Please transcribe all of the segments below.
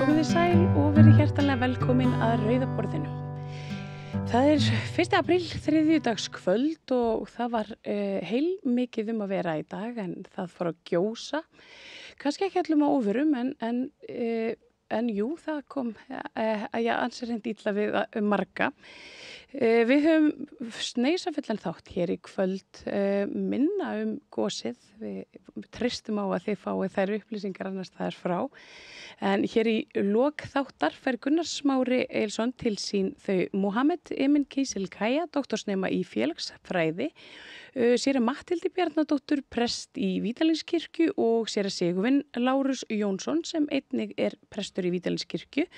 Komið þið sæl og verið hjartanlega velkomin að Rauða borðinu. Það 1. apríl, þriðjudagskvöld og það var heilmikið að vera í dag en það fór að gjósa. Kannski ekki öllum á óvörum en jú, það kom ansi reynd illa við marga. Við höfum sneisafullan þátt hér í kvöld, minna gosið. Við treystum á að þið fáið þær upplýsingar annars þar frá. En hér í lok þáttar fer Gunnar Smári Eilsson til sín þau Mohammed Emin Keisilkaya, doktorsnema í félagsfræði, séra Matthildi Bjarnadóttur, prest í Vídalingskirkju og séra Sigurvin Lárus Jónsson sem einnig prestur í Vídalingskirkju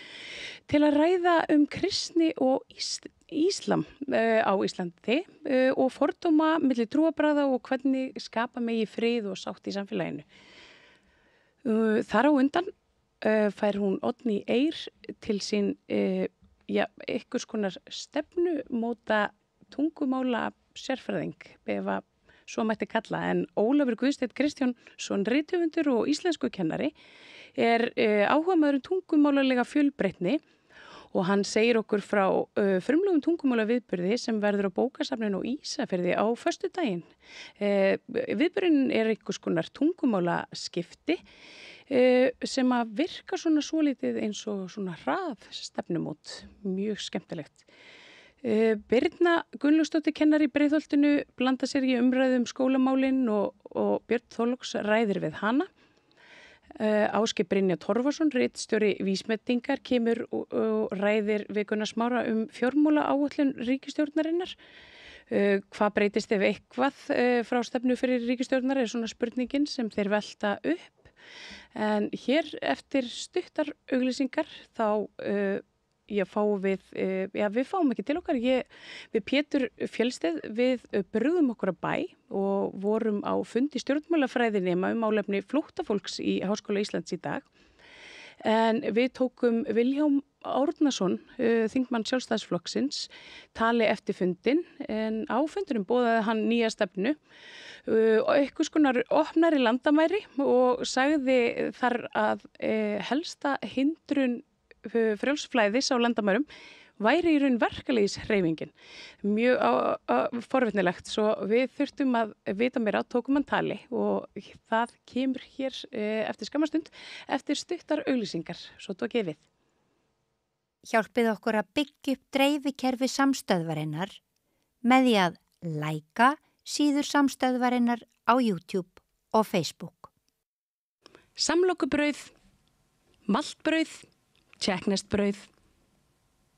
til að ræða kristni og Íslam á Íslandi og fordóma milli trúarbragða og hvernig skapa megi frið og sátt í samfélaginu. Þar á undan fær hún Oddný Eir til sín einhvers konar stefnumóta tungumála sérfræðing, ef svo mætti kalla, en Ólafur Guðsteinn Kristjánsson, rithöfundur og íslenskukennari, áhugamaður tungumálalega fjölbreytni og hann segir okkur frá frumlegum tungumálaviðburði sem verður á bókasafninu á Ísafirði á föstudaginn. Viðburðin einhvers konar tungumálaskipti sem að virka svona svolítið eins og svona stefnumót, mjög skemmtilegt. Birna Gunnlaugsdóttir kennari í Breiðholtinu blanda sér í umræðum skólamálin og Björn Þorláks ræðir við hana. Ásgeir Brynjar Torfason, ritstjóri Vísbendingar, kemur og ræðir við Gunnar Smára fjármálaáætlun ríkisstjórnarinnar. Hvað breytist ef eitthvað frá stefnu fyrir ríkisstjórnar svona spurningin sem þeir velta upp. En hér eftir stuttar auglýsingar þá við fáum ekki til okkar. Við Pétur Fjölsteð, við brugðum okkur að bæ og vorum á fundi stjórnmálafræðinema málefni flóttafólks í Háskóla Íslands í dag. En við tókum Vilhjálm Árnason, þingmann Sjálfstæðisflokksins, tali eftir fundin, en á fundinum boðaði hann nýja stefnu og einhvers konar opnari landamæri og sagði þar að helsta hindrun frjálsflæðis á landamærum væri í raun verkalýðshreyfingin. Mjög forvitnilegt, svo við þurftum að vita meira, tókum hann tali og það kemur hér eftir skammastund, eftir stuttar auglýsingar, svo tók ég við. Hjálpið okkur að byggja upp dreifikerfi samstöðvarinnar með því að læka síður samstöðvarinnar á YouTube og Facebook. Samlokubrauð, maltbrauð, tékkneskt-brauð,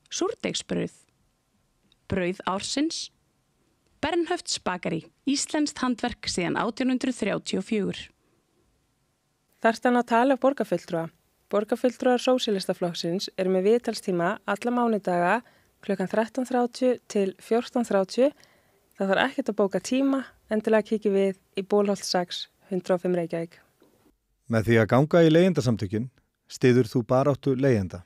súrdeigsbrauð, brauð ársins, Bernhöfts bakari, íslenskt handverk síðan 1834. Þarstan að tala borgarfulltrúa. Borgarfulltrúar Sósíalistaflokksins með viðtalstíma alla mánudaga klukkan 13:30 til 14:30. Það þarf ekkert að bóka tíma, endilega kíkja við í Bólholt 6, 105 Reykjavík. Með því að ganga í leigjendasamtökin styður þú baráttu leigjenda.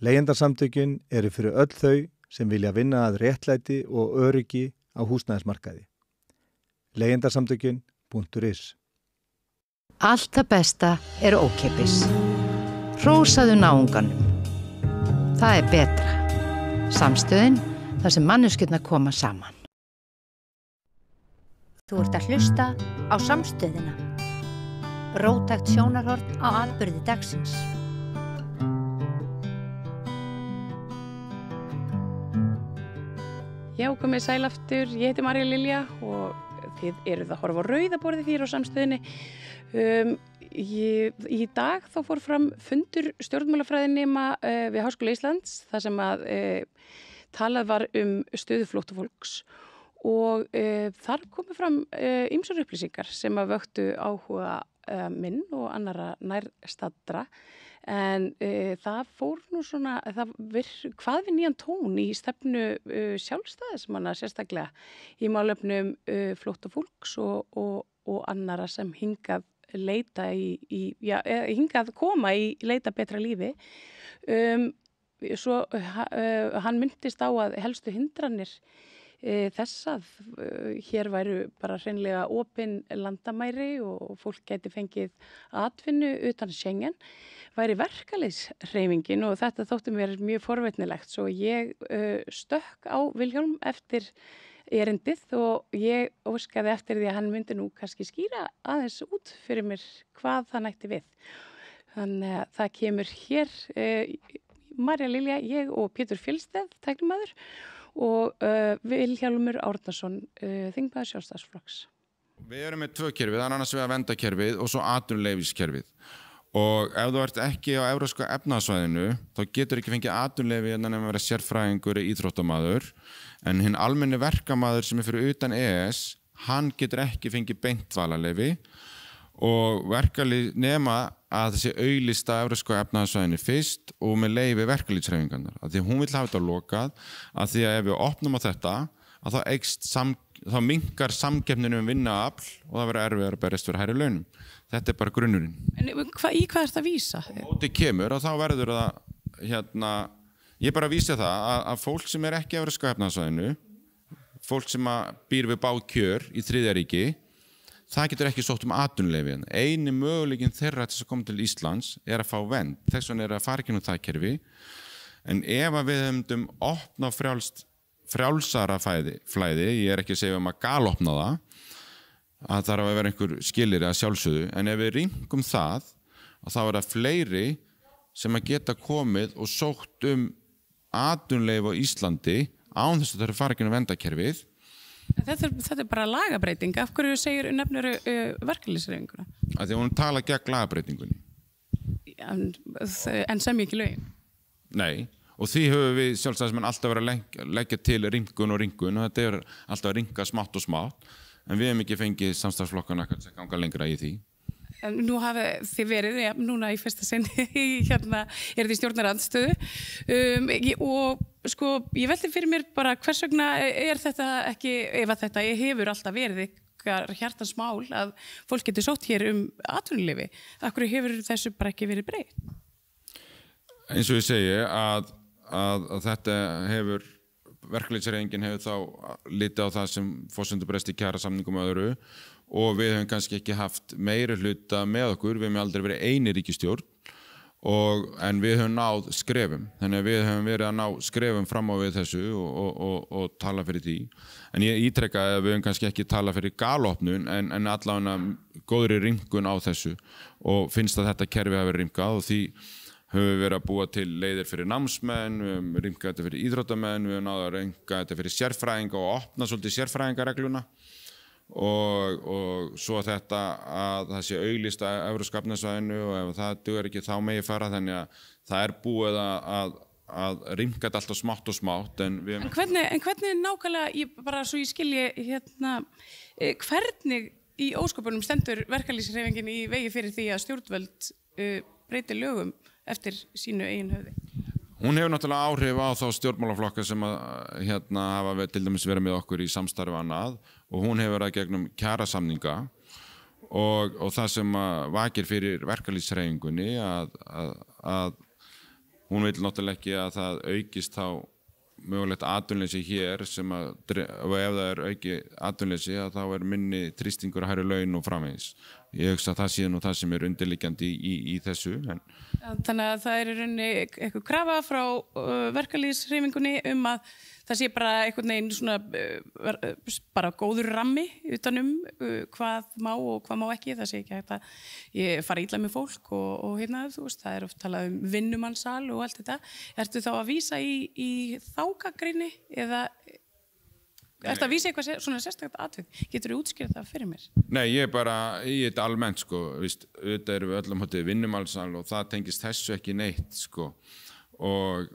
Leigjendasamtökin fyrir öll þau sem vilja vinna að réttlæti og öryggi á húsnæðismarkaði. Leigjendasamtökin.is. Allt það besta ókeypis. Hrósaðu náunganum. Það betra. Samstöðin, þar sem manneskjurnar koma saman. Þú ert að hlusta á Samstöðina. Róttækt sjónarhorn á atburði dagsins. Já, komið sæl aftur. Ég heiti María Lilja og þið eruð að horfa á Rauða borðið hér á Samstöðinni. Í dag þá fór fram fundur stjórnmálafræðinema við Háskóla Íslands þar sem að talað var stöðu flóttafólks og þar komið fram ýmsar upplýsingar sem að vöktu áhuga minn og annarra nærstaddra. En það fór nú svona, hvað við nýjan tón í stefnu sjálfstæðismanna sérstaklega í málefnum flóttafólks og annarra sem hingað leita hingað koma í leita betra lífi. Svo hann myndist á að helstu hindranir þess að hér væru bara hreinlega opin landamæri og fólk gæti fengið atvinnu utan Schengen, væri verkalýðshreyfingin og þetta þótti mér mjög forvitnilegt svo ég stökk á Vilhjálm eftir erindið og ég óskaði eftir því að hann myndi nú kannski skýra aðeins út fyrir mér hvað það nætti við. Þannig að það kemur hér Marja Lilja, ég og Pétur Fjölsteð, tæknimaður og Vilhjálmur Árnason, þingmaður Sjálfstæðisflokks. Við erum með tvö kerfið, það annars vegar verndarkerfið og svo atvinnuleyfiskerfið. Og ef þú ert ekki á evrópska efnahagssvæðinu, þá getur ekki fengið atvinnuleyfi en að vera sérfræðingur eða íþróttamaður. En hinn almenni verkamaður sem fyrir utan EES, hann getur ekki fengið beint dvalarleyfi og verkalýð nema að þessi auglista evrópska efnahagssvæðinu fyrst og með leyfi verkalýðshreyfingarnar. Því hún vill hafa þetta lokað, að því að ef við opnum á þetta, að þá minnkar samkeppnin vinnuafl og það verður erfiðara að berjast fyrir hærri launum. Þetta bara grunnurinn. En í hvað er þetta að vísa? Mótið kemur og þá verður það, ég bara vísa það að fólk sem ekki á evrópska efnahagssvæðinu, fólk sem býr við bág kjör í þriðja ríki, það getur ekki sótt atvinnuleyfi. Eini möguleikinn þeirra til að koma til Íslands að fá vernd. Þess vegna að fara ekki nú það kerfi. En ef við höfum opna frjálsara flæði, ég ekki að segja að galopna það, að þarf að vera einhver skilyrði að sjálfsögðu, en ef við rýmkum það, þá það fleiri sem að geta komið og sótt atvinnuleyfi á Íslandi án þess að það fara ekki nú verndarkerfið. Þetta bara lagabreiting. Af hverju nefnir verkalýðshreyfinguna? Af því að hún tala gegn lagabreitingunni. En sem ekki lögin? Nei, og því höfum við sjálfstæðismenn alltaf verið að leggja til rýmkun og þetta alltaf að rýmka smátt og smátt, en við hefum ekki fengið samstarfsflokkana að ganga lengra í því. Nú hafið þið verið, núna í fyrsta sinn þið í stjórnarandstöðu og sko, ég velti fyrir mér bara hvers vegna þetta ekki, ef að þetta hefur alltaf verið ykkar hjartans mál að fólk getur sótt hér atvinnuleyfi. Af hverju hefur þessu bara ekki verið breytt? Eins og ég segi að þetta hefur, verkalýðshreyfingin hefur þá litið á það sem forsendubresti kjarasamningum og öðru og við höfum kannski ekki haft meiri hluta með okkur, við höfum aldrei verið eini ríkisstjórn en við höfum náð skrefum, þannig að við höfum verið að ná skrefum fram á við þessu og tala fyrir því. En ég ítreka að við höfum kannski ekki tala fyrir galopnun en allavega góðri rýmkun á þessu og finnst að þetta kerfi hafi verið rýmkað og því höfum við verið að búa til leiðir fyrir námsmenn, við höfum rýmkað þetta fyrir íþróttamenn, við höfum náð að rýmka þetta fyrir sérfræðinga og opna svolítið sérfræðingaregluna og svo þetta að það sé auglýst að evrópska efnahagssvæðinu og ef það dugar ekki þá megi fara, þannig að það búið að rýmka þetta alltaf smátt og smátt. En hvernig nákvæmlega, bara svo ég skilji hvernig í ósköpunum stendur verkalýðshreyfingin í vegi fyrir því að stjórnvöld breyti lögum eftir sínu eigin höfði? Hún hefur náttúrulega áhrif á þá stjórnmálaflokka sem hafa til dæmis verið með okkur í samstarfi annað og hún hefur verið gegnum kjarasamninga og það sem vakir fyrir verkalýðshreyfingunni að hún vil náttúrulega ekki að það aukist þá mögulegt atvinnuleysi hér sem og ef það auki atvinnuleysi þá minni þrýstingur að hærri laun og framvegis. Ég hugsa að það sé nú það sem undirliggjandi í þessu. Þannig að það í rauninni eitthvað krafa frá verkalýðshreyfingunni að það sé bara einhvern veginn svona bara góður rammi utanum hvað má og hvað má ekki. Það sé ekki hægt að ég fara illa með fólk og þú veist, það oft talað vinnumannsal og allt þetta. Ertu þá að vísa í þá gagnrýni eða ertu að vísa eitthvað svona sérstakt atvik? Getur þú útskýrt það fyrir mér? Nei, ég bara í þetta almennt auðvitað erum við öllum hóttið vinnumannsal og það tengist þessu ekki neitt og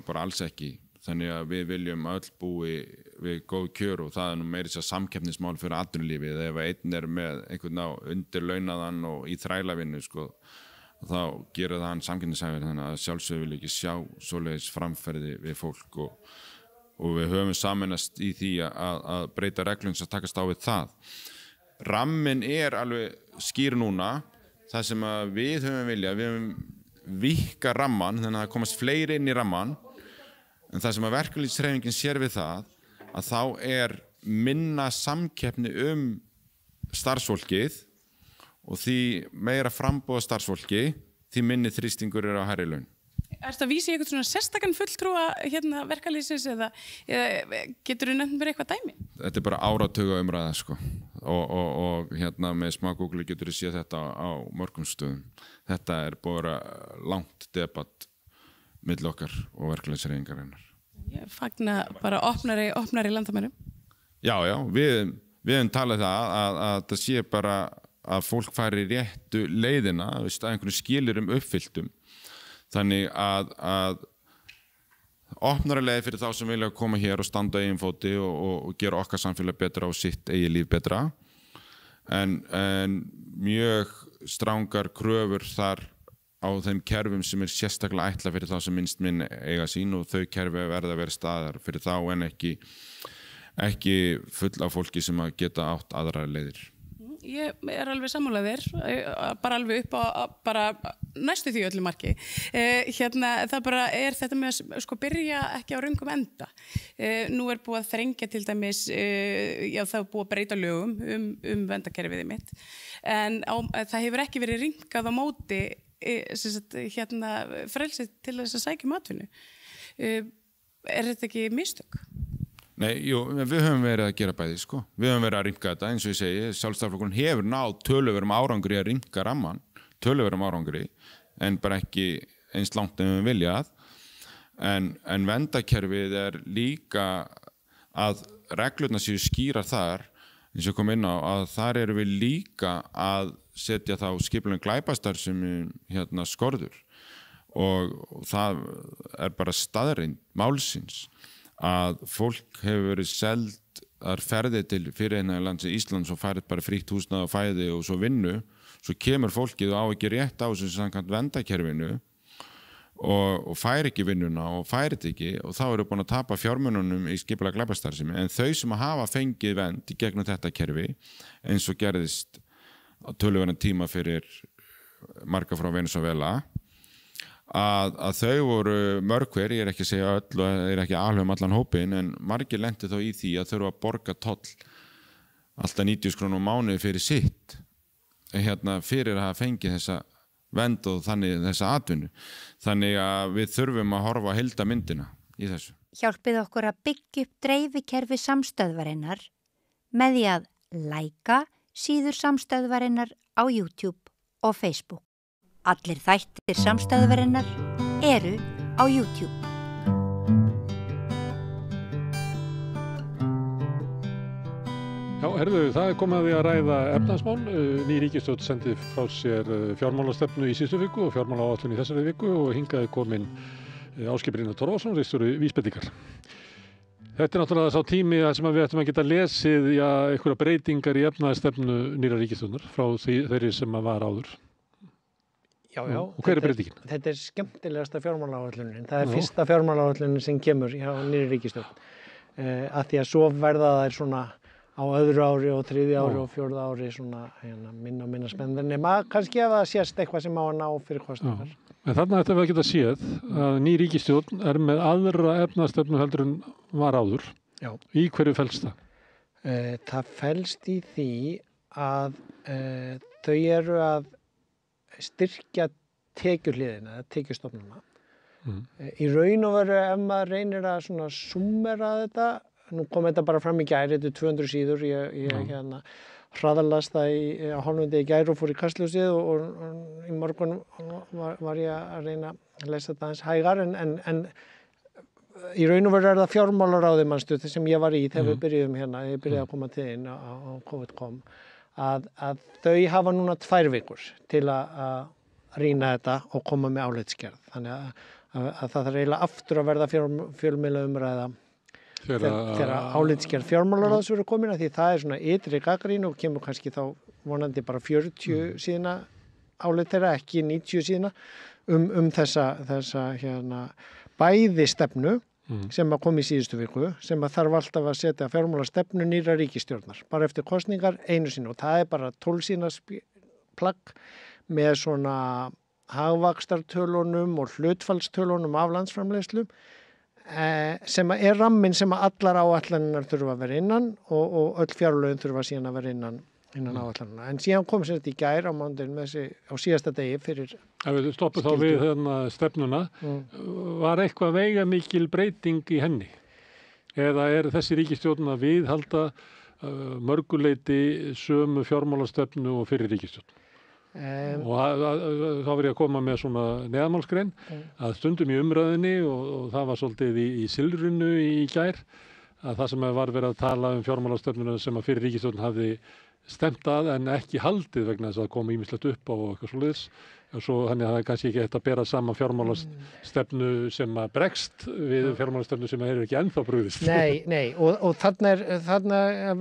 bara alls ekki. Þannig að við viljum öll búi við góð kjör og það nú meiri sér samkeppnismál fyrir atvinnulífið. Ef einn með einhvern undirlaunaðan og í þrælavinnu þá gerir það hann samkeppnishæfur, þannig að sjálfsögðu vil ekki sjá svoleiðis framferði við fólk og við höfum samanast í því að breyta reglum sem takast á við það. Ramminn alveg skýr núna, það sem að við höfum viljað, við höfum víkka ramman, þannig að það komast fleiri inn í ramman. En það sem að verkalýðshreyfingin sér við það að þá minna samkeppni starfsfólkið og því meira framboð starfsfólki, því minni þrýstingur á hærri laun. Ertu að vísa í eitthvað svona sérstakann fulltrúa verkalýðsins eða getur þú nefnt mér eitthvað dæmi? Þetta bara áratuga umræða sko. Og með smá Google getur þú séð þetta á mörgum stöðum. Þetta bara langt debatt milli okkar og verkalýðshreyfingarinnar. Ég fagna bara opnari landamærum. Já, við höfum talað það að það sé bara að fólk fari réttu leiðina, einhvern skilyrðum uppfylltum. Þannig að opnari leið fyrir þá sem vilja koma hér og standa á eigin fóti og gera okkar samfélag betra og sitt eigið líf betra. En mjög strangar kröfur þar á þeim kerfum sem sérstaklega ætla fyrir þá sem minnst minn eiga sín og þau kerfi verða að vera staðar fyrir þá en ekki full af fólki sem að geta átt aðrar leiðir. Ég alveg sammálaðir, bara alveg upp á bara næstu því öllu marki. Það bara þetta með að byrja ekki á röngum enda. Nú búið að þrengja til dæmis, það búið að breyta lögum verndarkerfið mitt, en það hefur ekki verið rýmkað á móti frelsið til þess að sækja atvinnu. Þetta ekki mistök? Nei, við höfum verið að gera bæði, sko. Við höfum verið að rýmka þetta, eins og ég segi, Sjálfstæðisflokkurinn hefur náð töluverðum árangri að rýmka rammann, töluverðum árangri, en bara ekki eins langt en við viljað. En verndarkerfið líka að reglurnar séu skýrar þar, eins og kom inn á, að þar erum við líka að setja þá skipulagða glæpastarfsemi skorður. Og það bara staðreynd málsins. Að fólk hefur verið seldar ferði til fyrirheinaðarlands Íslands og færið bara frítt húsnæði og fæði og svo vinnu, svo kemur fólkið og á ekki rétt á þessu samkvæmt verndarkerfinu og fær ekki vinnuna og fær þetta ekki og þá eru búin að tapa fjármununum í skipulagða glæpastarfsemi. En þau sem hafa fengið vernd í gegnum þetta kerfi, eins og gerðist á töluverðan tíma fyrir marga frá Venezuela, að þau voru mörg hver, ég ekki að segja öll og ég ekki alveg allan hópin, en margir lentu þá í því að þurfa að borga toll alltaf 90 krónur á mánuði fyrir sitt fyrir að hafa fengið þessa vernd og þannig þessa atvinnu. Þannig að við þurfum að horfa á heildarmyndina í þessu. Hjálpið okkur að byggja upp dreifikerfi samstöðvarinnar með því að læka síður samstöðvarinnar á YouTube og Facebook. Allir þættir samstæðvarinnar eru á YouTube. Já, það komið að því að ræða efnahagsmál. Ný ríkisstjórn sendi frá sér fjármálastefnu í síðustu viku og fjármálaáætlun í þessari viku og hingað kominn Ásgeir Brynjar Torfason, ritstjóri Vísbendingar. Þetta náttúrulega sá tími sem við ættum að geta lesið einhverja breytingar í efnahagsstefnu nýrrar ríkisstjórnar frá þeirri sem var áður. Já, og hver breytingin? Þetta skemmtilegasta fjármálaáætlunin. Það fyrsta fjármálaáætlunin sem kemur hjá nýrri ríkisstjórn. Af því að svo verða þær svona á öðru ári og þriðja ári og fjórða ári svona minna spennandi. Nema kannski ef það sést eitthvað sem á að ná fyrir kostnaðar. En þarna ættum við að geta séð að ný ríkisstjórn með aðra efnahagsstefnu heldur en var áður. Já. Í hverju felst það? Það felst í því að þau eru að styrkja tekjuhliðina, tekjustofnuna. Í raun og veru ef maður reynir að svona summera þetta, nú kom þetta bara fram í gær, þetta 200 síður, ég hraðalast það á hálfnundi í gær og fór í kastljósið og í morgun var ég að reyna að lesa þetta aðeins hægar en í raun og veru það fjármálaráði mannstuð sem ég var í þegar við byrjuðum ég byrjaði að koma til inn á COVID-kom. Að þau hafa núna 2 vikur til að rýna þetta og koma með álitsgerð. Þannig að það þarf eiginlega aftur að verða fjölmiðla umræða þegar álitsgerð fjármálaráðs verður komin því það svona ytri gagnrýni og kemur kannski þá vonandi bara 40 síðna álit þeirra, ekki 90 síðna þessa bæði stefnu sem að kom í síðustu viku, sem að þarf alltaf að setja fjármálastefnu nýrrar ríkisstjórnar, bara eftir kosningar einu sinni og það bara 12 síðna plagg með svona hagvaxtartölunum og hlutfallstölunum af landsframleiðslu sem ramminn sem allar áætlanirnar þurfa að vera innan og öll fjárlögin þurfa síðan að vera innan áætlanina. En síðan kom sér þetta í gær á mánudaginn með þessi á síðasta degi fyrir Ef við stoppum þá við stefnuna, var eitthvað veigamikil breyting í henni? Eða þessi ríkisstjórn að viðhalda mörguleyti sömu fjármálastefnu og fyrir ríkisstjórn? Og þá verið ég að koma með svona neðamálsgrein að stundum í umræðinni og það var svolítið í Silfrinu í gær að það sem var verið að tala fjármálastefnuna sem að fyrir ríkisstjórn hafði stemt að en ekki haldið vegna þess að koma ýmislegt upp á og eitthvað svoleiðis og svo þannig að það er kannski ekki hægt að bera saman fjármálastefnu sem að bregst við fjármálastefnu sem að ekki ennþá brugðist. Nei, og þarna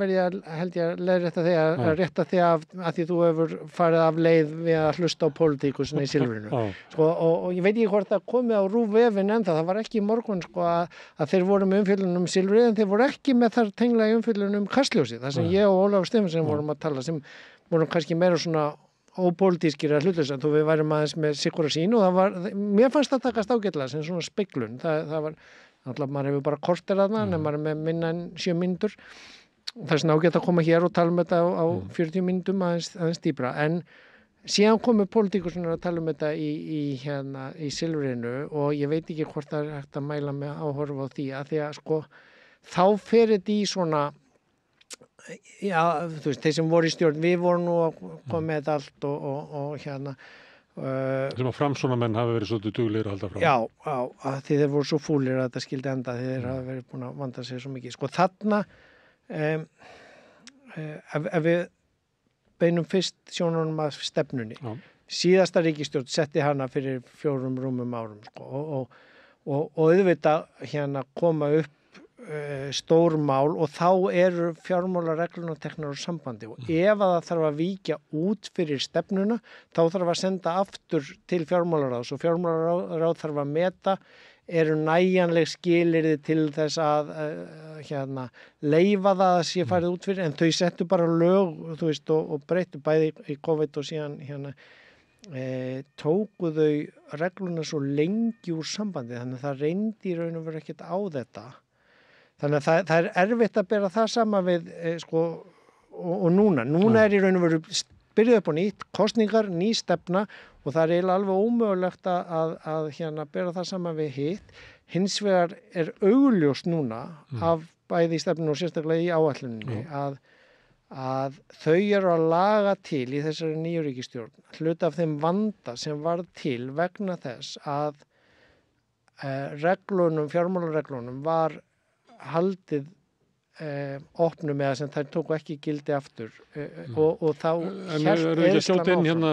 verð ég held ég að leiðrétta þig að rétta þig af að því þú hefur farið af leið við að hlusta á pólitíkusina í Silfrinu. Og ég veit ekki hvort það komið á RÚV-vefinn ennþá, það var ekki í morgun að þeir voru með umfjöllun Silfrið en þeir voru ekki með þar tengla í umfjöllun Kastljósið, þar sem ég og Ólafur Stefánsson vorum að tala sem vorum kannski meira svona ópólitískir að hlutlausa, þó við værum aðeins með sikura sín og mér fannst það takast ágætlega sem svona speglun, það var náttúrulega maður hefur bara korter þarna en maður er með minna en 7 mínútur það er svona ágætt að koma hér og tala um þetta á 40 mínútum aðeins dýpra en síðan komu pólitíkusar að tala um þetta í Silfrinu og ég veit ekki hvort það er hægt að mæla með áhorfa á því að því að sko þá fer þetta í svona þú veist, þeir sem voru í stjórn við vorum nú að koma með þetta allt og sem að framsóknarmenn hafi verið svolítið duglegir að halda fram Já, því þeir voru svo fúlir að þetta skildi enda því þeir hafi verið búin að vanda sig svo mikið sko þarna ef við beinum fyrst sjónunum að stefnunni síðasta ríkisstjórn setti hana fyrir 4 rúmum árum sko, og auðvitað koma upp stór mál og þá eru fjármálareglurnar teknar úr sambandi og ef að það þarf að víkja út fyrir stefnuna þá þarf að senda aftur til fjármálaráðs og fjármálaráð þarf að meta eru nægjanleg skilyrði til þess að leyfa það að sé farið út fyrir en þau settu bara lög þú veist, og breyttu bæði í COVID og síðan tóku þau reglurnar svo lengi úr sambandi þannig að það reyndi í raun og veru ekkert á þetta þannig að það er erfitt að bera það sama við og núna er í raun og veru byrjuð upp á nýtt, kosningar, ný stefna og það er eiginlega alveg ómögulegt að bera það sama við hitt. Hins vegar er augljóst núna af bæði í stefninu og sérstaklega í áætluninni að þau eru að laga til í þessari nýju ríkisstjórn hluta af þeim vanda sem var til vegna þess að fjármálareglunum var haldið opnum eða sem þær tóku ekki gildi aftur og þá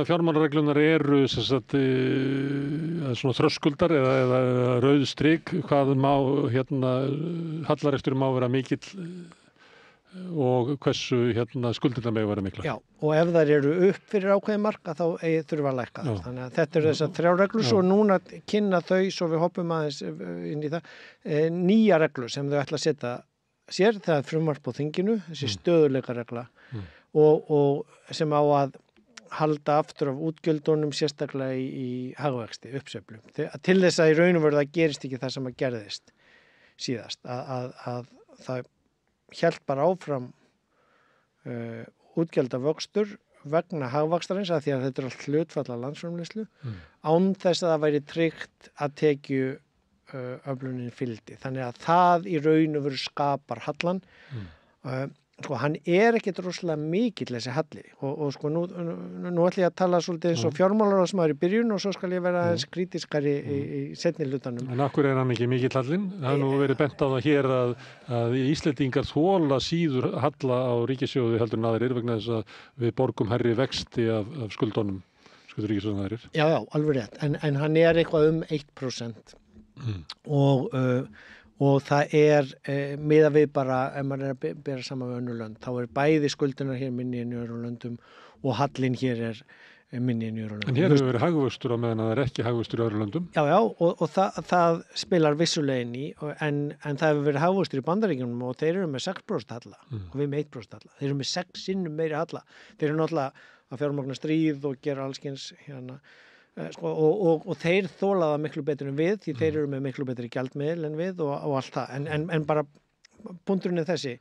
fjármálareglunar eru svona þröskuldar eða rauð strik hvað má hallarekstur má vera mikill og hversu skuldirnar mega vera miklar. Já, og ef þær eru upp fyrir ákveðið marka þá þurfa að lækka það. Þannig að þetta eru þessar 3 reglur svo núna kynna þau svo við hoppum aðeins inn í það nýja reglur sem þau ætla að setja sér, það er frumvarp á þinginu, þessi stöðuleikaregla og sem á að halda aftur af útgjöldunum sérstaklega í hagvexti, uppsveiflu. Til þess að í raun og veru það gerist ekki það sem að gerðist síðast, að það hélt bara áfram útgjaldavöxtur vegna hagvaxtarins að því að þetta er allt hlutfall af landsframleiðslu án þess að það væri tryggt að tekju öflunin fylgdi. Þannig að það í raun og veru skapar hallan. Hann er ekkert rosalega mikill þessi halli og sko nú ætla ég að tala svolítið eins og fjármálaráðsmaður í byrjun og svo skal ég vera aðeins krítiskari í seinni hlutanum. En af hverju er hann ekki mikill hallin? Það hefur nú verið bent á það hér að Íslendingar þola síður halla á ríkissjóði heldur en aðrir vegna þess að við borgum hærri vexti af skuldunum, skuldur ríkissjóðum aðrir. Já, alveg rétt, en hann er eitthvað 1% og það er miðað við bara ef maður er að bera saman við önnur lönd þá er bæði skuldunar hér minni en í öðrum löndum og hallin hér er minni en í öðrum löndum. En hér hefur verið hagvöxtur á meðan það er ekki hagvöxtur í öðrum löndum. Já, og það spilar vissulega inn í en það hefur verið hagvöxtur í Bandaríkjunum og þeir eru með 6% halla og við með 1% halla. Þeir eru með 6 sinnum meiri halla. Þeir eru náttúrulega að fjármagna stríð og gera allskyns og þeir þola það miklu betur en við, því þeir eru með miklu betri gjaldmiðil en við og allt það, en bara punkturinn er þessi,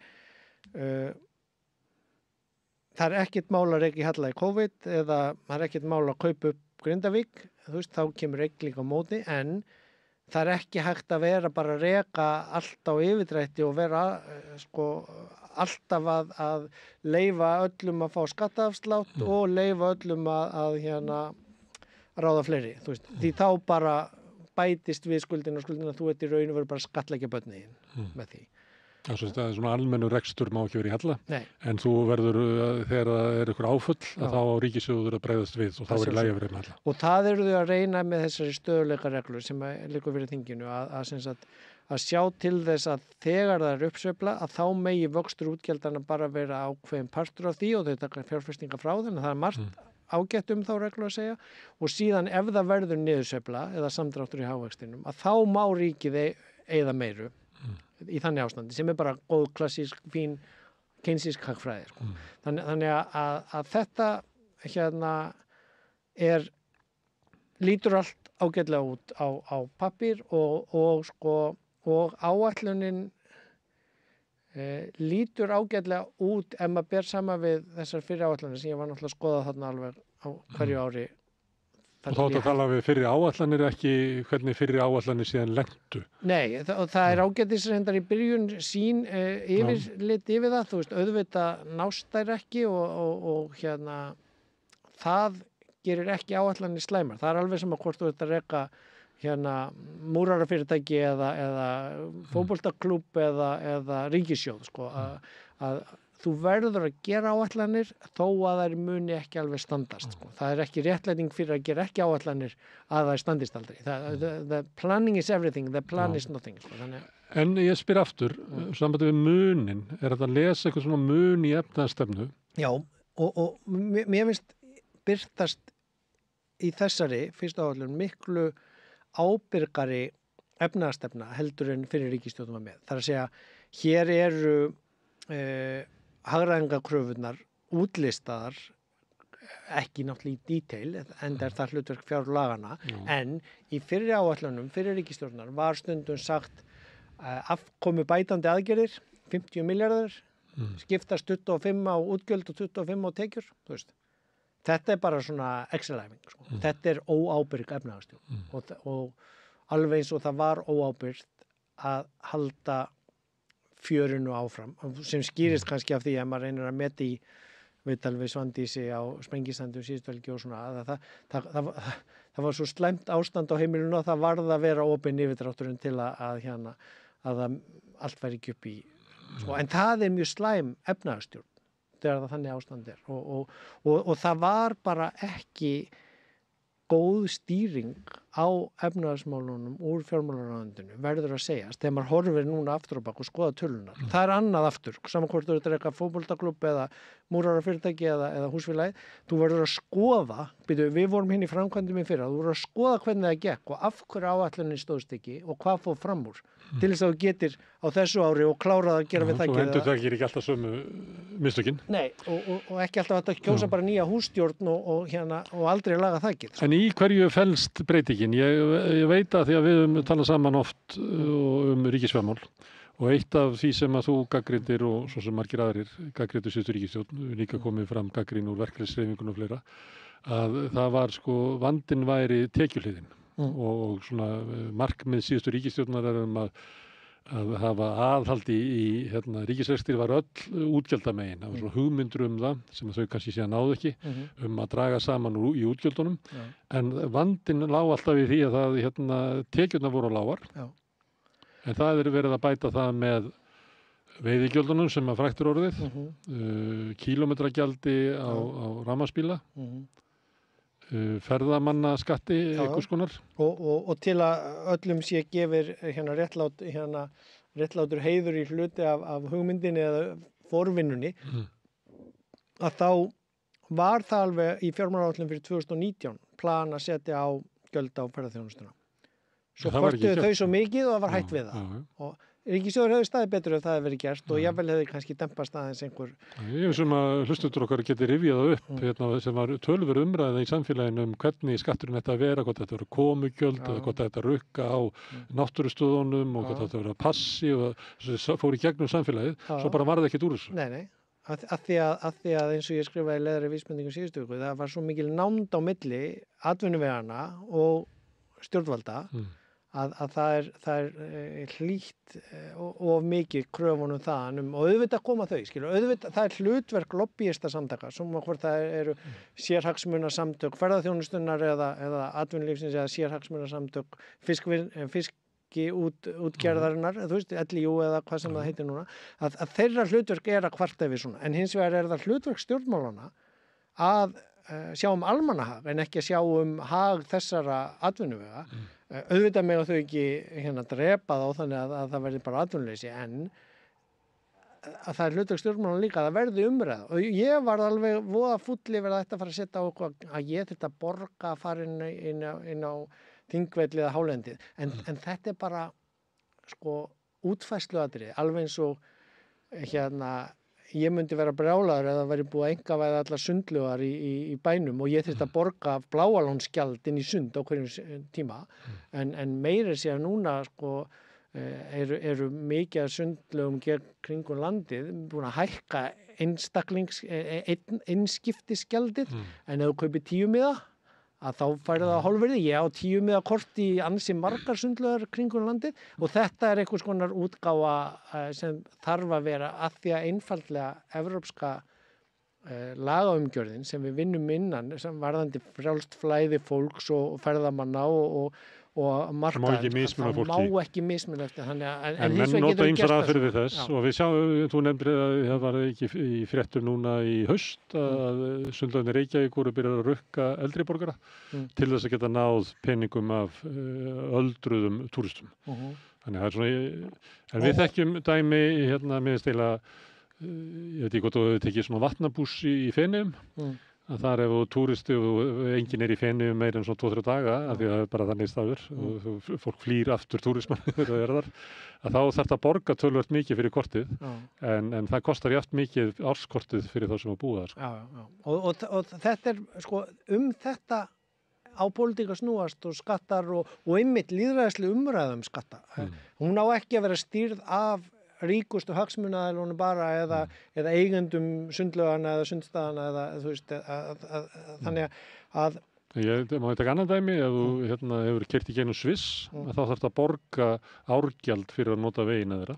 það er ekkert mál að reka í halla í COVID eða það er ekkert mál að kaupa upp Grindavík, þú veist, þá kemur reikling á móti, en það er ekki hægt að vera bara að reka allt á yfirdrætti og vera alltaf að leyfa öllum að fá skattaafslátt og leyfa öllum að ráða fleiri, þú veist, því þá bara bætist við skuldina þú ert í raun og veru bara að skattleggja börnin með því. Það er svona almennu rekstur má ekki verið í halla, Nei. en þú verður, þegar það er ykkur áfull, að þá á ríkissjóður að bregðast við og þá er í lagi að vera með halla. Og það eru þau að reyna með þessari stöðuleika reglur sem liggur fyrir þinginu, að sjá til þess að þegar það er uppsveifla, að þá megi vöxtur útgjaldana bara vera ákveðin partur af því og þau taka fjárfestinga frá þeim, það er margt ágætt þá reglu að segja, og síðan ef það verður niðursveifla eða samdráttur í hagvextinum, að þá má ríkið eyða meiru í þannig ástandi sem er bara góð, klassísk, fín, keynesísk hagfræði. Þannig að þetta lítur allt ágætlega út á pappír og áætlunin lítur ágætlega út ef maður ber sama við þessar fyrri áætlanir sem ég var náttúrulega að skoða þarna alveg á hverju ári. Og þá átt að tala við fyrri áætlanir, ekki hvernig fyrri áætlanir síðan lentu. Nei, það er ágætisreyndar í byrjun sín yfirlit yfir það, þú veist, auðvitað nást þær ekki og það gerir ekki áætlanir slæmar. Það er alveg sem að hvort þú ert að reka múrarafyrirtæki eða fótboltaklúbb eða ríkissjóð, að þú verður að gera áætlanir þó að þær muni ekki alveg standast. Það er ekki réttlæting fyrir að gera ekki áætlanir að þær standist aldrei. The planning is everything, the plan is nothing. En ég spyr aftur, sambandi við munin, er þetta að lesa eitthvað svona mun í efnaðarstefnu? Já, og mér finnst birtast í þessari fyrstu áætlun miklu ábyrgari efnaðarstefna heldur en fyrir ríkisstjórnum var með. Það er að segja, hér eru hagræðingakröfurnar útlistaðar, ekki náttúrulega í detail, en það hlutverk fjárlagana, en í fyrri áætlunum, fyrir ríkisstjórnar, var stundum sagt afkomu bætandi aðgerðir, 50 milljarðar, skiptast 25 á útgjöld og 25 á tekjur, þú veist. Þetta er bara svona Excel-æfing, Þetta er óábyrg efnahagsstjórn og alveg eins og það var óábyrgt að halda fjörinu áfram, sem skýrist kannski af því að maður reynir að meta í viðtal við Svandísi á Sprengisandi síðustu helgi og svona, það var svo slæmt ástand á heimilinu og það varð að vera opinn yfirdrátturinn til að allt væri ekki upp í, en það er mjög slæm efnahagsstjórn þegar það þannig ástand er og það var bara ekki góð stýring á efnahagsmálunum úr fjármálaráðuneytinu, verður að segjast, þegar maður horfir núna aftur á bak og skoða tölunar. Það er annað aftur, saman hvort þú ert að reka fótboltaklúbb eða múrarafyrirtæki eða húsfélagi, þú verður að skoða, við vorum hinn í framkvæmdum í fyrra, þú verður að skoða hvernig það gekk og af hverju áætlunin stóðst ekki og hvað fór fram úr, til þess að þú getir á þessu ári og klárað að gera við það. Þú endurtakir ekki alltaf sömu mistökin. Nei, og ekki alltaf að kjósa bara nýja hússtjórn og aldrei laga þakkið. En í hverju felst breytingin? Ég veit að því að við höfum talað saman oft ríkisfjármál og eitt af því sem að þú gagnrýndir og svo sem margir aðrir gagnrýndu síðustu ríkisstjórn, líka komið fram gagnrýn úr verkalýðshreyfingunni og fleira, að það var vandinn væri tekjuhliðin og svona markmið síðustu ríkisstjórnar er að hafa aðhald í ríkisrekstri var öll útgjaldamegin. Það var svona hugmyndur það sem þau kannski síðan náðu ekki að draga saman í útgjöldunum. En vandinn lá alltaf í því að tekjurnar voru lágar. En það er verið að bæta það með veiðigjöldunum sem að fræktur orðið, kílómetragjaldi á rafmagnsbíla, ferðamannaskatti einhvers konar. Og til að öllum sé gefir réttlátur heiður í hluti af hugmyndinni eða forvinnunni, að þá var það alveg í fjármálaáætlun fyrir 2019 plan að setja á gjöld á ferðaþjónustuna. Svo kortuðu þau svo mikið og það var hætt við það. Og Ríkissjóður hefði staðið betur ef það hefði verið gert og jafnvel hefði kannski dempast aðeins einhver. Ég veist að hlustendur okkar geti rifjað það upp hérna, sem var töluverð umræða í samfélaginu hvernig skatturinn ætti að vera, hvort þetta voru komugjöld eða hvort þetta rukka á náttúrustöðunum og hvort þetta voru passi og fór í gegnum samfélagið, svo bara var það ekkert úr þessu. Nei. Að því að eins og ég skrifaði í leiðari vísbendingum síðustu viku, það var svo mikil nánd á milli atvinnuvegana og stjórnvalda að það er hlýtt of mikið kröfunum þaðan og auðvitað koma þau, auðvitað það er hlutverk lobbyista samtaka, sem hvort það eru sérhagsmuna samtök, ferðaþjónustunnar eða atvinnulífsins eða sérhagsmuna samtök, útgerðarinnar, þú veist, LIU eða hvað sem það heitir núna, að þeirra hlutverk er að kvarta við svona, en hins vegar er það hlutverk stjórnmálana að sjá almannahag en ekki að sjá hag þessara atvinnuvega. Auðvitað með að þau ekki drepa þá þannig að það verði bara atvinnuleysi, en að það er hlutverk stjórnmálana líka að það verði umræða. Og ég var alveg voða fúll yfir að þetta fara að setja á okkur að ég þurfti að borga að fara inn á Þingvelli eða Hálendið, en þetta er bara útfærsluatriði, alveg eins og ég myndi vera brjálaður eða væri búið að einkavæða allar sundlaugar í bænum og ég þyrfti að borga bláalónsgjald inn í sund á hverjum tíma, en meira sé að núna eru mikið af sundlaugum kringum landið búin að hækka einskiptisgjaldið, en ef þú kaupir 10 miða að þá færði það hálfverði. Ég á 10 miða kort í ansi margar sundlaugar kringum landið og þetta er einhvers konar útgáfa sem þarf að vera að því að einfaldlega evrópska lagaumgjörðin sem við vinnum innan sem varðandi frjálst flæði fólks og ferðamanna og markaðar, það má ekki mismuna eftir þannig en menn nota ýmsar aðferðir við þess og við sjáum, þú nefndir að það var ekki í fréttum núna í haust að sundlaugarnir Reykjavík voru byrjað að rukka eldri borgara til þess að geta náð peningum af öldruðum túristum. Þannig það er svona, en við þekkjum dæmi með stila, ég veit ekki hvort þú hefur tekið svona vatnabús í Feneyjum, að þar ef þú túristi og enginn er í Feneyjum meira en svona 2-3 daga af því að það er bara þannig staður og fólk flýr aftur túrismann þegar það er þar, að þá þarf það að borga töluvert mikið fyrir kortið en það kostar jafnt mikið árskortið fyrir þá sem að búa þar. Og þetta er þetta á pólitík að snúast og skattar og einmitt lýðræðisleg umræða skatta. Hún á ekki að vera stýrð af ríkustu hagsmunaaðilunum bara eða eigendum sundlaugana eða sundstaðana eða þú veist þannig að Ég má taka annan dæmi, ef þú hefur keyrt í gegnum Sviss, þá þarf þetta að borga árgjald fyrir að nota vegina þeirra,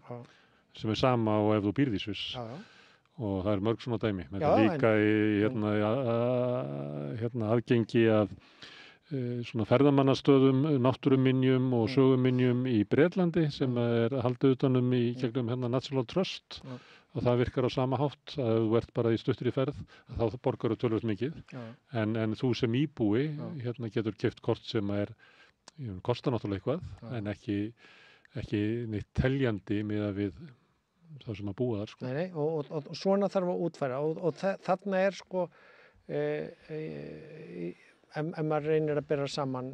sem er sama og ef þú býrð í Sviss. Og það er mörg svona dæmi. Þetta líka í aðgengi að svona ferðamannastöðum, náttúruminjum og söguminjum í Bretlandi sem er haldið utanum í gegnum National Trust og það virkar á sama hátt að þú ert bara í stuttri ferð þá borgar þú tölvöld mikið en þú sem íbúi getur keypt kort sem kostar náttúrulega eitthvað en ekki neitt teljandi miðað við það sem að búa þar. Nei, og svona þarf að útfæra og þarna er ef maður reynir að bera saman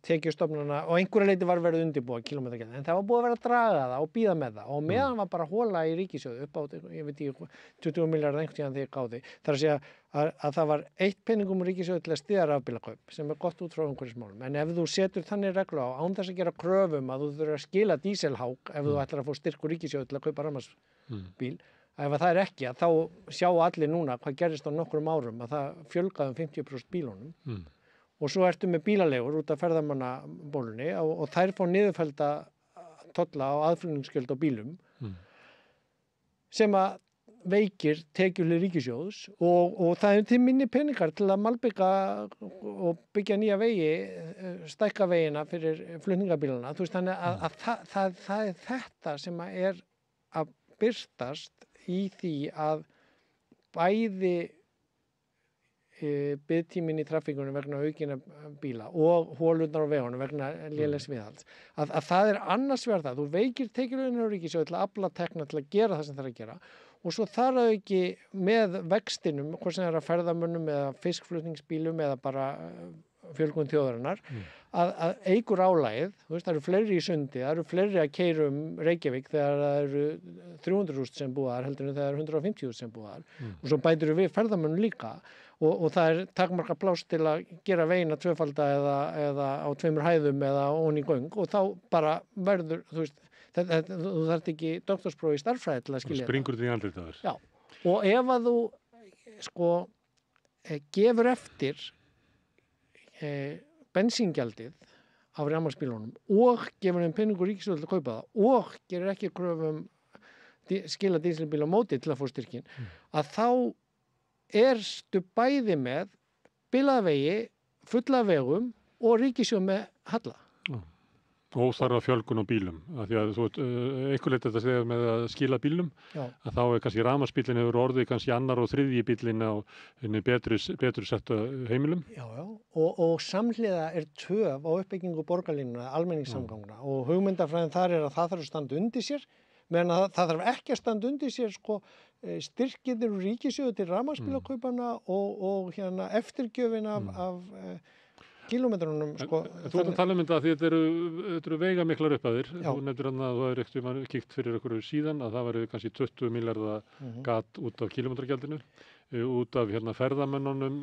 tekjustofnana og einhverju leyti var verið undirbúa kílómetragjald, en það var búið að vera að draga það og bíða með það og meðan var bara hola í ríkissjóði upp á, ég veit ekki, 20 milljarðar einhvern tíðan því ég gáði. Það er að segja að það var 1 peningum ríkissjóði til að styðja rafbílakaup sem er gott út frá umhverfismálum, en ef þú setur þannig reglu á án þess að gera kröfum að þú þurfir að skila díselhák ef þú ætlar að fá styrk úr ríkissjóði til að kaupa rafmagnsbíl, ef það er ekki, þá sjá allir núna hvað gerist á nokkrum árum að það fjölgaði 50% bílunum og svo ertu með bílalegur út af ferðamannabólunni og þær fá niðurfellda tolla á aðflutningsgjöld á bílum sem að veikir tekjuhlið ríkissjóðs og það til minni peningar til að malbika og byggja nýja vegi, stækka vegina fyrir flutningabílana. Þú veist þannig að það er þetta sem er að birtast í því að bæði biðtíminn í traffíkunum vegna aukina bíla og hólurnar á vegunum vegna lélegs viðhalds. Að það er annars vegar það. Þú veikir tekjuliðinu á ríkissjóði til að afla tekna til að gera það sem það er að gera og svo þar að ekki með vextinum, hvort sem það er að ferðamönnum eða fiskflutningsbílum eða bara fjölgun þjóðarinnar að eykur álagið, þú veist, það eru fleiri í sundi, það eru fleiri að keyra Reykjavík þegar það eru 300.000 sem búa þar heldur en þegar það eru 150.000 sem búa þar og svo bætir við ferðamönnum líka og það takmarka pláss til að gera vegina tvöfalda eða á 2 hæðum eða ofan í göng og þá bara verður, þú veist, þú þarft ekki doktorspróf í stærðfræði til að skilja þetta. Springur því andlit að þess. Já, og ef að þú sko gefur eftir bensíngjaldið af rafmagnsbílunum og gefur þeim peningur ríkissjóður til að kaupa það og gerir ekki kröfum skila dísilbíl á móti til að fá styrkin, að þá erstu bæði með bilaða vegi, fulla vegum og ríkissjóð með halla. Og þarf að fjölgun á bílum, af því að þú einhver leit þetta segja með að skila bílum, að þá kannski rafmagnsbíllinn hefur orðið kannski annar og þriðji bíllinn á betri settu heimilum. Já, og samhliða töf á uppbyggingu borgarlínuna, almenningssamgangna og hugmyndafræðin þar að það þarf að standa undir sér, meðan að það þarf ekki að standa undir sér sko styrkirnir úr ríkissjóði til rafmagnsbílakaupana og hérna eftirgjöfin af kílómetrunum sko. Þú ert að tala um þetta því þetta eru veigamiklar upphæðir. Þú nefndir að það er ekkert kíkt fyrir einhverju síðan að það væri kannski 20 milljarða gat út af kílómetragjaldinu, út af ferðamönnunum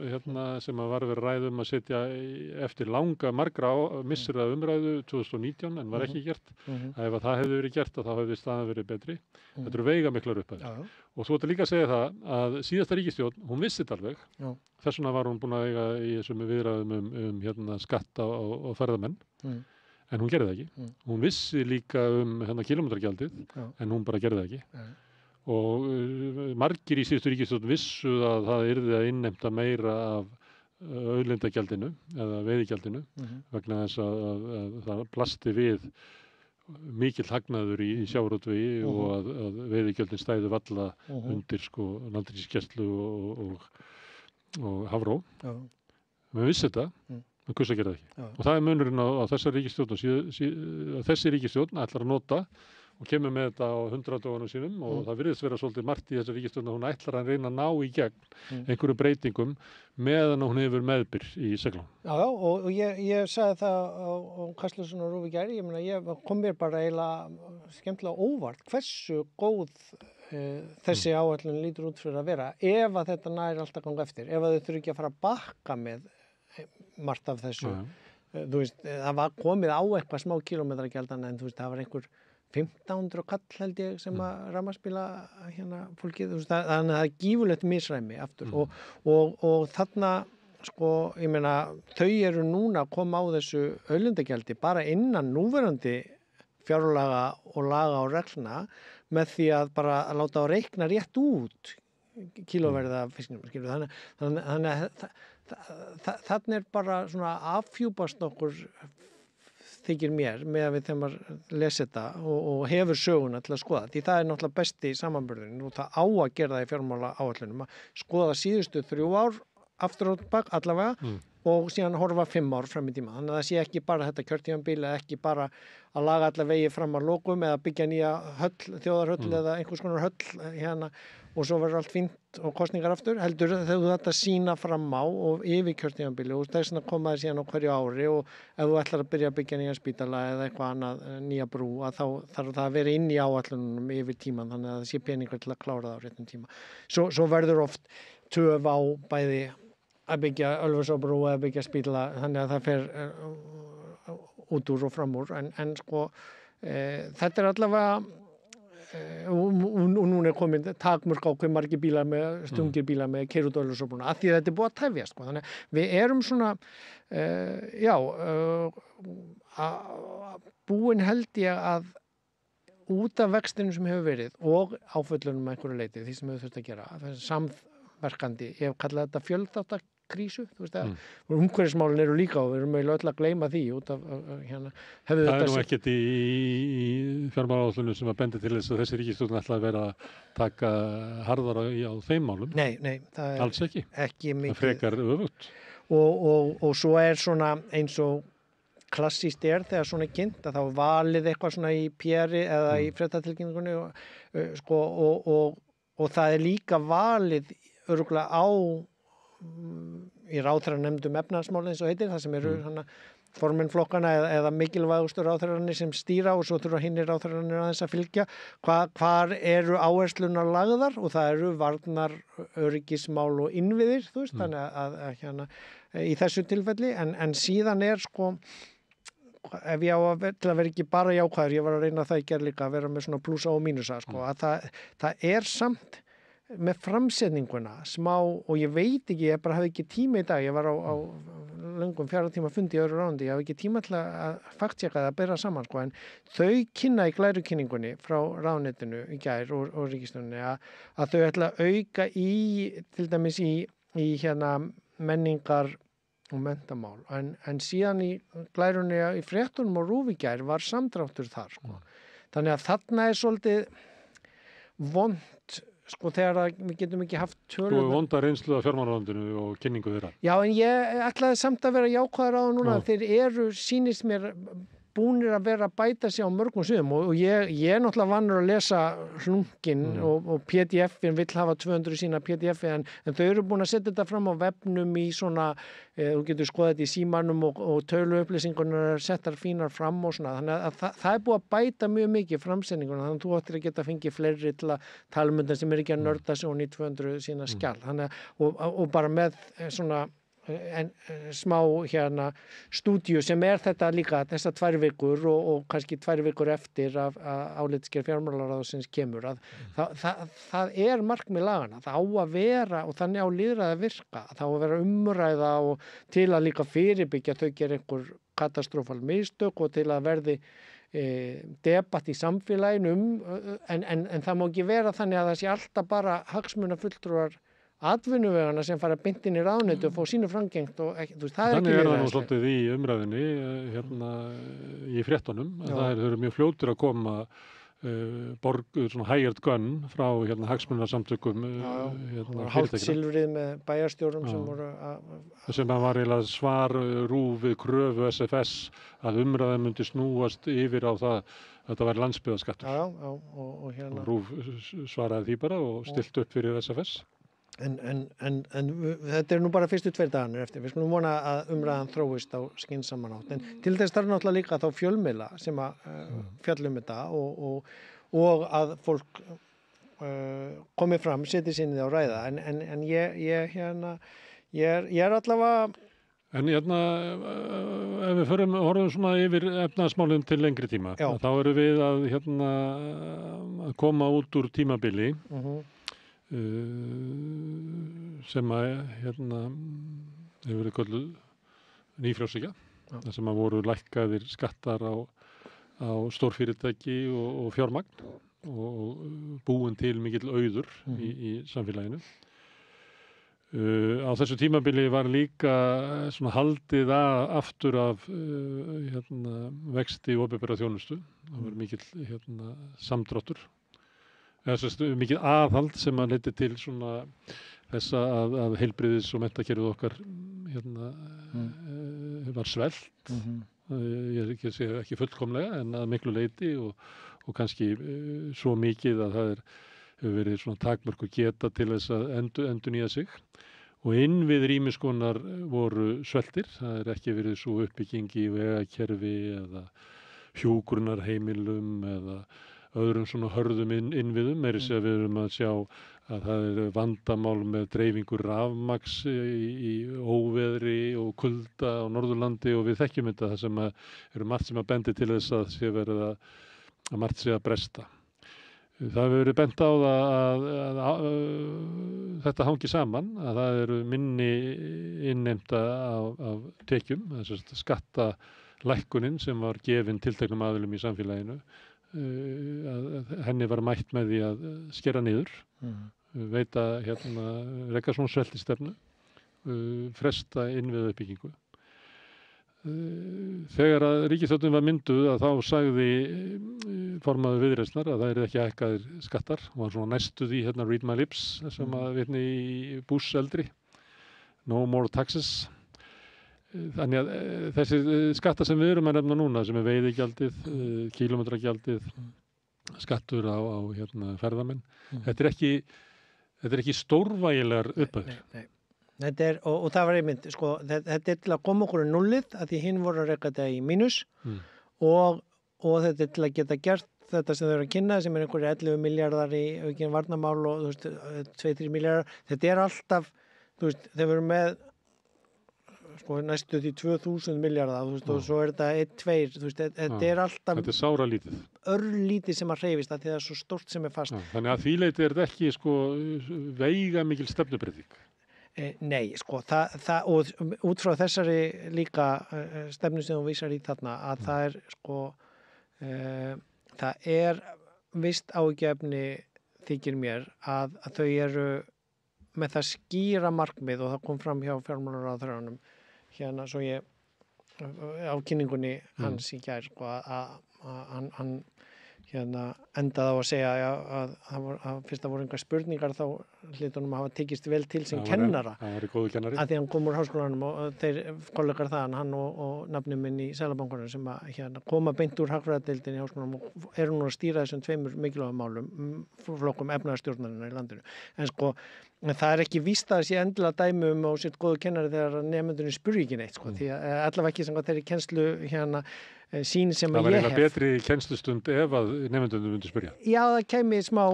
sem að var verið ræðum að setja eftir margra missera umræðu 2019 en var ekki gert. Ef það hefði verið gert þá hefði staðan verið betri. Þetta eru veigamiklar upphæðir. Og þú ert að líka að segja það að síðasta ríkisstjórn, hún vissi þetta alveg. Þess vegna var hún búin að eiga í þessum viðræðum skatta á ferðamenn, en hún gerði það ekki. Hún vissi líka kílómetragjaldið, en hún bara gerði það ekki. Og margir í síðustu ríkisstjórn vissu að það yrði að innheimta meira af auðlindagjaldinu eða veiðigjaldinu vegna þess að það blasti við mikill hagnaður í sjávarútvegi og að veiðigjöldin stæðu valla undir landhelgisgæslu og Hafró. Við vissi þetta, en hvers að gera það ekki. Og það er munurinn á þessari ríkisstjórn. Þessi ríkisstjórn ætlar að nota og kemur með þetta á 100 dögunum sínum og það virðist vera svolítið margt í þessari ríkisstjórn að hún ætlar að reyna að ná í gegn einhverju breytingum meðan hún hefur meðbyr í seglum. Já, og ég sagði það á Kastljósinu og Rúvi gær, ég kom mér bara eiginlega skemmtilega óvart hversu góð þessi áætlun lítur út fyrir að vera ef að þetta nær alltaf ganga eftir, ef að þau þurfi ekki að fara að bakka með margt af þessu. Þú veist, það var komið á eitthvað smá kílómetragjaldan en þú veist, það var einhver 1500 kall held ég sem að rafmagnsbíla fólkið, þú veist, þannig að það er gífurlegt misræmi aftur og þarna sko, ég meina, þau eru núna að koma á þessu auðlindagjaldi bara innan núverandi fjárlaga og laga og reglna með því að bara að láta á reikna rétt út kílóverða fiskinum, þannig að þannig er bara svona afhjúpast okkur þykir mér með að við þegar maður lesi þetta og hefur söguna til að skoða því það er náttúrulega besti samanburðurinn og það á að gera það í fjármála áætlunum að skoða síðustu 3 ár aftur og bak allavega og síðan horfa 5 ár fram í tíma. Þannig að það sé ekki bara þetta kjörtímabil eða ekki bara að laga alla vegi fram að lokum eða byggja nýja höll, þjóðarhöll eða einhvers konar höll og svo verður allt fínt og kosningar aftur. Heldur þegar þú þetta sína fram á og yfir kjörtímabili og þess að koma það síðan á hverju ári og ef þú ætlar að byrja að byggja nýja spítala eða eitthvað annað, nýja brú, að þá þarf það að vera inn í áætlunum yfir tíman þannig að það sé peningar til að klára það á réttum tíma. Svo verður oft töf á bæði að byggja Ölfusárbrú eða byggja spítala þannig að það fer út úr og fram úr en sko þetta er allavega og núna er komin takmörk á hve margir bílar með stungir bílar með keyra út á Ölfusárbrúna af því að þetta er búið að tefjast sko. Þannig að við erum svona búin held ég að út af vextinu sem hefur verið og áföllunum að einhverju leiti því sem hefur þurft að gera samverkandi, ég hef kallað þetta fjölþáttakrísu, þú veist að umhverfismálin eru líka og við erum öll að gleyma því út af það er nú ekkert í fjármálaáætlunum sem að bendi til þess að þessi ríkisstjórn ætla að vera að taka harðara á þeim málum. Nei, það er alls ekki mikið. Það frekar öfugt. Og svo er svona eins og klassíst þegar svona kynnt að þá valið eitthvað svona í PR-i eða í fréttatilkynningunni og það er líka valið örugglega á í ráðherranefndum efnahagsmála eins og heitir, það sem eru formenn flokkana eða mikilvægustu ráðherrarnir sem stýra og svo þurfa hinir ráðherrarnir aðeins að fylgja hvar eru áherslunar lagðar og það eru varnar, öryggismál og innviðir, þú veist, þannig að hérna í þessu tilfelli en síðan sko ef ég á til að vera ekki bara jákvæður, ég var að reyna það í gerð líka að vera með svona plúsa og mínusa sko, að það samt með framsetninguna smá og ég veit ekki, ég bara hafði ekki tíma í dag, ég var á löngum 4 tíma fundi í öðru rándi, ég hafði ekki tíma til að fakttjekka það að bera saman sko, en þau kynna í glærukynningunni frá ráðuneytinu í gær og ríkisstjórninni að þau ætla að auka til dæmis í hérna menningar og menntamál, en síðan í glærunni í fréttunum og RÚV í gær var samdráttur þar sko. Þannig að þarna svolítið vont sko þegar við getum ekki haft tölur. Þú vonda reynslu af fjármálaráðuneytinu og kynningu þeirra. Já, en ég ætlaði samt að vera jákvæður á það núna. Þeir sýnist mér búnir að vera að bæta sig á mörgum sviðum og ég er náttúrulega vannur að lesa hlungin og PDF-in vill hafa 200 sína PDF-i en þau eru búin að setja þetta fram á vefnum í svona, þú getur skoðað þetta í símanum og töluupplýsingunar settar fínar fram og svona, þannig að það er búið að bæta mjög mikið framsendinguna, þannig að þú ættir að geta fengið fleiri til að tala um þetta sem er ekki að nörda sig og 200 sína skjal, þannig að og bara með svona smá hérna stúdíu sem þetta líka þessar 2 vikur og kannski 2 vikur eftir að álitsgerð fjármálaráðsins kemur að það er markmið lagana, það á að vera og þannig á lýðræði að virka, það á að vera umræða og til að líka fyrirbyggja þau gera einhver katastrófal mistök og til að verði debatt í samfélaginu en það má ekki vera þannig að það sé alltaf bara hagsmunafulltrúar atvinnuvegana sem fara beint inn í ráðuneyti og fá sínu framgengt og ekki, þú veist, það er ekki verið. Þannig er það nú svolítið í umræðinni hérna í fréttunum, það eru mjög fljótir að koma svona hired gun frá hérna hagsmunarsamtökum hérna hálft silfrið með bæjarstjórum sem voru sem var eiginlega svar RÚV við kröfu SFS að umræðin myndi snúast yfir á það að þetta væri landsbyggðarskattur. Og hérna og RÚV svaraði því bara og stilt upp fyrir SFS. En þetta nú bara fyrstu 2 dagarnir eftir. Við skulum vona að umræðan þróist á skynsaman hátt. En til þess þarf náttúrulega líka þá fjölmiðla sem að fjalla þetta og að fólk komi fram, setji sinni á ræða. En ég er allavega. En hérna, ef við horfum svona yfir efnahagsmálin til lengri tíma, þá erum við að hérna að koma út úr tímabili. Sem að hérna hefur verið kölluð nýfrjálshyggja, þar sem að voru lækkaðir skattar á stórfyrirtæki og fjármagn og búin til mikill auður í samfélaginu. Á þessu tímabili var líka svona haldið aftur af hérna vexti opinberrar þjónustu, það var mikill hérna samdráttur. Mikið aðhald sem að leiddi til svona þessa að heilbrigðis- og menntakerfið okkar hérna var svelt. Ég er ekki fullkomlega en að miklu leyti og kannski svo mikið að það hefur verið svona takmörk og geta til þess að endurnýja sig. Og innviðir ýmiss konar voru sveltir, það er ekki verið svo uppbygging í vegakerfi eða hjúkrunarheimilum eða öðrum svona hörðum innviðum, við erum að sjá að það er vandamál með dreifingu rafmagns í óveðri og kulda á Norðurlandi og við þekkjum þetta það sem eru margt sem að bendi til þess að sé verið að margt sé að bresta. Það hefur verið bent á að þetta hangi saman, að það eru minni innheimta af tekjum, þess að skattalækkunin sem var gefin tilteknum aðilum í samfélaginu, að henni var mætt með því að skera niður, veita reka svona sveltistefnu, fresta innviðauppbyggingu. Þegar að ríkisstjórnin var mynduð að þá sagði formaður Viðreisnar að það eru ekki hækkaðir skattar og var svona næstu því read my lips sem að vitni í Bush eldri, no more taxes. Þannig að þessi skattar sem við erum að nefna núna sem er veiðigjaldið, kílómetragjaldið, skattur á ferðamenn, þetta er ekki stórvægilegar upphæðir. Þetta og það var einmitt, sko, þetta til að koma okkur í nullið, að því hinn voru að reka þetta í mínus og þetta til að geta gert þetta sem þau eru að kynna, sem einhverju 11 miljardar í aukin varnarmál og 2-3 miljardar, þetta alltaf, þeir veru með sko næstu því 2000 miljardar, og svo þetta 1-2, þetta alltaf þetta sára lítið. Örlítið sem að hreyfist, að því það svo stórt sem fast. Þannig að því leyti þetta ekki sko veiga mikil stefnubreyting. Nei, sko, það og út frá þessari líka stefnu sem þú vísar í þarna, að það sko, það vist áhyggjuefni þykir mér að þau eru með það skýra markmið, og það kom fram hjá fjármálaráðherranum hérna, svo ég á kynningunni hans í gær, sko, að hann hérna endaði á að segja að fyrst það voru einhver spurningar, þá hlutunum að hafa tekist vel til sem kennara. Það var góður kennari. Að því hann kom úr háskólanum og þeir kollegar þaðan, hann og nafni minn í Seðlabankanum, sem að hérna koma beint úr hagfræðideildinni í háskólanum og eru nú að stýra þessum 2 mikilvægum málum, flokkum efnahagsstjórnarinnar í landinu. En sko, það ekki víst að það sé endilega dæmi á sitt góðu kennari þegar nemendurinn spurði ekki neitt, sko, því að allavega ekki sem þeirri kennslu hérna sín sem að ég hef. Það var eiginlega betri kennslustund ef að nemendurnir myndu spyrja. Já, það kemi smá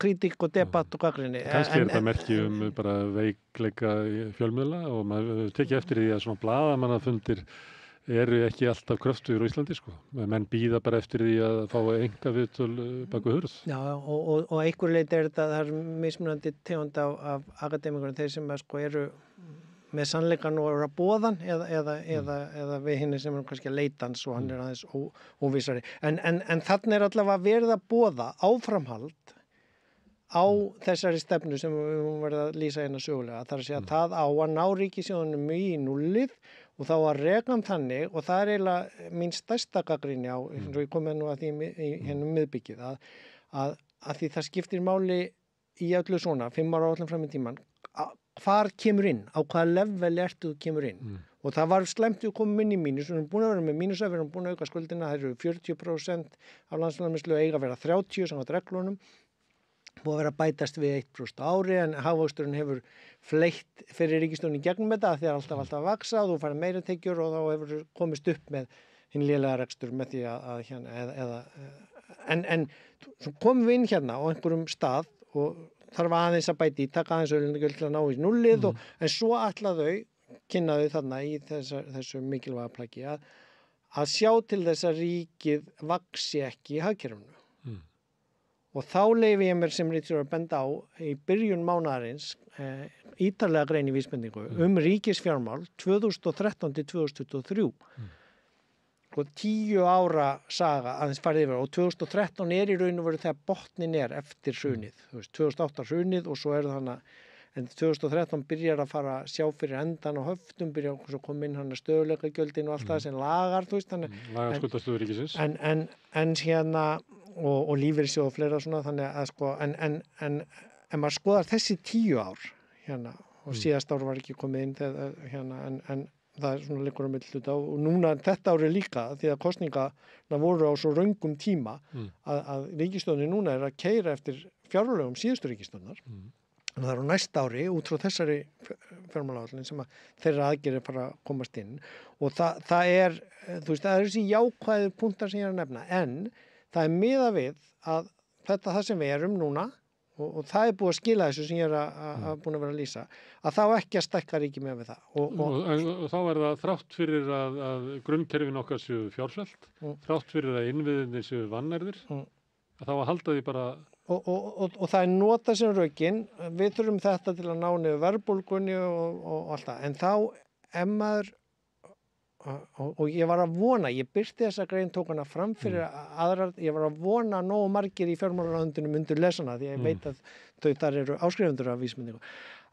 kritík og debatt og gagnrýni. Kannski þetta merki bara veikleika fjölmiðla, og maður tekið eftir því að svona blaðamannafundir eru ekki alltaf kröftugur á Íslandi, sko. Menn bíða bara eftir því að fá enga viðtöl baku hurð. Já, og einhver leiti þetta, það mismunandi tegund af akademikurum, þeir sem sko eru með sannleikan og eru að boðan eða við hinn sem eru kannski að leita hans og hann aðeins óvísari. En þannig allavega verið að boða áframhald á þessari stefnu sem við verðum að lýsa hérna sögulega. Það að segja að það á að ná ríkissjóðunum í nullið og þá að reka þannig, og það eiginlega mín stærsta gagnrýni á, eins og ég kom með nú að því í hennum miðbyggið, að því það skiptir máli í öllu svona, 5 ára áætlun fram í tímann, hvar kemur inn, á hvaða level ertu þú kemur inn. Og það var slæmt við komum inn í mínus, við erum búin að vera með mínus, við erum búin að auka skuldina, það eru 40% af landsframleiðslu eiga að vera 30% samkvæmt reglunum, búið að vera að bætast við 1% ári, en hagvöxturinn hefur fleitt fyrir ríkisstjórnin gegnum þetta, því að alltaf að vaksa, þú færð meira tekjur og þá hefur komist upp með hinn lélega rekstur með því að hérna, en svo komum við inn hérna á einhverjum stað og þarf aðeins að bæti í, taka aðeins auðvitað til að ná í nullið, en svo ætla þau, kynna þau þarna í þessu mikilvæga plaggi, að sjá til þess að ríkið vaxi ekki í hagkerfinu. Og þá leyfi ég mér sem ritstjóri að benda á í byrjun mánaðarins ítarlega grein í vísbendingu ríkisfjármál 2013 til 2023. Og 10 ára saga aðeins farið yfir, og 2013 í raun og veru þegar botnin eftir hrunið. 2008 hrunið, og svo þannig en 2013 byrjar að fara að sjá fyrir endan og höftum, byrjar að koma inn hann að stöðuleikagjöldin og allt það sem lagar, lagar skuldastöðu ríkisins. En hérna og lífeyrissjóð og fleira svona, þannig að sko, en maður skoðar þessi 10 ár hérna, og síðast ár var ekki komið inn þegar, hérna, en það svona liggur á milli hluta, og núna þetta ári líka, því að kosningarnar voru á svo röngum tíma að ríkisstjórnin núna að keyra eftir fjárlögum síðustu ríkisstjórnar. En það á næsta ári, út frá þessari fjármálaáætlun, sem að þeirra aðgerðir fara að komast inn, og það þú veist, það þessi jákvæðir punktar sem ég að nefna, en það miðað við að þetta það sem við erum núna, og það búið að skila þessu sem ég að búin að vera að lýsa, að þá ekki að stækka ríki með við það. Og þá það þrátt fyrir að grunnkerfin okkar séu fjársvelt, þrátt fyrir að innviðinni séu vannærðir, að þá að halda því bara. Og það notað sem rökin, við þurfum þetta til að ná niður verðbólgunni og allt það, en þá maður, og ég var að vona, ég birti þessa grein, tók hana fram fyrir aðrar, ég var að vona nógu margir í fjármálaráðuneytinu myndu lesana, því ég veit að þau þar eru áskrifundur af vísbendingu,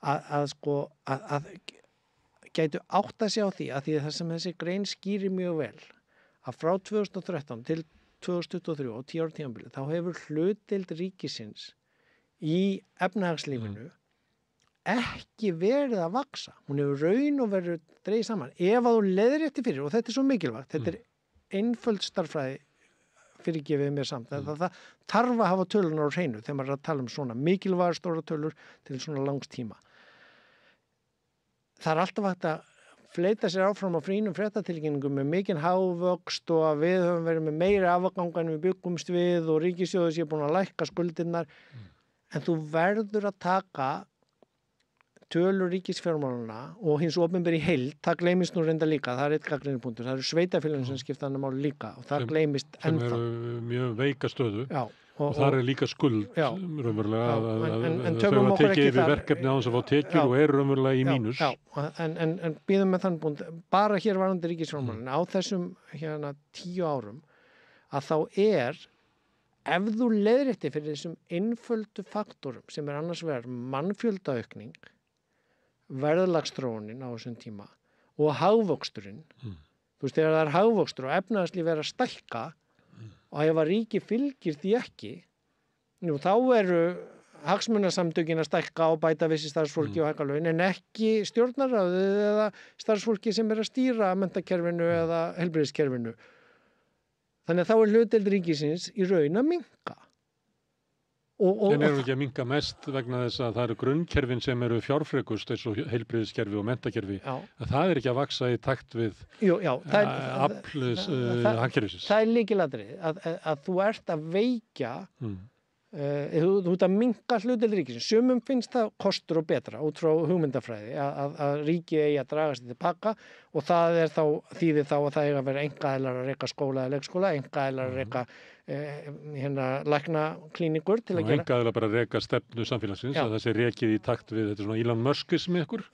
að gætu átta sig á því, að því það sem þessi grein skýrir mjög vel, að frá 2013 til 2023 og 10 ára tímabili, þá hefur hlutdeild ríkisins í efnahagslífinu ekki verið að vaksa. Hún hefur raun og verið dregið saman. Ef að þú leiðréttir fyrir, og þetta svo mikilvægt, þetta einföld starffræði fyrirgefið mér samt, það þarf að hafa tölunar á hreinu, þegar maður að tala svona mikilvægar stóra tölur til svona langs tíma. það alltaf hægt að fleita sér áfram á frínum fréttatilkynningum með mikinn hagvöxt og að við höfum verið með meiri afganga en við byggumst við og ríkissjóður sé búin að lækka skuldirnar. En þú verður að taka tölur ríkisfjármálana og hins opinberi í heild, það gleymist nú reynda líka, það er eitt gagnrýnipunktur, það eru sveitafélögin sem skipta annað máli líka og það gleymist ennþá. Sem eru mjög veika stöðu. Já. Og þar er líka skuld raunverulega að þau hafa tekið yfir verkefni á þess að fá tekjur og eru raunverulega í mínus. Já, en býðum með þann búnd, bara hér varandi ríkisfjármálin, á þessum 10 árum, að þá ef þú leiðréttir fyrir þessum einföldu faktorum sem annars vegar mannfjöldaaukning, verðlagsþróunin á þessum tíma og hagvöxturinn. Þú veist, þegar það er hagvöxtur og efnahagslíf að stækka og ef að ríki fylgir því ekki, þá eru hagsmunasamtökin að stækka og bæta vissi starfsfólki og hækka laun en ekki stjórnarráðið eða starfsfólki sem að stýra menntakerfinu eða heilbrigðiskerfinu. Þannig að þá hlutdeild ríkisins í raun að minnka. En eru ekki að minnka mest vegna þess að það eru grunnkerfin sem eru fjárfrekust eins og heilbrigðiskerfi og menntakerfi að það ekki að vaksa í takt við afl hagkerfisins. Það lykilatriði að þú ert að veikja þú ert að minnka hlutdeild ríkisins. Sumum finnst það kostur og betra út frá hugmyndafræði að ríki eigi að draga sig til baka og það þýðir þá að það eiga að vera einkaaðilar að reka skóla eða leikskóla, einkaaðilar að reka læknaklínikur til að gera. Og einkaaðilar bara reka stefnu samfélagsins að það sé rekið í takt við þetta svona Elon Muskism ykkur.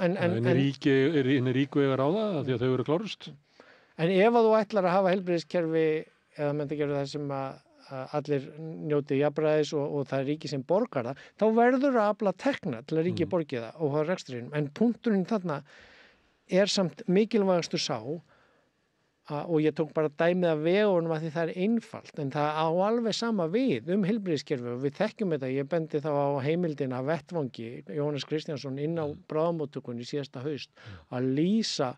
En ríku eiga ráða því að þau eru klárust. En ef að þú ætlar að hafa heilbrigðiskerfi eða menntakerfi þar sem að allir njóti jafnræðis og það er ríki sem borgar það, þá verður að afla tekna til að ríki borgi það og hafa rekstrinum. En punkturinn þarna samt mikilvægastur sá og ég tók bara dæmið af vegunum að því það er einfalt en það á alveg sama við heilbrigðiskerfi og við þekkjum þetta, ég bendi þá á heimildina vettvangi Jóhannes Kristjánsson inn á bráðamóttökunni síðasta haust að lýsa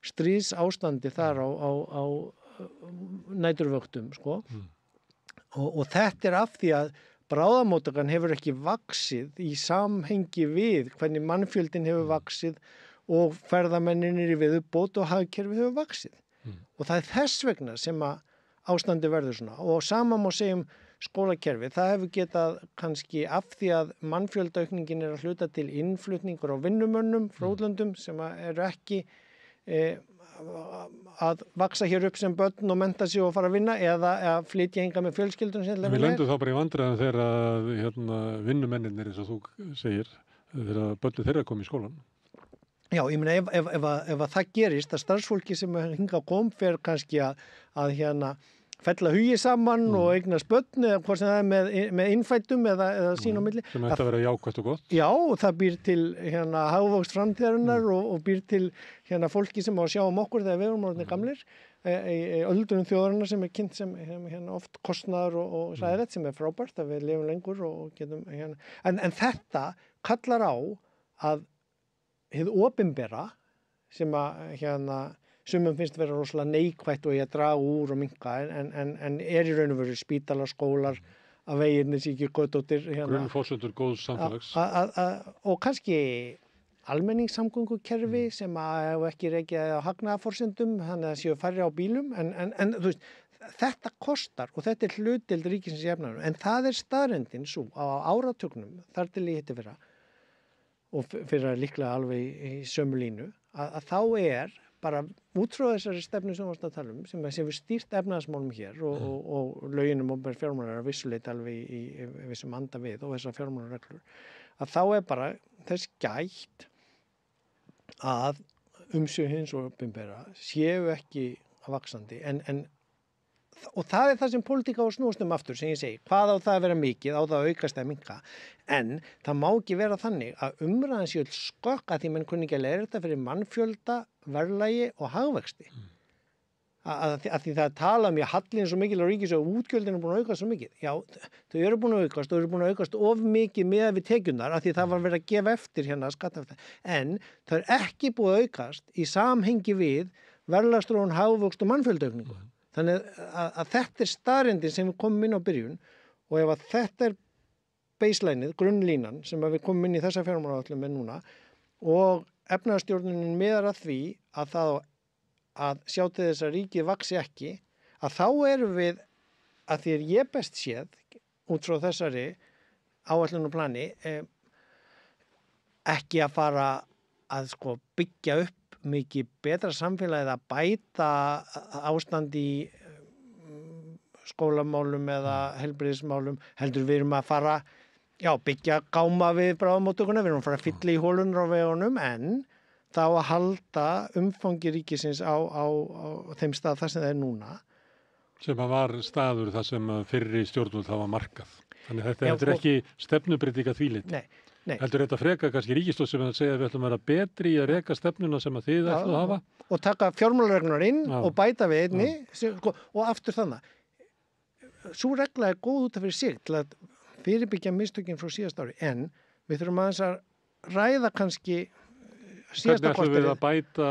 stríðsástandi þar á næturvöktum sko. Og þetta af því að bráðamóttakan hefur ekki vaxið í samhengi við hvernig mannfjöldin hefur vaxið og ferðamenninir í viðbót og hagkerfi hefur vaxið. Og það er þess vegna sem að ástandi verður svona. Og sama má segja skólakerfi. Það hefur getað kannski af því að mannfjöldaaukningin að hluta til innflutningur á vinnumönnum frá útlöndum sem eru ekki að vaksa hér upp sem börn og mennta sig og fara að vinna eða að flytja hingað með fjölskyldun. Við lendum þá bara í vandræðum þegar vinnumennirnir eins og þú segir þegar börnir þeirra kom í skólan. Já, ég meina ef það gerist að starfsfólki sem hingað kom fer kannski að fella hugi saman og eignast börn eða hvort sem það með innfættum eða sín á milli. Sem ætti að vera jákvætt og gott. Já, og það býr til hagvöxt framtíðarinnar og býr til fólki sem á að sjá okkur þegar við erum orðnir gamlir. Öldrun þjóðarinnar sem kynnt sem oft kostnaður og sæðrætt sem frábært að við lifum lengur og getum En þetta kallar á að hið opinbera sem að sumum finnst vera rosalega neikvætt og ég að draga úr og minnka en í raun og veru spítalar, skólar að veginni sé ekki götóttir grunnforsendur góðs samfélags og kannski almenningssamgöngukerfi sem að ekki rekja á hagnaðarforsendum þannig að séu færri á bílum en þú veist, þetta kostar og þetta er hlutdeild ríkisins í efnahagnum en það er staðreyndin svo á áratugnum þar til ég hitti fyrra og fyrir líklega alveg í sömu línu að þá bara út frá þessari stefnu sem við varst að tala sem við stýrt efnahagsmálum hér og löginum opinber fjármálar að vissuleit alveg í vissum anda við og þessar fjármálareglur að þá bara þess gætt að umsvif hins opinbera séu ekki vaxandi og það er það sem pólitík á að snúast aftur sem ég segi, hvað á það að vera mikið á það að aukast eða minnka en það má ekki vera þannig að umræðan sé öll skökk að því menn kunni ekki að leiða þetta fyrir mannfjölda, verðlagi og hagvexti að því það tala hallinn svo mikil á ríkis og útgjöldin búin að aukast svo mikið já, þau eru búin að aukast og eru búin að aukast of mikið með við tekjurnar að því það var verið að gefa eftir skattafætta en það er ekki búið að aukast í samhengi við verðlagsþróun, hagvöxt og mannfjöldaaukningu Þannig að þetta er staðreyndin sem við komum inn á byrjun og ef að þetta baselineið, grunnlínan sem við komum inn í þessa fjármálaáætlun með núna og efnahagsstjórnunin miðar að því að sjá til þess að ríkið vaxi ekki, að þá erum við, að því ég best séð, út frá þessari áætlun og plani, ekki að fara að sko byggja upp mikið betra samfélagið að bæta ástand í skólamálum eða heilbrigðismálum, heldur við erum að fara byggja gáma við bráðamóttökuna, við erum að fara að fylla í hólunur á vegunum, en þá að halda umfangi ríkisins á þeim stað þar sem það er núna. Sem að var staður þar sem fyrri stjórnvöld hafa markað. Þannig þetta er ekki stefnubreyting að því liti. Nei. Heldur þetta freka kannski ríkisstjórn sem að segja að við ætlum að vera betri í að reka stefnuna sem að þið ætlum að hafa? Og taka fjármálareglunar inn og bæta við einni og aftur þannig. Sú regla er góð út af fyrir sig til að fyrirbyggja mistökin frá síðast ári, en við þurfum aðeins að ræða kannski síðasta korterið. Hvernig ætlum við að bæta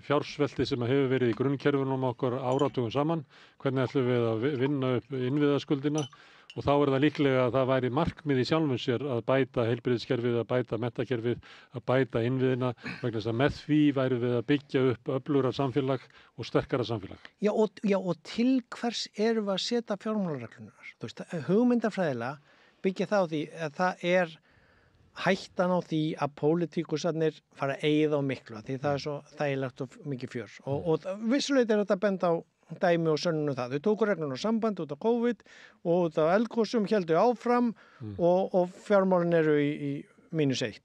fjársvelti sem hefur verið í grunnkerfunum okkar áratugum saman? Hvernig ætlum við að vinna upp innviðaskuldina? Og þá er það líklega að það væri markmið í sjálfum sér að bæta heilbrigðiskerfið, að bæta menntakerfið, að bæta innviðina, vegna þess að með því væri við að byggja upp öflugra samfélag og sterkara samfélag. Já, og til hvers erum við að setja fjármálareglunar? Þú veist, hugmyndafræðilega byggja það á því að það er hættan á því að pólitíkusarnir fara að eyða á miklu, því það er svo þægilegt og mikið fjör. Og vissulega er þetta að benda á dæmi og sönnum það. Þau tóku reglun á samband út af COVID og út af eldgosum, héldu áfram og fjármálin eru í -1%.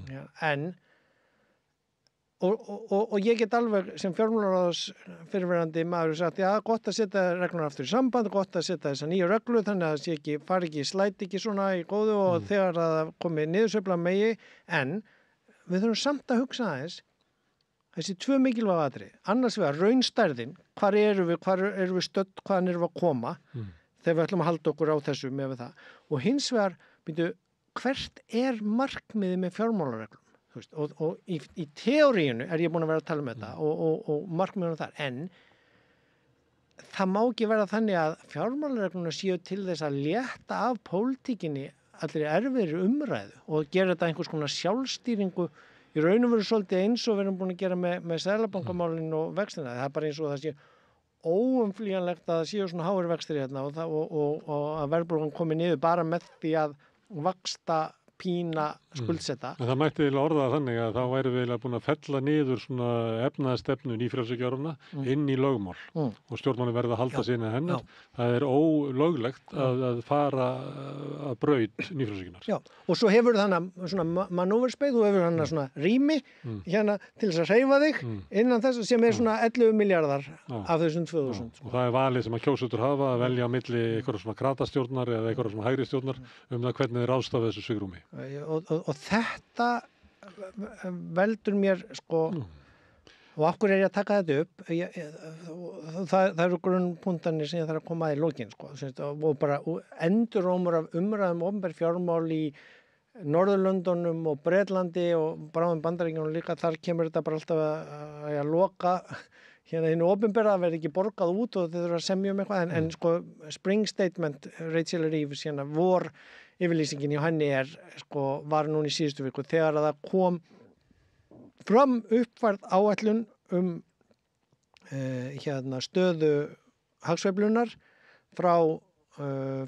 Ja, en og ég get alveg sem fjármálaráðs fyrirverandi maður sagt, gott að setja regluna aftur í samband, gott að setja þessa nýju reglu þannig að það fari ekki, slæti ekki svona í góðu og þegar það komi niðursveifla megi, en við þurfum samt að hugsa aðeins þessi tvö mikilvæg atriði, annars vegar raunstærðin, hvar erum við stödd, hvaðan erum við að koma þegar við ætlum að halda okkur á þessu með það, og hins vegar, hvert er markmiðið með fjármálareglum? Og í teóríinu er ég búin að vera að tala um þetta og markmiðunum þar, en það má ekki vera þannig að fjármálaregluna séu til þess að létta af pólitíkinni allir erfiðri umræðu og gera þetta einhvers konar sjálfstýringu í raun og veru svolítið eins og við erum búin að gera með seðlabankamálin og vextina. Það er bara eins og það sé óumflýjanlegt að það séu svona háir vextir hérna og að verðbólgan komi niður bara með því að vaxta pína skuldsetta. Það mætti eiginlega orða þannig að þá væri við eiginlega búin að fella niður svona efnaðastefnun í frjálshyggjuáruna inn í lögmál og stjórnmálin verða að halda sinni hennar. Það er ólöglegt að fara að braut nýfrjálshyggjunnar. Já, og svo hefur þannig svona manúverspeið, þú hefur þannig svona rými hérna til þess að hreyfa þig innan þess sem er svona 11 miljardar af þessum 2000. Og það er valið sem að kjósendur hafa að velja á milli einhverja svona kratastjórnar eða einhverja svona hægri stjórnar það hvernig þeir ráðstafa þessu svigrúmi. Og þetta veldur mér og af hverju er ég að taka þetta upp það eru grunnpuntanir sem ég þarf að koma að í lokin og bara endurómur af umræðum opinber fjármál í Norðurlöndunum og Bretlandi og bráðum Bandaríkjunum líka, þar kemur þetta bara alltaf að loka hérna hinn opinbera, það verði ekki borgað út og þau þurfa að semja um eitthvað en Spring Statement, Rachel Reeves hérna yfirlýsingin hjá henni var núna í síðustu viku þegar að það kom fram uppfærð áætlun stöðu hagsveiflunar frá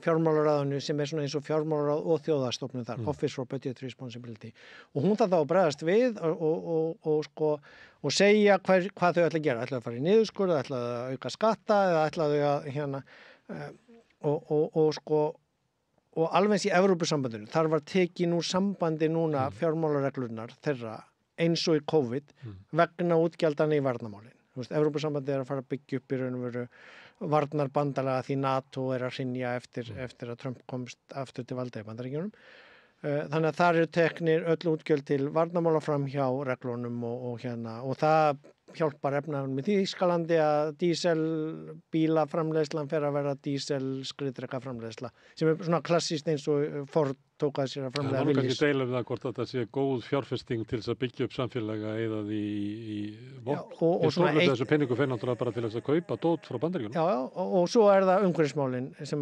fjármálaráðinu sem er svona eins og fjármálaráð og þjóðastofnun þar, Office for Budget Responsibility, og hún þarf þá að bregðast við og segja hvað þau ætla að gera, ætla að fara í niðurskurð, ætla að auka skatta eða ætla að og alveg eins í Evrópusambandinu, þar var tekið nú sambandi núna fjármálareglunar þeirra eins og í COVID vegna útgjaldana í varnarmálin. Evrópusambandið er að fara að byggja upp í raun og veru varnarbandalega því NATO er að hrynja eftir að Trump komst aftur til valda í Bandaríkjunum. Þannig að þar eru teknir öll útgjöld til varnarmála fram hjá reglunum og það hjálpar efnaðum í Þýskalandi að díselbílaframleiðslan fer að vera díselskriðdrekaframleiðsla sem svona klassískt eins og Ford tók að sér að framleiða Willys. Það Willys. kannski deila það hvort þetta sé góð fjárfesting til þess að byggja upp samfélaga eða því í vond. Ég trúi að þessu peningu fer náttúrulega bara til þess að kaupa dót frá Bandaríkjunum. Já, og svo það umhverfismálin sem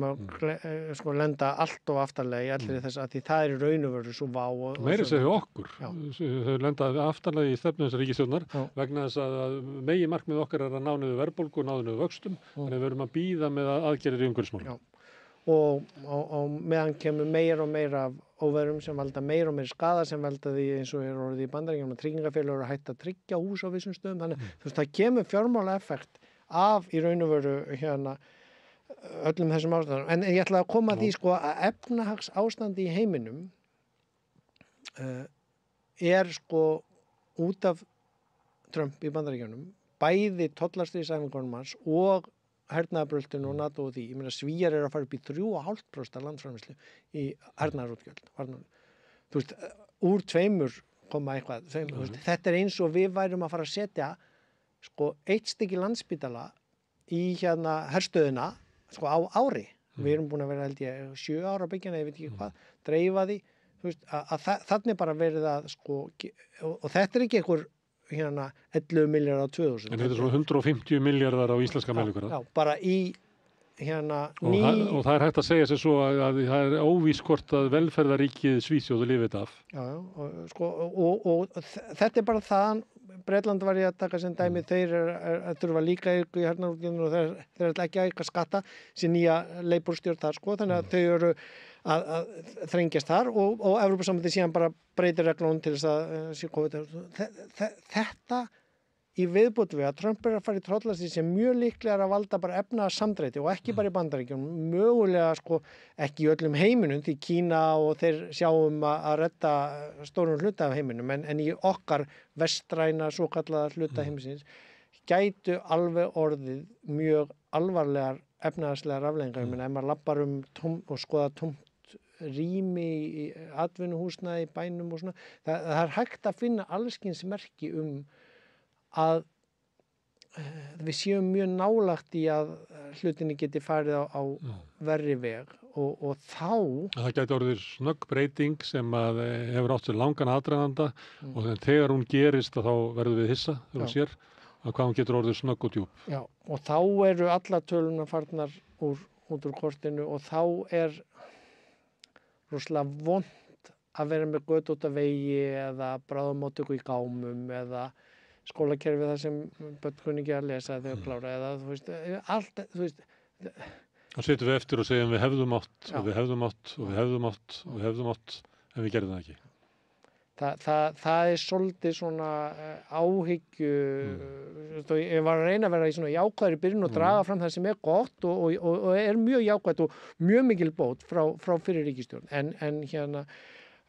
sko lenda allt og aftarlega í allir þess að því það í raun og veru svo vá. Meiri segja okkur. Þau lenda aftarlega í stefnu þessar ríkisstjórnar vegna þess að megi markmið okkar að ná niður verðbólgu og ná niður vöxtum, þannig við erum að bíða með aðgerðir í umhverfismálum. Og meðan kemur meira og meira af óveðrum sem valda meira og meira skada sem valda því eins og orðið í Bandaríkjunum að tryggingafélög eru að hætta að tryggja hús á vissum stöðum, þannig það kemur fjármála effekt af í raun og veru öllum þessum ástæðum. En ég ætla að koma að því sko að efnahags ástandi í heiminum sko út af Trump í Bandaríkjunum, bæði tollastríðsæfingunum hans og hernaðarbröltun og NATO og því. Ég meina Svíar eru að fara upp í 3,5% landframleiðslu í hernaðarútgjöld. Þú veist, úr 2,eitthvað. Þetta eins og við værum að fara að setja sko 1 stykki Landspítala í herstöðina sko á ári. Við erum búin að vera held ég 7 ára að byggja, ég veit ekki hvað, dreifa því. Þú veist, þannig bara verið að sko, og þetta ekki einhver 11 miljardar á 2000. En þetta svona 150 miljardar á íslenska mælikvarða. Já, bara í og það hægt að segja sér svo að það óvíst hvort að velferðaríkið Svíþjóð lifið þetta af. Já, og þetta bara það, Bretland var ég að taka sem dæmi, þeir þurfa líka í hernaðarútgjöldum og þeir ætla ekki að eitthvað skatta sem nýja Labour-stjórn þar sko, þannig að þau eru að þrengjast þar og Evrópusambandið síðan bara breytir reglunum til þess að þetta í viðbót við að Trump að fara í trollastíð sem mjög líklega að valda bara efnahagssamdrætti og ekki bara í Bandaríkjunum, mögulega sko ekki í öllum heiminum því Kína og þeir sjáum að redda stórum hluta af heiminum en í okkar vestræna svo kallaða hluta heimisins gætu alveg orðið mjög alvarlegar efnahagslegar afleiðingar. Ég meina ef maður lappar og skoða tómt rými í atvinnuhúsnæði í bænum og svona, það hægt að finna allskyns merki að við séum mjög nálagt í að hlutinni geti farið á verri veg og þá það gæti orðið snögg breyting sem að hefur átt sér langan aðdraganda og þegar hún gerist þá verðum við hissa þegar hún sér að hvað hún getur orðið snögg og djúp. Já, og þá eru alla töluna farnar út úr kortinu og þá rosalega vont að vera með göt út af vegi eða bráðamóttöku í gámum eða skólakerfi þar sem börn kunni ekki að lesa þegar klára eða þú veist, allt, þú veist. Þá setjum við eftir og segjum við hefðum átt og við hefðum átt og við hefðum átt og við hefðum átt en við gerðum það ekki. Það svolítið svona áhyggju, ég var að reyna að vera í svona jákvæðri byrjun og draga fram það sem gott og mjög jákvætt og mjög mikil bót frá fyrir ríkisstjórn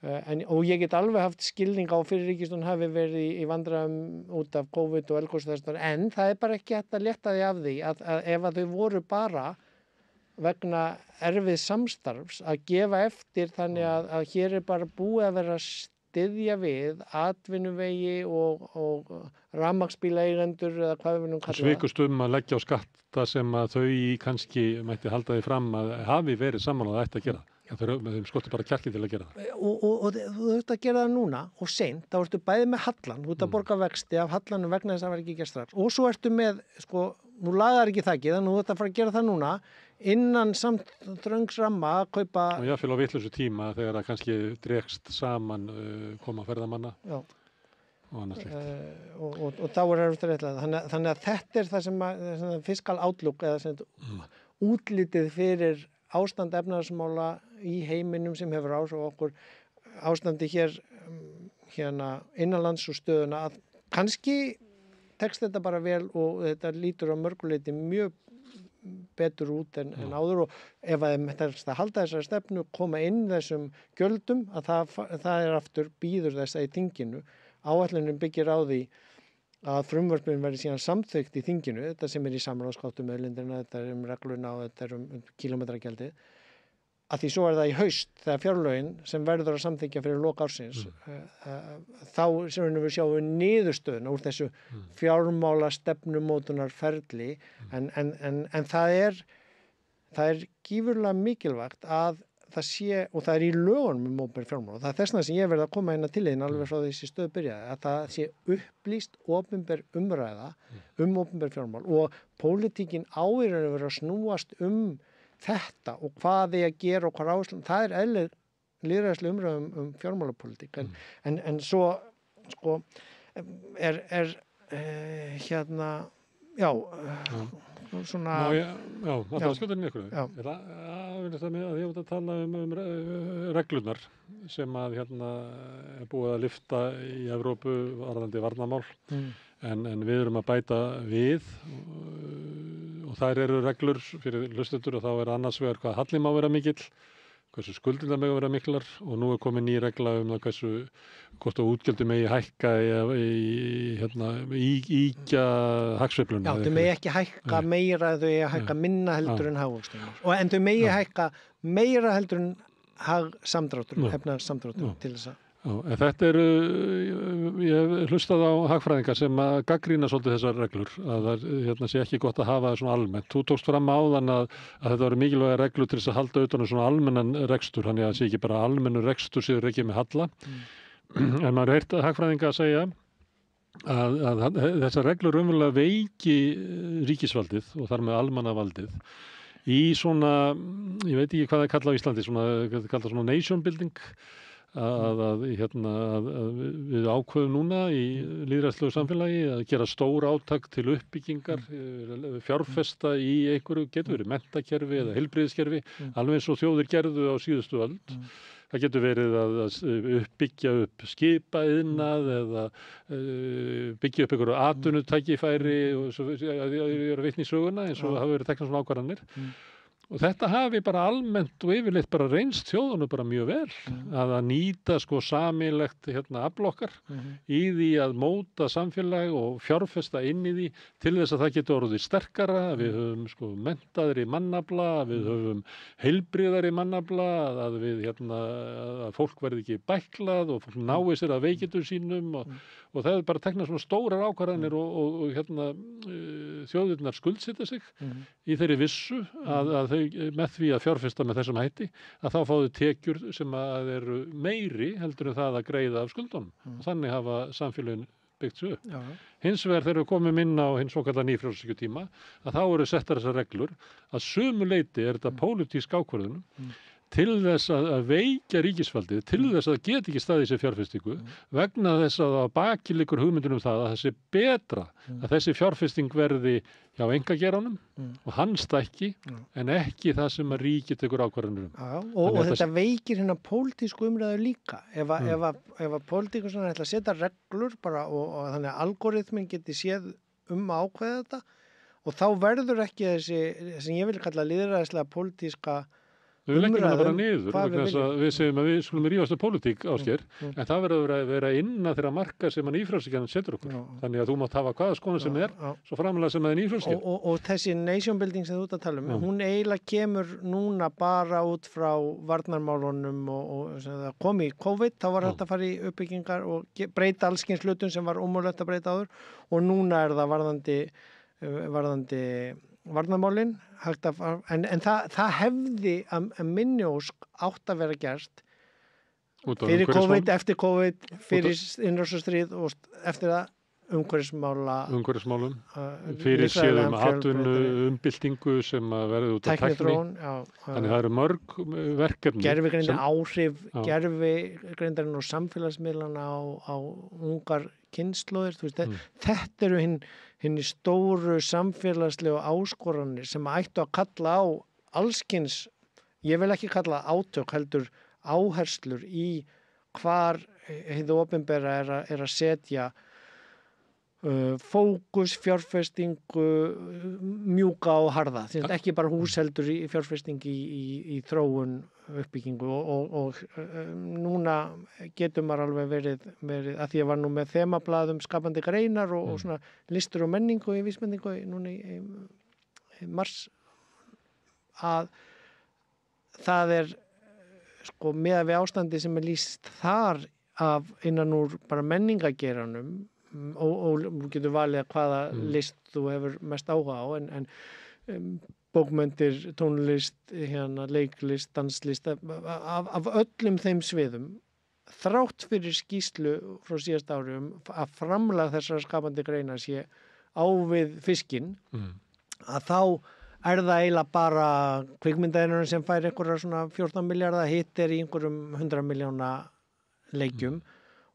og ég get alveg haft skilning á fyrir ríkisstjórn hafi verið í vandræðum út af COVID og eldgos þess en það bara ekki hægt að létta því af því að ef að þau voru bara vegna erfið samstarfs að gefa eftir þannig að hér bara búið að vera styðja við atvinnuvegi og rafmagnsbílaeigendur eða hvað við nú kalla það. Svikust að leggja á skatta sem að þau kannski mætti halda því fram að hafi verið saman og það ætti að gera. Þeim skorti bara kjarki til að gera það. Og þú ert að gera það núna og seint, þá ertu bæði með hallan, þú ert að borga vexti af hallanum vegna þess að það var ekki gert strax. Og svo ertu með, sko, nú lagar ekki þakið, þannig að þú ert að fara að gera það núna innan samt þröngsramma að kaupa... Og jáfnvel á vitlausu tíma þegar það kannski dregst saman koma ferðamanna og annars slikt. Og þá erfitt að réttlega. Þannig að þetta það sem fiskal outlook eða útlitið fyrir ástand efnahagsmála í heiminum sem hefur áhrif á okkur ástandi hér innanlands og stöðuna að kannski tekst þetta bara vel og þetta lítur á mörguleiti mjög betur út en áður og ef það halda þessari stefnu koma inn þessum gjöldum að það aftur býður þess að í þinginu áætlunin byggir á því að frumvörpin verði síðan samþykkt í þinginu, þetta sem í samráðsgáttum auðlindina, þetta regluna og þetta kílómetragjaldið að því svo það í haust þegar fjárlögin sem verður að samþykkja fyrir lok ársins þá sem við sjáum niðurstöðuna úr þessu fjármála stefnumótunar ferli en það er gífurlega mikilvægt að það sé, og það í lögunum opinber fjármál og það þess vegna sem ég verið að koma hérna til þín alveg frá þessi stöðu byrjaði að það sé upplýst opinber umræða opinber fjármál og pólitíkin á í raun og veru að snúast þetta og hvað þið að gera og hvað áherslu, það er eðlileg lýðræðisleg umræða fjármálapólitík en svo sko svona það skjóta ykkur það með að ég átt að tala reglurnar sem að er búið að lyfta í Evrópu varðandi varnarmál en við erum að bæta við og þær eru reglur fyrir hlustendur og þá annars vegar hvað halli má vera mikill, hversu skuldirnar mega vera miklar og nú komin ný regla það hversu hvort að útgjöldum megi hækka íkja hagsveifluna. Já, þau megi ekki hækka meira, þau megi hækka minna heldur en hagvöxtunar en þau megi hækka meira heldur en hagsamdráttur, efnahagssamdráttur til þess að en þetta ég hlustað á hagfræðinga sem að gaggrýna svolítið þessar reglur að það sé ekki gott að hafa það svona almennt. Þú tókst fram áðan að þetta voru mikilvæga reglur til þess að halda utan svona almennan rekstur, þannig að það sé ekki bara almennur rekstur sem ekki með halla. En maður heyrt hagfræðinga að segja að þessar reglur raunverulega veiki ríkisvaldið og þar með almannavaldið í svona, ég veit ekki hvað það kalla á Íslandi, svona nation building að við ákveðum núna í lýðræðislegu samfélagi að gera stór átak til uppbyggingar, fjárfesta í einhverju, getur verið menntakerfi eða heilbrigðiskerfi, alveg eins og þjóðir gerðu á síðustu öld. Það getur verið að uppbyggja upp skipaiðnað eða byggja upp einhverju atvinnutækifæri og svo ég er vitni í söguna eins og hafa verið teknað svona ákvarðanir. Og þetta hafi bara almennt og yfirleitt bara reynst þjóðunum bara mjög vel að nýta sko sameiginlegt afl okkar í því að móta samfélag og fjárfesta inn í því til þess að það getur orðið sterkara, við höfum sko menntaðri mannafla, við höfum heilbrigðari mannafla, að við að fólk verði ekki bæklað og fólk nái sér að veikindum sínum og það er bara teknað svona stórar ákvarðanir og þjóðirnar skuldsetja sig í þeirri vissu að þau með því að fjárfesta með þessum hætti að þá fá þau tekjur sem að eru meiri heldur en það að greiða af skuldunum og þannig hafa samfélögin byggt sig upp. Hins vegar þegar við komum inn á hins svokallaða nýfrjálshyggjutíma að þá eru settar þessar reglur að sumu leyti þetta pólitísk ákvörðun til þess að veikja ríkisvaldið, til þess að það geti ekki staðið sér fjárfestingu vegna þess að á baki liggur hugmyndin það að það sé betra að þessi fjárfesting verði hjá einkageiranum og hann stækki en ekki það sem að ríkið tekur ákvarðanir og þetta veikir hérna pólitísku umræðu líka ef að pólitíkusinn ætla að setja reglur bara og þannig að algoritmin geti séð að ákveða þetta og þá verður ekki þessi sem ég vil kalla lýðræðislega pólitíska Við viljum ekki bara niður vegna þess að við segjum að við skulum rífast pólitík Ásgeir en það verður að vera innan þeirra marka sem að nýfrjálshyggjan setur okkur. Þannig að þú mátt hafa hvaða skoðun sem svo framlega sem að nýfrjálshyggjan. Og þessi nation building sem þú ert að tala hún eiginlega kemur núna bara út frá varnarmálunum og sem það kom í COVID þá var þetta að fara í uppbyggingar og breyta allskyns hlutum sem var ómögulegt að breyta áður og núna er það varðandi varnarmálin en það hefði að minni ósk átt að vera gert fyrir COVID, eftir COVID, fyrir innrásarstríð og eftir það umhverfismálum fyrir séðum atvinnu umbyltingu sem að verði út af tækni þannig það eru mörg verkefni gervigreindin áhrif gervigreindarinn og samfélagsmiðlana á ungar kynslóðir þetta eru hinni stóru samfélagslegu áskoranir sem ættu að kalla á allskyns, ég vil ekki kalla átök heldur áherslur í hvar hið opinbera er að setja fókus, fjárfestingu, mjúka og harða. Ekki bara hús heldur í fjárfestingi í þróun uppbyggingu og núna getur maður alveg verið að því að var nú með þemablaðum skapandi greinar og svona listur og menningu í vísbendingu núna í mars að það sko með við ástandi sem lýst þar af innan úr bara menningageranum og getur valið hvaða list þú hefur mest áhuga á en bókmenntir, tónlist, leiklist, danslist af öllum þeim sviðum þrátt fyrir skýrslu frá síðast ári að framlag þessara skapandi greina sé á við fiskinn að þá það eiginlega bara kvikmyndaðinur sem fær einhverja svona 14 milljarða, hitt í einhverjum 100 miljóna leikjum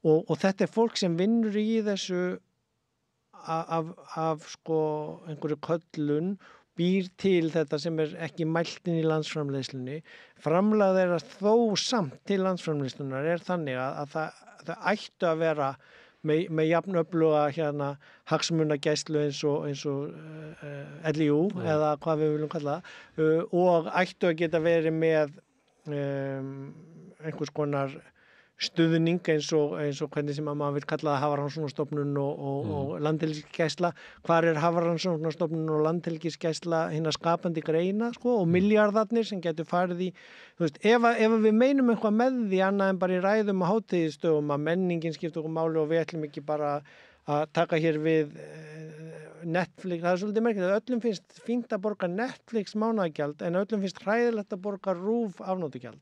og þetta fólk sem vinnur í þessu af sko einhverju köllun býr til þetta sem ekki mælt inn í landsframleiðslunni. Framlag þeirra þó samt til landsframleiðslunar þannig að það ættu að vera með jafn öfluga hagsmunagæslu eins og LIU eða hvað við viljum kalla og ættu að geta verið með einhvers konar stuðning eins og hvernig sem að maður vil kalla það Hafrannsóknastofnun og landhelgisgæsla. Hvar Hafrannsóknastofnun og landhelgisgæsla hinna skapandi greina sko, og milljarðarnir sem getur farið í þú veist, ef við meinum eitthvað með því annað en bara í ræðum og hátíðistöfum að menningin skiptir okkur máli og við ætlum ekki bara að taka hér við Netflix, það svolítið merkilegt að öllum finnst fínt að borga Netflix mánaðargjald en öllum finnst hræðilegt að borga RÚV afnotagjald.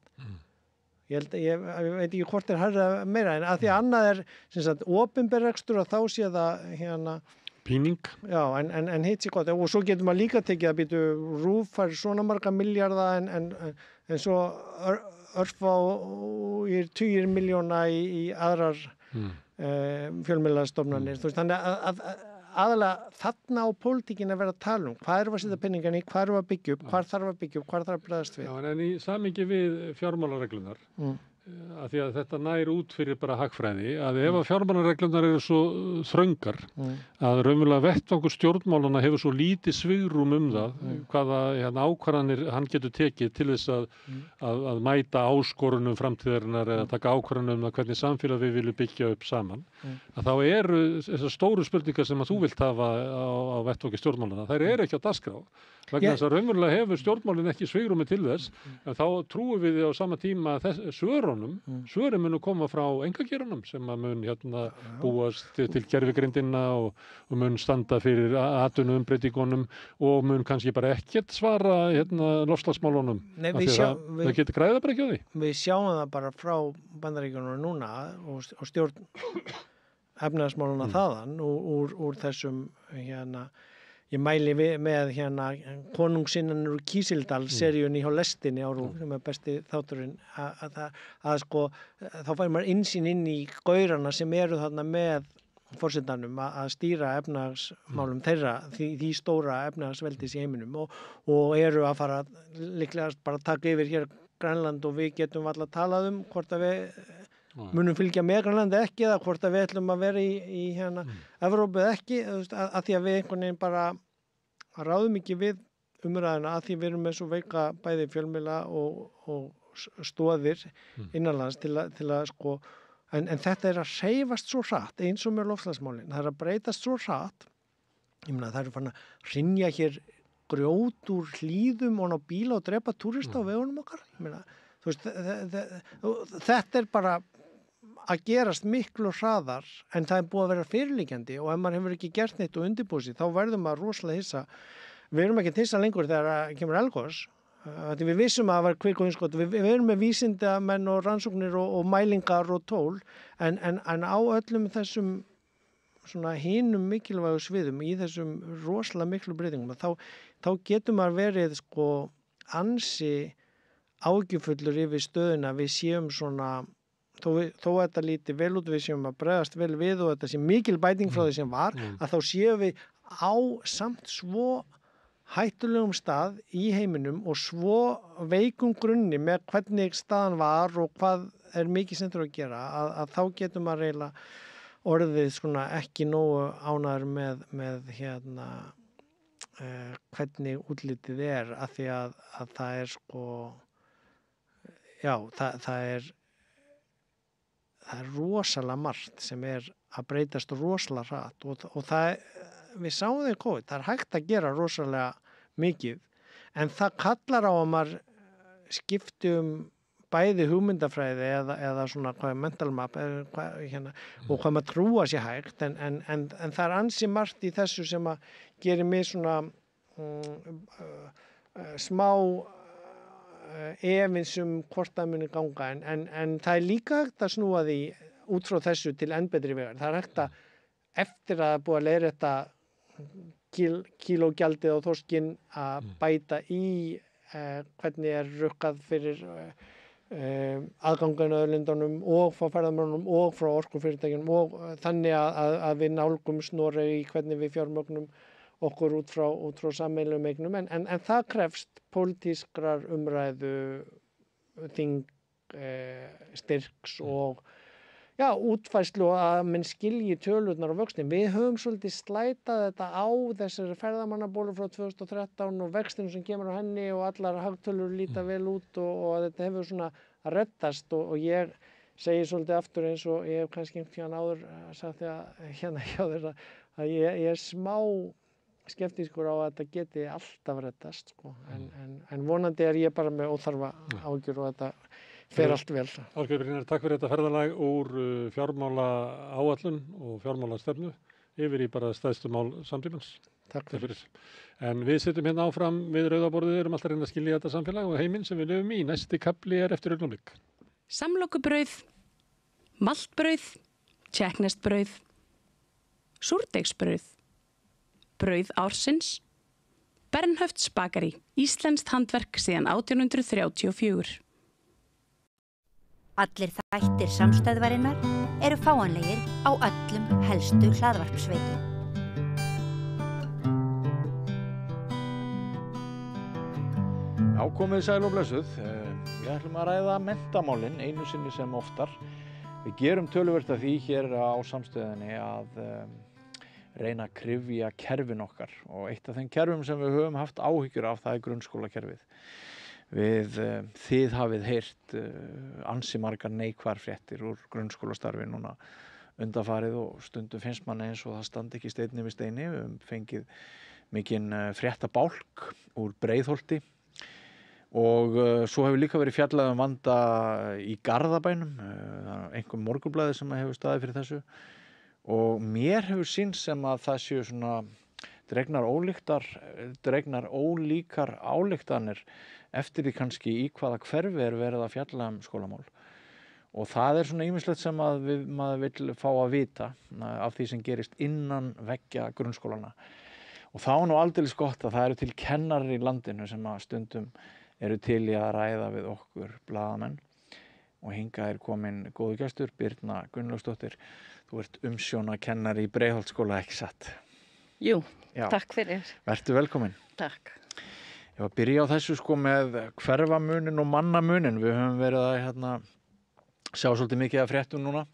Ég veit ekki hvort hærra meira en að því annað sem sagt opinber rekstur og þá sé það píning. Já, en hitt sér gott og svo getur maður líka tekið að býtu RÚV fær svona marga milljarða en svo örfá í tugir milljóna í aðrar fjölmiðlastofnanir. Þú veist, þannig að aðalega þarna á pólitíkin að vera að tala hvað að setja penningan í, hvað að byggja upp, hvað þarf að byggja upp, hvað þarf að bregðast við. Já, en í samhengi við fjármálareglunar, að því að þetta nær út fyrir bara hagfræði, að ef að fjármálareglunar eru svo þröngar, að raunverulega vettvangur stjórnmálana hefur svo lítið svigrúm það, hvaða ákvarðanir hann getur tekið til þess að mæta áskorunum framtíðarinnar eða taka ákvarðanum hvernig samfélag við viljum byggja upp saman, að þá eru þessar stóru spurningar sem að þú vilt hafa á vettvangi stjórnmálana, þær eru ekki á dagskrá, vegna þess að raunverulega hefur stjórnmálin ekki svigrúmi til þess, en þá trúum við á sama tíma svörin munu koma frá einkageiranum sem að mun búast til gervigrindina og mun standa fyrir atvinnuumbreytingunum og mun kannski bara ekkert svara loftslagsmálunum. Það getur græða bara ekki á því. Við sjáum það bara frá Bandaríkjunum núna og stjórn efnahagsmáluna þaðan úr þessum ég mæli með konungsinnan úr Kísildal seríun hjá Lestinni á RÚV sem besti þátturinn að sko þá fær maður innsýn inn í gaurana sem eru þarna með forsetanum að stýra efnahagsmálum þeirra því stóra efnahagsveldis í heiminum og eru að fara líklega bara taka yfir hér Grænland og við getum alltaf talað hvort að við munum fylgja með Grænlandi ekki eða hvort að við ætlum að vera í Evrópu eða ekki að því að við einhvern veginn bara ráðum ekki við umræðina að því við erum með svo veika bæði fjölmiðla og stoðir innanlands til að sko en þetta að hreyfast svo hratt eins og með loftslagsmálin, það að breytast svo hratt ég meina það farin að hrynja hér grjót úr hlíðum og ná bíla og drepa túrista á vegunum okkar ég meina þú veist þetta bara að gerast miklu hraðar en það búið að vera fyrirliggjandi og ef maður hefur ekki gert neitt og undirbúið sig þá verður maður rosalega hissa við erum ekki hissa lengur þegar kemur eldgos við vissum að það var kvik og innskot við erum með vísindamenn og rannsóknir og mælingar og tól en á öllum þessum svona hinum mikilvægu sviðum í þessum rosalega miklu breytingum þá getur maður verið sko ansi áhyggjufullur yfir stöðuna við séum svona þó þetta líti vel út við séum að bregðast vel við og þetta sé mikil bæting frá því sem var að þá séum við á samt svo hættulegum stað í heiminum og svo veikum grunni með hvernig staðan var og hvað mikið sem þurfa að gera að þá getur maður eiginlega orðið svona ekki nógu ánægður með hvernig útlitið að því að það sko já, það er rosalega margt sem að breytast rosalega hratt og það, við sáum það í COVID, það hægt að gera rosalega mikið en það kallar á að maður skipti bæði hugmyndafræði eða svona hvað mental map og hvað maður trúa sér hægt en það ansi margt í þessu sem að gerir mig svona smá efins hvort það muni ganga en það líka hægt að snúa því út frá þessu til enn betri vegar. Það hægt að eftir að búið að leiðrétta kílógjaldið og þorskinn að bæta í hvernig rukkað fyrir aðgangan að auðlindunum og frá ferðamönnum og frá orkufyrirtækjunum og þannig að við nálgumst Noregi í hvernig við fjármögnum okkur út frá sameiginlegum eignum en það krefst pólitískrar umræðu styrks og útfærslu og að menn skilji tölurnar og vöxtin. Við höfum svolítið slætað þetta á þessari ferðamannabólu frá 2013 og vextinu sem kemur á henni og allar hagtölur líta vel út og þetta hefur svona að reddast og ég segi svolítið aftur eins og ég hef kannski einhvern áður sagt hjá þér að ég smá skeptískur á að þetta geti alltaf reddast sko. En vonandi ég bara með óþarfa áhyggjur og þetta fer allt vel. Ásgeir Brynjar, takk fyrir þetta ferðalag úr fjármála áætlun og fjármála stefnu yfir í bara stærstu mál samtímans. Takk fyrir. En við sitjum hérna áfram við rauðaborðið, erum alltaf að reyna að skilja þetta samfélag og heiminn sem við lifum í. Næsti kafli eftir augnablik. Samlokubrauð, maltbrauð, tékkneskt brauð, súrdeigsbrauð, brauð ársins, Bernhöfts bakari, íslenskt handverk síðan 1834. Allir þættir samstæðvarinnar eru fáanlegir á öllum helstu hlaðvarpsveitum. Já, komið sæl og blessuð. Við ætlum að ræða menntamálin einu sinni sem oftar. Við gerum töluvert af því hér á samstöðinni að reyna að kryfja kerfin okkar og eitt af þeim kerfum sem við höfum haft áhyggjur af það grunnskólakerfið. Þið hafið heyrt ansi margar neikvæðar fréttir úr grunnskólastarfi núna undanfarið og stundum finnst manni eins og það standi ekki steinni við steini. Við höfum fengið mikinn fréttabálk úr Breiðholti og svo hefur líka verið fjallað vanda í Garðabænum, einhver Morgunblaðið sem hefur staðið fyrir þessu og mér hefur sýnst sem að það séu svona dregnar ólíkar ályktanir eftir því kannski í hvaða hverfi verið að fjalla skólamál og það svona ýmislegt sem að maður vill fá að vita af því sem gerist innan veggja grunnskólana og þá nú aldeilis gott að það eru til kennarar í landinu sem að stundum eru til í að ræða við okkur blaðamenn og hingað komin góður gestur Birna Gunnlaugsdóttir. Þú ert umsjónakennari í Breiðholtsskóla, ekki satt? Jú, takk fyrir. Vertu velkomin. Takk. Ég var að byrja á þessu sko með hverfamunin og mannamunin. Við höfum verið að sjá svolítið mikið af fréttum núna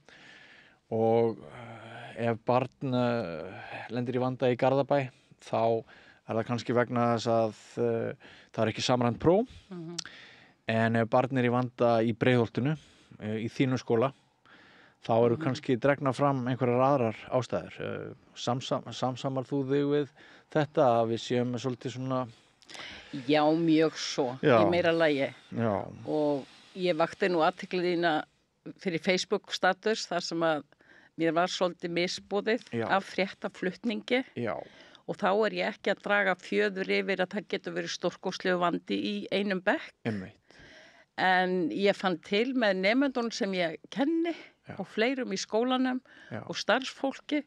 og ef barn lendir í vanda í Garðabæ þá það kannski vegna þess að það ekki samræmt próf en ef barn í vanda í Breiðholtinu í þínu skóla þá eru kannski dregna fram einhverjar aðrar ástæður. Samsamar þú þig við þetta að við séum með svolítið svona Já, mjög svo, í meira lagi. Já. Og ég vakti nú athygli þína fyrir Facebook status þar sem að mér var svolítið misboðið af fréttaflutningi. Já. Og þá ég ekki að draga fjöður yfir að það getur verið stórkostlegu vandi í einum bekk. Einmitt. En ég fann til með nemendunum sem ég kenni og fleirum í skólanum og starfsfólki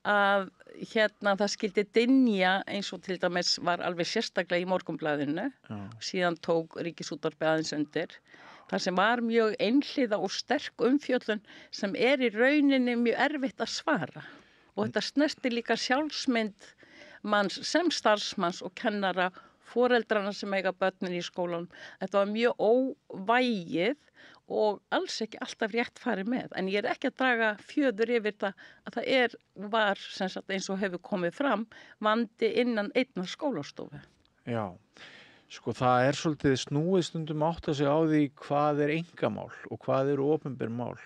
að það skildi dynja eins og til dæmis var alveg sérstaklega í Morgunblaðinu síðan tók Ríkisútvarpið aðeins undir þar sem var mjög einhliða og sterk umfjöllun sem í rauninni mjög erfitt að svara og þetta snerti líka sjálfsmynd manns sem starfsmanns og kennara foreldrana sem eiga börnin í skólanum. Þetta var mjög óvægið og alls ekki alltaf rétt farið með. En ég ekki að draga fjöður yfir það að það var sem sagt, eins og hefur komið fram vandi innan einnar skólastofu. Já, sko það svolítið snúið stundum átt að segja á því hvað einkamál og hvað opinber mál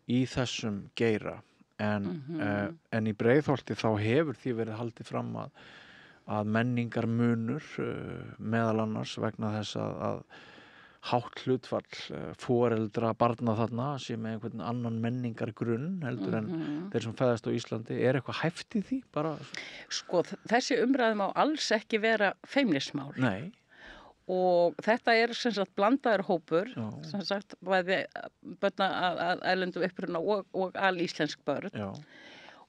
í þessum geira. En í Breiðholti þá hefur því verið haldið fram að menningar munur meðal annars vegna þess að hátt hlutfall foreldra barna þarna sem með einhvern annan menningar grunn heldur en þeir sem fæðast á Íslandi. Er eitthvað hæft í því? Bara... Sko, þessi umræðum á alls ekki vera feimnismál. Nei. Og þetta sem sagt blandaður hópur, sem sagt bæði börn að erlendum uppruna og alíslensk börn. Já.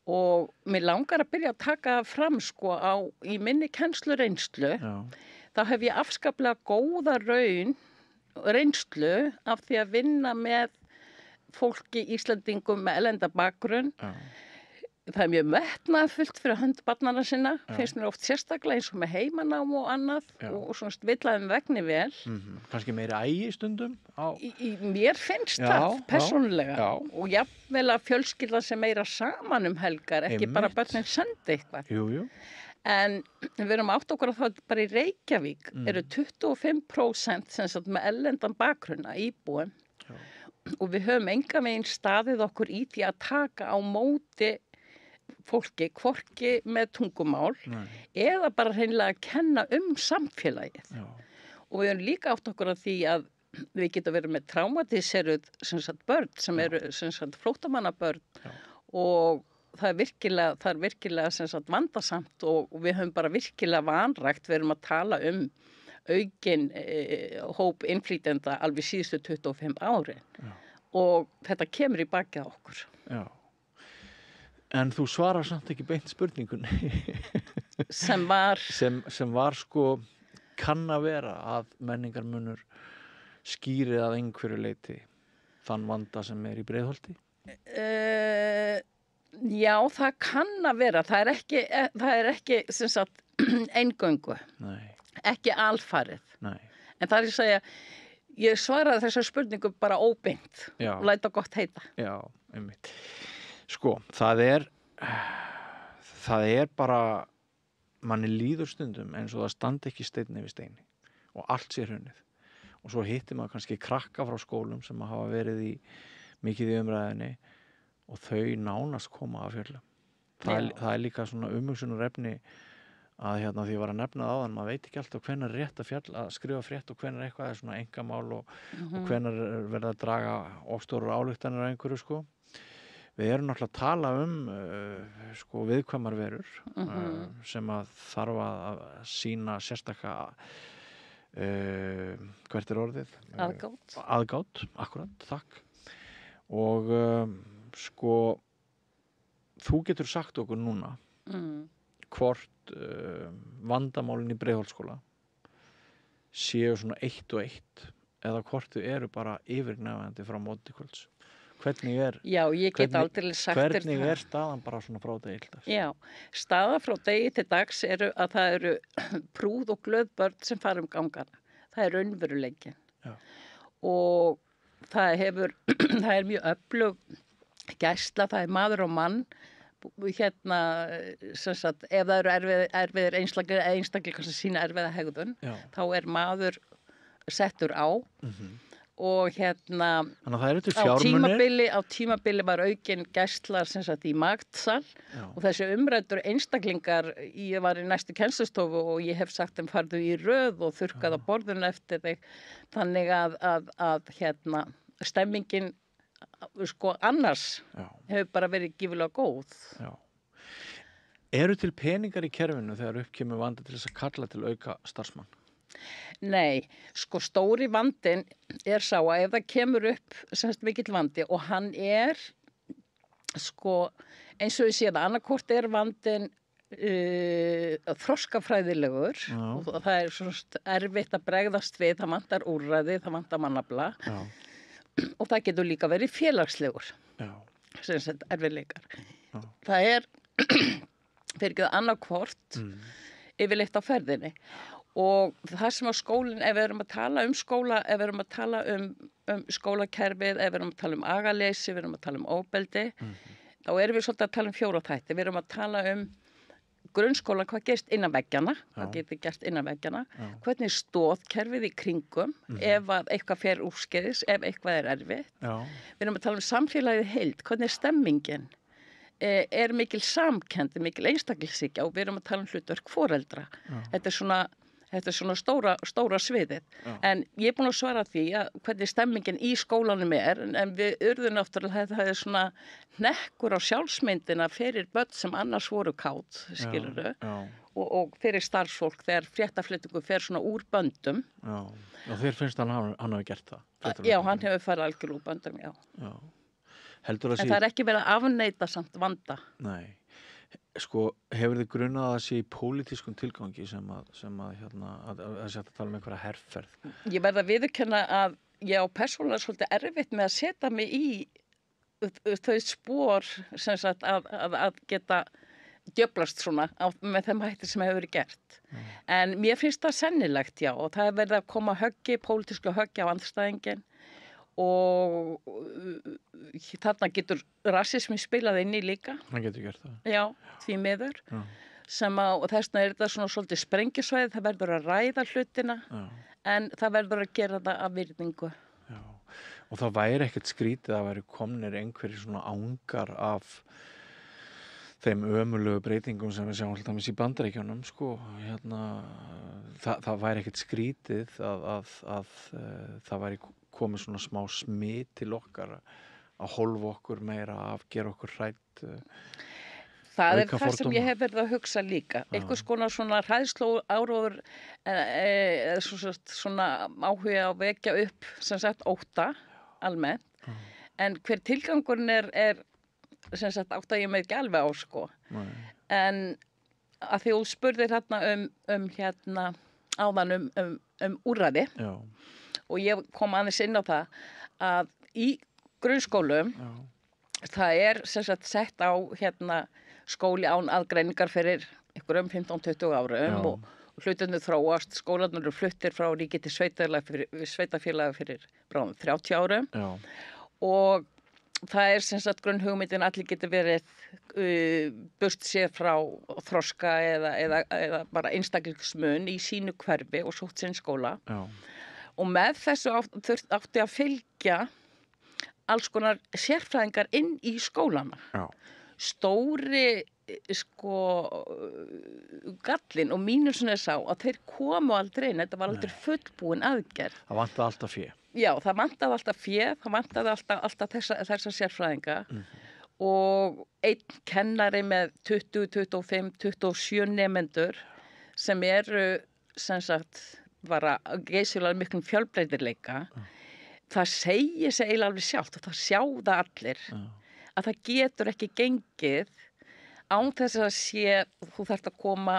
Og mér langar að byrja að taka fram sko í minni kennslureynslu. Já. Þá hef ég afskaplega góða reynslu af því að vinna með fólki Íslendingum með erlenda bakgrunn. Já. Það er mjög metnaðarfullt fyrir hönd barnanna sinna, finnst mér oft sérstaklega eins og með heimanám og annað og svona villaðum vegni vel. Kannski meiri ægi stundum? Mér finnst það persónulega og jafnvel að fjölskylda sem meira saman helgar, ekki bara börnin sendi eitthvað. Jú. En við erum átt okkur að það bara í Reykjavík eru 25% sem sagt með erlendan bakgrunna íbúum og við höfum engan veginn staðið okkur í því að taka á móti fólki, hvorki með tungumál eða bara hreinlega að kenna samfélagið. Já. Og við höfum líka átt okkur að því að við getum verið með traumatiseruð börn sem eru flóttamannabörn og það er virkilega vandasamt og við höfum bara virkilega vanrækt, við erum að tala aukinn hóp innflytjenda alveg síðustu 25 árin og þetta kemur í bakið á okkur. Já. En þú svarar samt ekki beint spurningunni. Sem var sko kann að vera að menningarmunur skýri að einhverju leyti þann vanda sem er í Breiðholti? Já, það kann að vera. Það er ekki sem sagt eingöngu. Nei. Ekki alfarið. Nei. En það er að segja, ég svaraði þessar spurningu bara óbeint og læta gott heita. Já, einmitt. Sko, það er bara, manni líður stundum eins og það standi ekki steinn yfir steini og allt sé hrunnið. Og svo hittir maður kannski krakka frá skólum sem hafa verið mikið í umræðinni og þau nánast koma af fjöllum. Það er líka svona umhugsunarefni að því ég var að nefna það áðan, maður veit ekki alltaf hvenær er rétt að skrifa frétt og hvenær eitthvað er svona einkamál og hvenær er verið að draga ofstórar ályktanir á einhverju sko. Við erum náttúrulega að tala sko viðkvæmar verur sem að þarf að sýna sérstaka hvert er orðið? Aðgát, akkurat, takk. Og sko þú getur sagt okkur núna hvort vandamálin í Breiðholtsskóla séu svona 1 og 1 eða hvort þau eru bara yfirgnæfandi frá móti kvölds. Hvernig er staðan bara svona frá degi til dags? Já, staðan frá degi til dags eru að það eru prúð og glöð börn sem fara gangana. Það er raunveruleikin. Og það er mjög öflug gæsla, það er maður og mann. Sem sagt, ef það eru erfiðir einstaklingar sem sína erfiða hegðun, þá er maður settur á. Og þannig að það eru til fjármunir á tímabili var aukin gæsla sem sagt í Magtsal og þessi umræddur einstaklingar ég var í næstu kennslustofu og ég hef sagt þeim farðu í röð og þurrkað á borðinu eftir þig þannig að stemmingin sko annars hefur bara verið gífulega góð. Eru til peningar í kerfinu þegar upp kemur vandi til þess að kalla til auka starfsmann? Nei, sko stóri vandinn er sá að ef það kemur upp semst mikill vandi og hann er sko eins og ég sé það annarkvort er vandinn þroskafræðilegur og það er svona erfitt að bregðast við, það vantar úrræði, það vantar mannafla og það getur líka verið félagslegur sem sagt erfiðleikar. Það er fyrir ekki það annarkvort yfirleitt á ferðinni. Og það sem á skólinn, ef við erum að tala um skóla, ef við erum að tala um skólakerfið, ef við erum að tala um agaleysi, við erum að tala um ofbeldi, þá erum við svolítið að tala um 4 þætti. Við erum að tala um grunnskóla, hvað gerst innan veggjana, hvað getur gerst innan veggjana, hvernig stoðkerfið í kringum, ef eitthvað fer úrskeiðis, ef eitthvað er erfitt. Við erum að tala um samfélagið heild, hvernig er stemmingin, er mikil samkennd, mikil einstaklingshyggja og við erum að tala um hlutverk foreldra. Þetta er svona Þetta svona stóra sviðið. Já. En ég er búin að svara því að hvernig stemmingin í skólanum en við urðum náttúrulega að það er svona hnekkur á sjálfsmyndina fyrir börn sem annars voru kát, skilurðu, og fyrir starfsfólk þegar fréttaflutningu fer svona úr böndum. Já, og þér finnst hann hafi gert það? Já, hann hefur farið algjörlega úr böndum, já. Heldur en það er ekki verið að afneita samt vanda. Nei. Sko, hefur þið grunað að það sé í pólitískum tilgangi sem að sé að tala um einhverja herferð? Ég verð að viðurkenna að ég á persónulega svolítið erfitt með að setja mig í þau spor sem sagt að geta djöflast svona með þeim hætti sem hefur verið gert. En mér finnst það sennilegt, já, og það er verið að koma pólitísku höggi á andstæðinginn og þarna getur rassismi spilað inn í líka. Hann getur gert það. Já, því miður. Og þessna er þetta svona svolítið sprengjusvæði, það verður að ræða hlutina, en það verður að gera það af virðingu. Já, og það væri ekkert skrítið að væri komnir einhverjir svona ángar af þeim ömurlegu breytingum sem við sjáum alltaf í Bandaríkjunum, sko, það væri ekkert skrítið að það væri komið svona smá smit til okkar að hólfa okkur meira af, gera okkur hrætt. Það er það sem ég hef verið að hugsa líka. Einhvers konar svona hræðslu áróður, svona áhuga að vekja upp, sem sagt, ótta, almennt. En hver tilgangurinn er sem sagt, átta ég mig ekki alveg á, sko. En að því þú spurðir hérna áðan úrræði. Já. Og ég kom aðeins inn á það að í grunnskólum það er sem sagt sett á hérna skóli án aðgreiningar fyrir einhverjum 15-20 árum og hlutirnir þróast, skólarnir eru fluttir frá ríki til sveitafélaga fyrir bráðum 30 árum. Já. Og það er sem sagt grunnhugmyndin allir getur verið burt sér frá þroska eða bara einstaklingsmun í sínu hverfi og sótt sinn skóla. Já. Og með þessu átti að fylgja alls konar sérfræðingar inn í skólana. Já. Stóri gallinn og mínusin er sá að þeir komu aldrei inn, þetta var aldrei fullbúin aðgerð. Það vantaði alltaf fé. Já, það vantaði alltaf fé, það vantaði alltaf þessa sérfræðinga og einn kennari með 20, 25, 27 nemendur sem eru sem sagt bara geysilega miklum fjölbreytileika. Það segir sig eiginlega alveg sjálft og það sjá það allir að það getur ekki gengið án þess að þú þarft að koma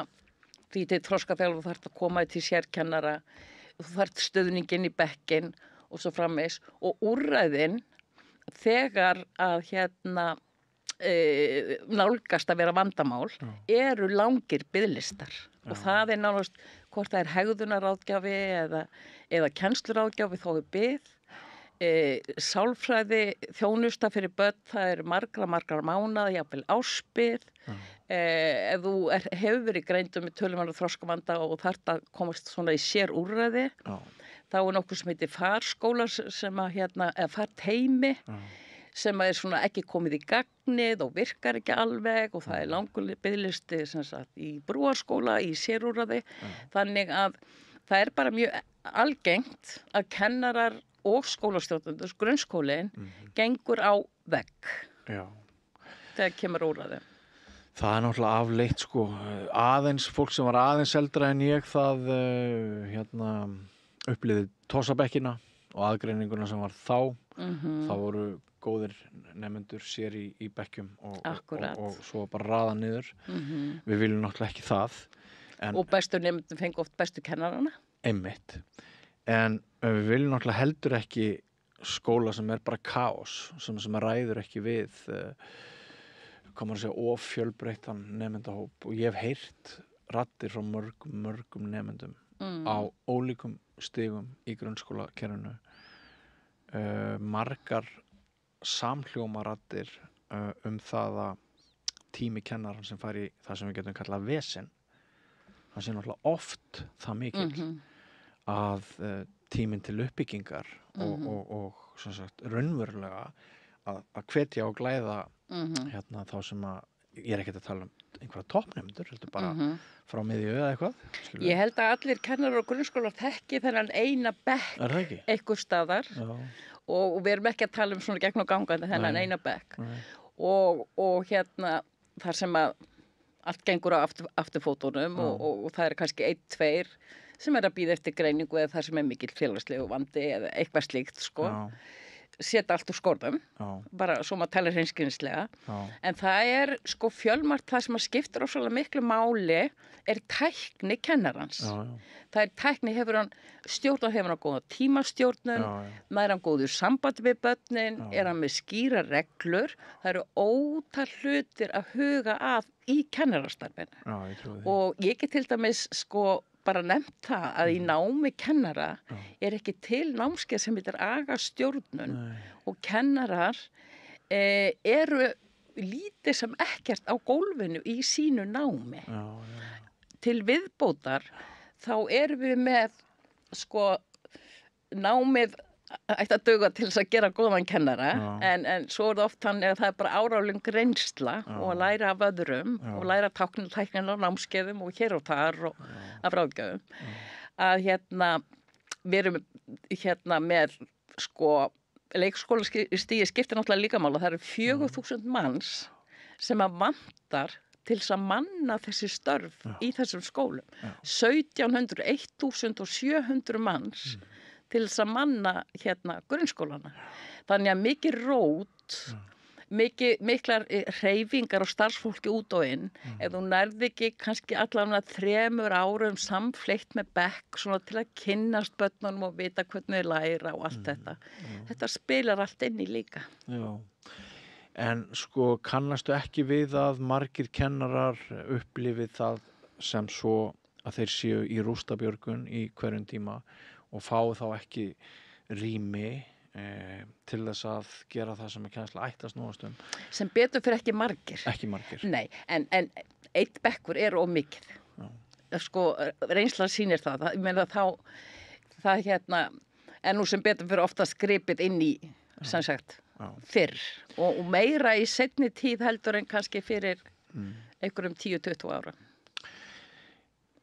því til þroskaþjálfara, þú þarft að koma til sérkennara, þú þarft stuðninginn í bekkinn og svo framvegis og úrræðin þegar að nálgast að vera vandamál eru langir biðlistar og það er nánast hvort það er hegðunaráðgjafi eða kennsluráðgjafi þá er bið. Sálfræði þjónusta fyrir börn, það er margra mánaða, jafnvel ársbið. Ef þú hefur verið greindur með tölumann og þroskavanda og þarft að komast svona í sér úrræði, þá er nokkuð sem heitir farskólar sem eða farteymi sem er svona ekki komið í gagnið og virkar ekki alveg og það er langur biðlisti sem sagt í brúarskóla, í sérúrræði. Þannig að það er bara mjög algengt að kennarar og skólastjórnendur, grunnskólinn, gengur á vegg þegar kemur úrræði. Það er náttúrulega afleitt, sko. Aðeins, fólk sem var aðeins eldra en ég, það upplifði tosabekkina og aðgreininguna sem var þá. Það voru góðir nemendur sér í bekkjum og svo bara raða niður. Við viljum náttúrulega ekki það. Og bestu nemendur fengi oft bestu kennarana. Einmitt. En við viljum náttúrulega heldur ekki skóla sem er bara kaos, sem ræður ekki við of fjölbreyttan nemendahóp og ég hef heyrt raddir frá mörgum nemendum á ólíkum stigum í grunnskólakerfinu. Margar samhljómaraddir það að tími kennaran sem fær í það sem við getum kallað vesen, það sé náttúrulega oft það mikill að tíminn til uppbyggingar og sem sagt raunverulega að hvetja og glæða þá sem að ég er ekkert að tala einhverja toppnefndur, heldur bara frá miðju eða eitthvað. Ég held að allir kennarar og grunnskólar þekki þennan eina bekk einhver staðar og við erum ekki að tala svona gegn og gangandi þennan eina bekk og þar sem að allt gengur á afturfótunum og það kannski 1-2 sem að bíða eftir greiningu eða það sem mikill félagslegu vandi eða eitthvað slíkt setja allt úr skorðum, bara svo maður tala hreinskilnislega, en það fjölmargt það sem að skiptir ofsalega miklu máli tækni kennarans. Það tækni hefur hann góða tímastjórnun, nær hann góður samband við börnin, hann með skýra reglur, það eru ótal hlutir að huga að í kennarastarfinu. Og ég get til dæmis bara nefnt það að í námi kennara ekki til námskeið sem heitir agastjórnun og kennarar eru lítið sem ekkert á gólfinu í sínu námi. Til viðbótar þá erum við með námið ætti að duga til þess að gera góðan kennara en svo það oft þannig að það bara árálung reynsla og að læra af öðrum og læra tæknina á námskeiðum og hér og þar og af ráðgjöfum að við erum með leikskólastigið skiptir náttúrulega líka máli. Það eru 4.000 manns sem að vantar til þess að manna þessi störf í þessum skólum. 1700, 1700 manns til þess að manna grunnskólana. Þannig að mikið rót, miklar hreyfingar og starfsfólki út og inn, ef þú nærði ekki kannski allavega 3 árum samfleitt með bekk svona til að kynnast börnunum og vita hvernig þau læra og allt þetta. Þetta spilar allt inn í líka. Já. En kannastu ekki við að margir kennarar upplifið það sem svo að þeir séu í rústabjörgun í hverjum tíma og fá þá ekki rými til þess að gera það sem kennsla ætti að snúast um. Sem betur fyrir ekki margir. Ekki margir. Nei, en 1 bekkur of mikið. Reynslan sýnir það. Ég meina það nú sem betur fyrir oftast gripið inn í, sem sagt, fyrr. Og meira í seinni tíð heldur en kannski fyrir einhverjum 10-20 ára.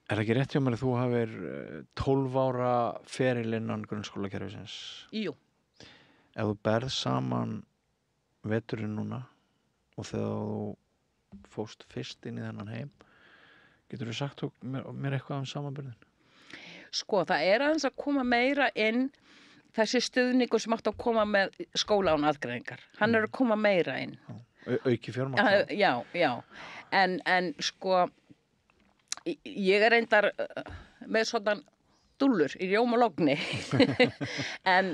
Er ekki rétt hjá mér að þú hafir 12 ára feril innan grunnskólakerfisins? Jú. Ef þú berð saman veturinn núna og þegar þú fóst fyrst inn í þennan heim, getur þú sagt mér eitthvað samanburðin? Það aðeins að koma meira inn þessi stuðningur sem átt að koma með skóla án aðgreiningar. Hann að koma meira inn. Auki fjármagn? Já. En ég reyndar með svona dúllur í rjómalogni en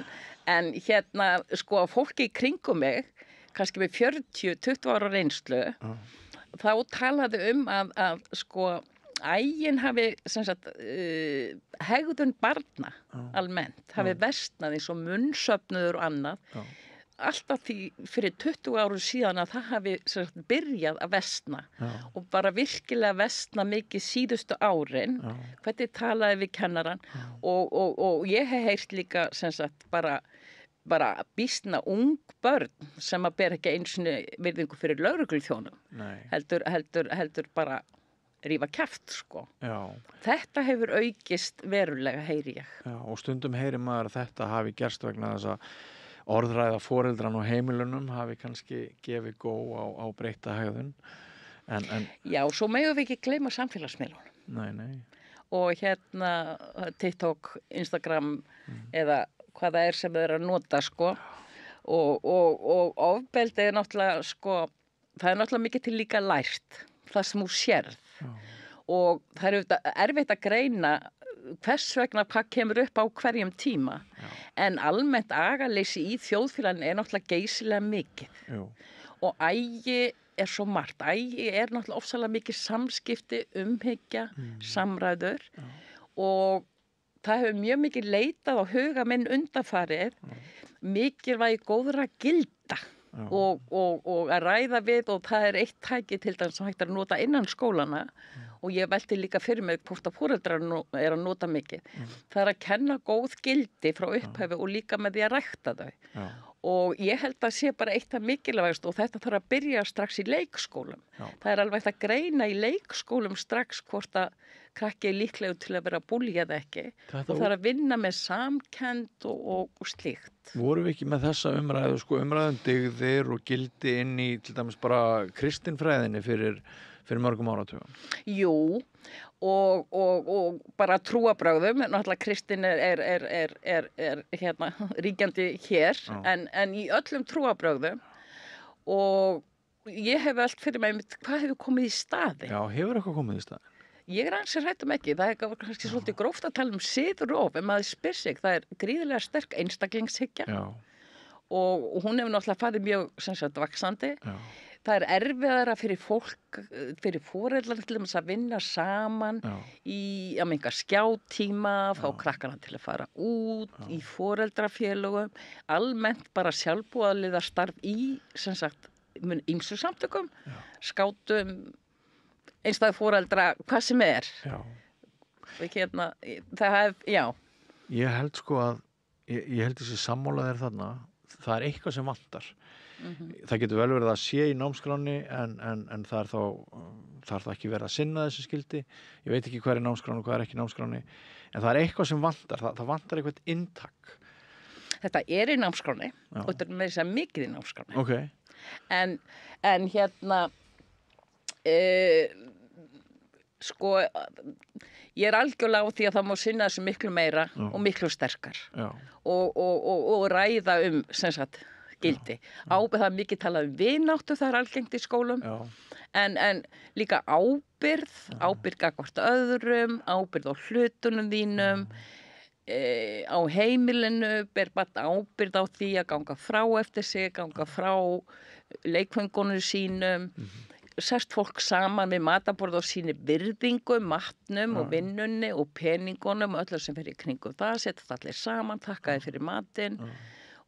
fólki í kringum mig kannski með 40-20 ára reynslu þá talaði að ægin hafi hegðun barna almennt hafi versnað eins og munnsöfnuður og annað alltaf því fyrir 20 árum síðan að það hafi byrjað að versna og bara virkilega versna mikið síðustu árin hvernig talaði við kennaran og ég hef heyrt líka bara býsna ung börn sem að ber ekki einu sinni virðingu fyrir lögregluþjónum heldur bara rífa kjaft Þetta hefur aukist verulega heyri ég. Já, og stundum heyri maður að þetta hafi gerst vegna þess að orðræða foreldran og heimilunum hafi kannski gefið góð á breytta hegðun. Já, svo megum við ekki gleyma samfélagsmiðlunum. Nei. Og TikTok, Instagram eða hvað það sem þau eru að nota og ofbeldi náttúrulega það náttúrulega mikið til líka lært það sem þú sérð og það erfitt að greina hvers vegna hvað kemur upp á hverjum tíma en almennt agaleysi í þjóðfélaginu náttúrulega geysilega mikið og ægi svo margt, ægi náttúrulega ofsalega mikið samskipti, umhyggja, samræður og það hefur mjög mikið leitað á huga minn undanfarið mikilvægi góðra gilda og að ræða við og það eitt tæki til dæmis sem hægt að nota innan skólana og ég velti líka fyrir mig hvort að foreldrar að nota mikið. Það að kenna góð gildi frá upphæfi og líka með því að rækta þau Og ég held að sé bara eitt af mikilvægast og þetta þarf að byrja strax í leikskólum. Já. Það alveg hægt að greina í leikskólum strax hvort að krakki er líklegu til að vera búlja eða ekki. Og það að vinna með samkennd og slíkt. Vorum við ekki með þessa umræðu, sko, umræðum dygðir og gildi inn í til dæmis bara kristinfræðinni fyrir mörgum áratugum? Jú, og bara trúarbrögðum, náttúrulega kristin er hérna ríkjandi hér, en í öllum trúarbrögðum og ég hef velt fyrir mig hvað hefur komið í staðinn. Já, hefur eitthvað komið í staðinn? Ég ansi hrædd ekki, það er kannski svolítið gróft að tala siðrof, en maður spyr sig, það er gríðarlega sterk einstaklingshyggja og hún hefur náttúrulega farið mjög vaxandi. Já. Það er erfiðara fyrir fólk, fyrir foreldrar til þess að vinna saman í að menga skjátíma, fá krakkana til að fara út í foreldrafélögum, almennt bara sjálfboðaliða starf í, ýmsu samtökum, skátum, einstæðu foreldra, hvað sem er. Já. Hérna, Ég held sko að, ég held þessi sammála þarna, það er eitthvað sem vantar. Það getur vel verið að sé í námskráni en það er þá ekki verið að sinna þessu skildi. Ég veit ekki hvað er námskráni og hvað er ekki námskráni, en það er eitthvað sem vantar, það vantar eitthvað inntak. Þetta er í námskráni og þetta er með þess að mikið í námskráni. Okay. En hérna sko ég er algjörlega á því að það má sinna þessu miklu meira og miklu sterkar og ræða gildi. Það er mikið talað vináttu, það er algengt í skólum. En líka ábyrgð gagnvart öðrum, ábyrgð á hlutunum þínum, á heimilinu, ber bara ábyrgð á því að ganga frá eftir sig, ganga frá leikfengunum sínum, sest fólk saman við matarborð og síni virðingu, matnum og vinnunni og peningunum og öllu sem fyrir í kringum það, setja allir saman, þakkaði fyrir matinn.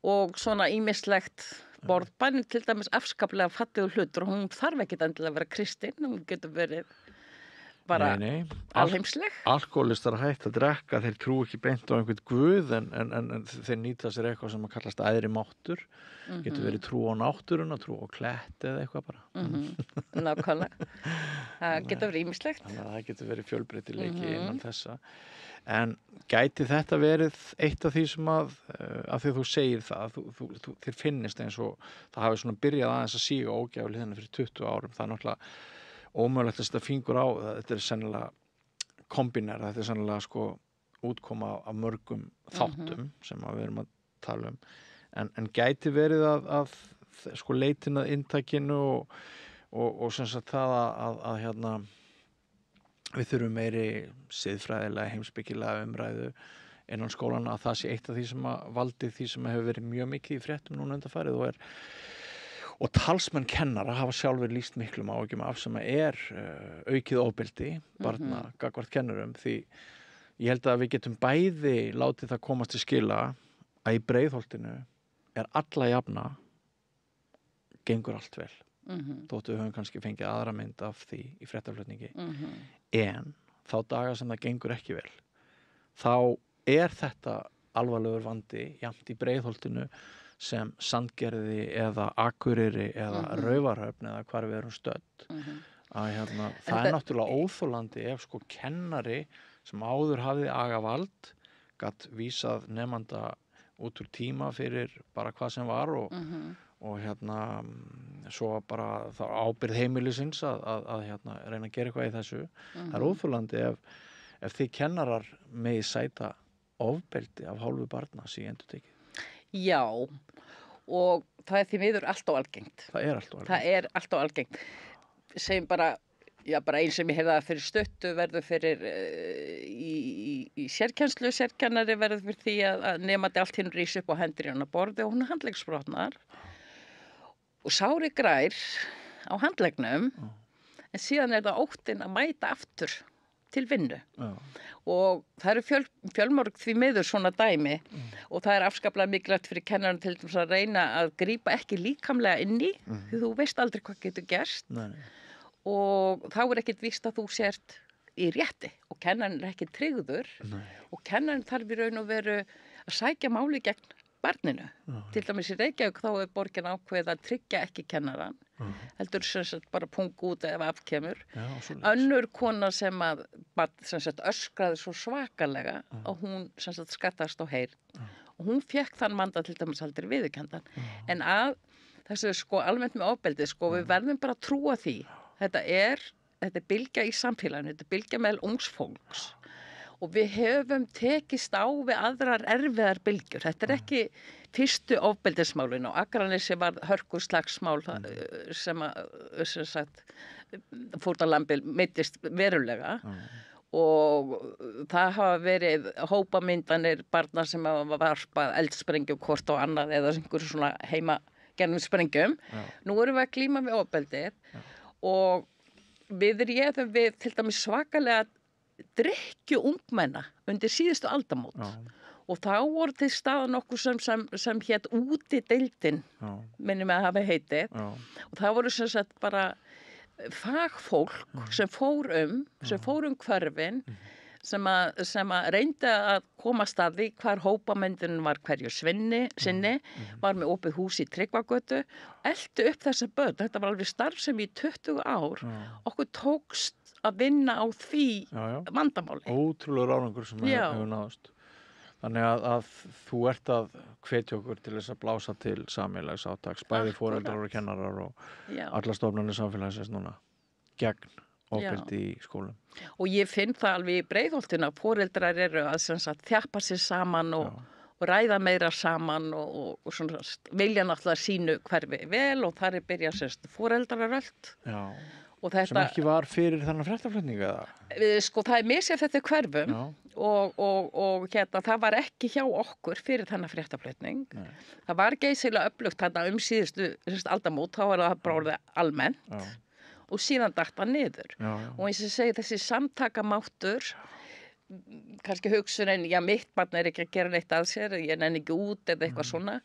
Og svona ýmislegt borðbænin til dæmis afskaplega fallegur hlutur og hún þarf ekki endilega að vera kristin, hún getur verið bara alheimsleg. Alkoholistar hætt að drekka, þeir trú ekki beint á einhvern guð en þeir nýta sér eitthvað sem að kallast æðri máttur. Getur verið trú á náttúruna, trú á kletti eða eitthvað bara. Nákvæmlega. Það getur verið ýmislegt. Þannig að það getur verið fjölbreytileiki innan þessa. En gæti þetta verið eitt af því sem að því þú segir það, þér finnist eins og það hafi svona byrjað aðeins að síga ógæfli þennan fyrir 20 árum. Það er náttúrulega ómögulegt að setja fingur á, þetta er sennilega kombinera, þetta er sennilega sko útkoma af mörgum þáttum sem við erum að tala um. En gæti verið að sko leitin að inntakinu og sem sagt það að hérna við þurfum meiri siðfræðilega, heimspekilega umræðu innan skólana, að það sé eitt af því sem að valdi því sem hefur verið mjög mikið í fréttum núna undanfarið og talsmenn kennara hafa sjálfur lýst miklum áhyggjum af sem er aukið ofbeldi barna gagnvart kennurum, því ég held að við getum bæði látið það komast til skila að í Breiðholtinu er alla jafna gengur allt vel. Þóttu við höfum kannski fengið aðra mynd af því í fréttaflutningi en þá daga sem það gengur ekki vel þá er þetta alvarlegur vandi jafnt í Breiðholtinu sem Sandgerði eða Akureyri eða Raufarhöfn eða hvar við erum stödd að það er náttúrulega óþolandi ef sko kennari sem áður hafði agavald gat vísað nemanda út úr tíma fyrir bara hvað sem var og svo bara þá ábyrgð heimilisins að reyna að gera eitthvað í þessu. Það er óþolandi ef þið kennarar megi sæta ofbeldi af hálfu barna sem ég endurtekið. Já, og það er því miður allt og algengt. Það er allt og algengt. Það er allt og algengt. Segjum bara eins sem ég heyrði að fyrir stuttu verður fyrir í sérkennslu, sérkennari verður fyrir því að nemandi allt hinn rís upp og hendur í hana borði og hún handleggsbrotnar. Og sári grær á handleggnum en síðan er það óttinn að mæta aftur til vinnu. Og það eru fjölmörg því miður svona dæmi og það er afskaplega mikilvægt fyrir kennarann til þess að reyna að grípa ekki líkamlega inn í því þú veist aldrei hvað getur gerst. Og þá er ekkert víst að þú sért í rétti og kennarinn er ekki tryggður og kennarinn þarf í raun og veru að sækja máli gegn barninu. Til dæmis í Reykjavík þá er borgin ákveðið að tryggja ekki kennaran, heldur sem sagt bara pung út ef afkemur. Önnur kona sem að sem sagt öskraði svo svakalega að hún sem sagt skattast á heyrn og hún fékk þann vanda til dæmis aldrei viðurkenndan. En að þessu sko almennt með ofbeldi sko við verðum bara að trúa því. Þetta er bylgja í samfélaginu, þetta er bylgja meðal ungs fólks. Og við höfum tekist á við aðrar erfiðar bylgjur. Þetta er ekki fyrstu ofbeldismálin og Akranesi var hörkuslagsmál sem sagt fórnarlambi meiddist verulega og það hafa verið hópamyndanir barna sem hafa varpað eldsprengjum hvort á annað eða einhverju svona heimagerðum sprengjum. Nú erum við að glíma við ofbeldið og við réðum við til dæmis svakalega drykkju ungmenna undir síðustu aldamót og þá voru til staðan okkur sem hét útideildin minnum að hafa heitið og það voru sem sagt bara fagfólk sem fór hverfin sem að reyndi að komast að því hvar hópamyndin var hverju sinni, var með opið hús í Tryggvagötu, elti upp þessa börn, þetta var alveg starf sem í 20 ár, okkur tókst að vinna á því vandamáli. Ótrúlegur árangur sem hefur náðust. Þannig að þú ert að hvetja okkur til þess að blása til samfélags átaks, bæði foreldrar og kennarar og alla stofnanir samfélagsins núna gegn ofbeldi í skólum. Og ég finn það alveg í Breiðholtinu að foreldrar eru að þjappa sér saman og ræða meira saman og svona, vilja náttúrulega sínu hverfi vel og þar er byrjað foreldraröld. Já. Sem ekki var fyrir þennan fréttaflutning eða? Sko það er misjafnt eftir hverfum og það var ekki hjá okkur fyrir þennan fréttaflutning. Það var geysilega öflugt þarna síðustu aldamót, þá var það bara orðið almennt og síðan datt það niður. Og eins og segi þessi samtakamáttur, kannski hugsunin, mitt barn er ekki að gera neitt að sér, ég nenni ekki út eða eitthvað svona.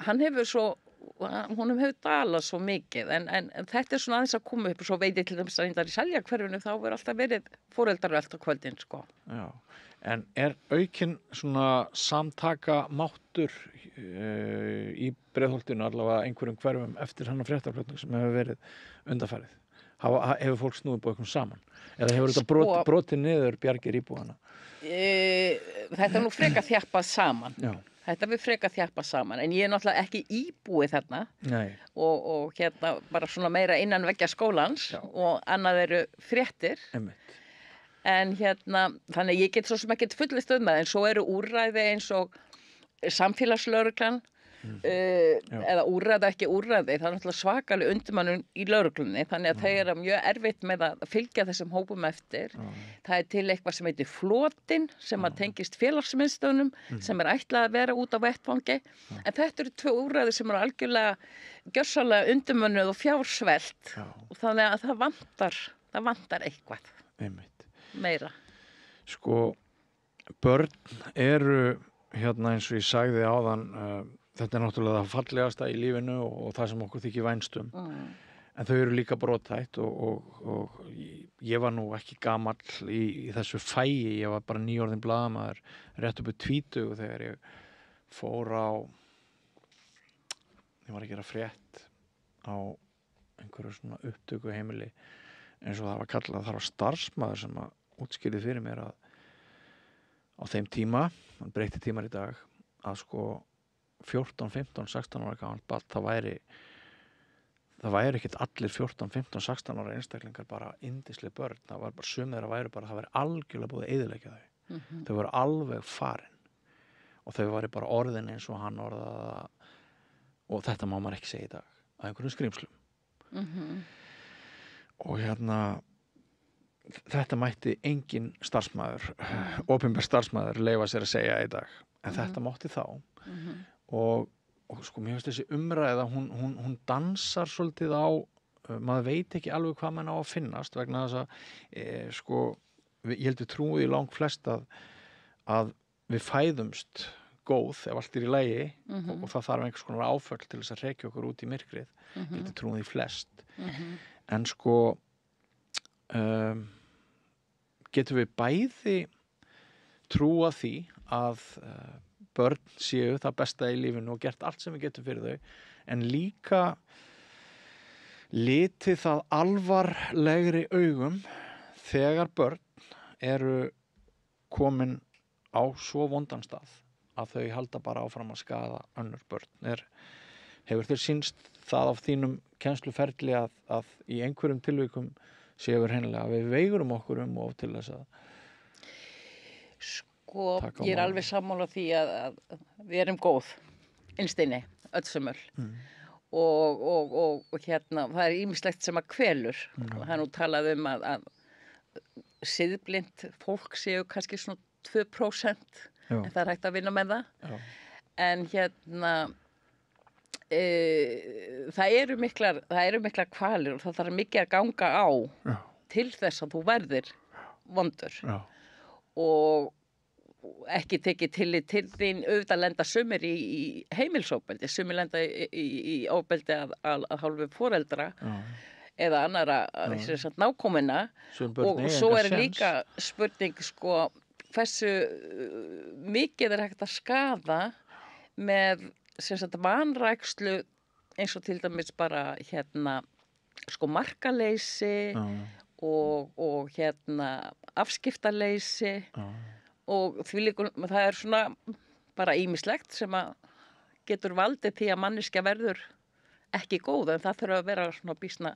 Hann hefur honum hefur dalað svo mikið en þetta er svona aðeins að koma upp og svo veit ég til dæmis að reyndar í Seljakverfinu þá verður alltaf verið foreldraröld á kvöldin sko. Já, en er aukinn svona samtakamáttur í Breiðholtinu allavega einhverjum hverfum eftir hennar fréttaflutning sem hefur verið undanfarið? Hefur fólk snúið bókum saman? Eða hefur þetta brotið niður bjargir íbúana? Þetta er nú frekar þjappað saman. Já. Þetta við frekar þjappað saman, en ég er náttúrulega ekki íbúið þarna og bara svona meira innan veggja skólans og annað eru fréttir. En þannig ég get svo sem ekki fullist það, en svo eru úrræði eins og samfélagslögreglan eða úrræði ekki úrræði, það er náttúrulega svakalega undirmannun í lögreglunni, þannig að þau eru mjög erfitt með að fylgja þessum hópum eftir. Það er til eitthvað sem heitir flotinn sem að tengist félagsmiðstöðunum sem er ætlað að vera út á vettvangi, en þetta eru 2 úrræði sem eru algjörlega gjörsamlega undirmönnuð og fjársvelt og þannig að það vantar eitthvað meira. Sko, börn eru eins og ég sagði áðan, þetta er náttúrulega það fallegasta í lífinu og það sem okkur þykir vænstum. En þau eru líka brothætt og ég var nú ekki gamall í þessu fæi, ég var bara nýorðinn blaðamaður rétt upp 20 þegar ég fór ég var að gera frétt á einhverju svona upptöku heimili eins og það var kallað, það var starfsmaður sem að útskýrði fyrir mér að á þeim tíma, hann breytti tímar í dag, að sko 14, 15, 16 ára gamalt barn, það væri ekkert allir 14, 15, 16 ára einstaklingar bara yndisleg börn, það var bara sumir þeirra væri bara, það væri algjörlega búið að eyðileggja þau. Þau voru alveg farin og þau væri bara orðin eins og hann orðaða og þetta má maður ekki segja í dag, að einhverjum skrimslum. Og þetta mætti engin starfsmaður, opinber starfsmaður leyfa sér að segja í dag, en þetta mátti þá. Og sko mér finnst þessi umræða, hún dansar svolítið á, maður veit ekki alveg hvað mann á að finnast vegna þess að sko, ég held við trúum í langt flest að við fæðumst góð ef allt er í lagi og það þarf einhvers konar áföll til þess að rekja okkur út í myrkrið, ég held við trúum því flest. En sko getum við bæði trúa því að börn séu það besta í lífinu og gert allt sem við getum fyrir þau, en líka litið það alvarlegri augum þegar börn eru komin á svo vondan stað að þau halda bara áfram að skaða önnur börn. Hefur þér sýnst það af þínum kennsluferli að í einhverjum tilvikum séu hreinlega að við veigurum okkur of til þess að ég er alveg sammála því að við erum góð innst inni, öll sömul. Og hérna, það er ýmislegt sem að kvelur. Það er nú talað að siðblind fólk séu kannski svona 2%, en það er hægt að vinna með það. Já. En hérna, það eru miklar kvalir og það þarf mikið að ganga á til þess að þú verðir vondur. Já. Og ekki tekið tillit til þín, auðvitað lenda sumir í heimilsofbeldi, sumir lenda í ofbeldi að hálfu foreldra eða annara nákominna, og svo er líka spurning sko hversu mikið er hægt að skaða með vanrækslu, eins og til dæmis bara sko markaleysi og afskiptaleysi og því líka það er svona bara ýmislegt sem að getur valdið því að manneskja verður ekki góð, en það þurfa að vera svona býsna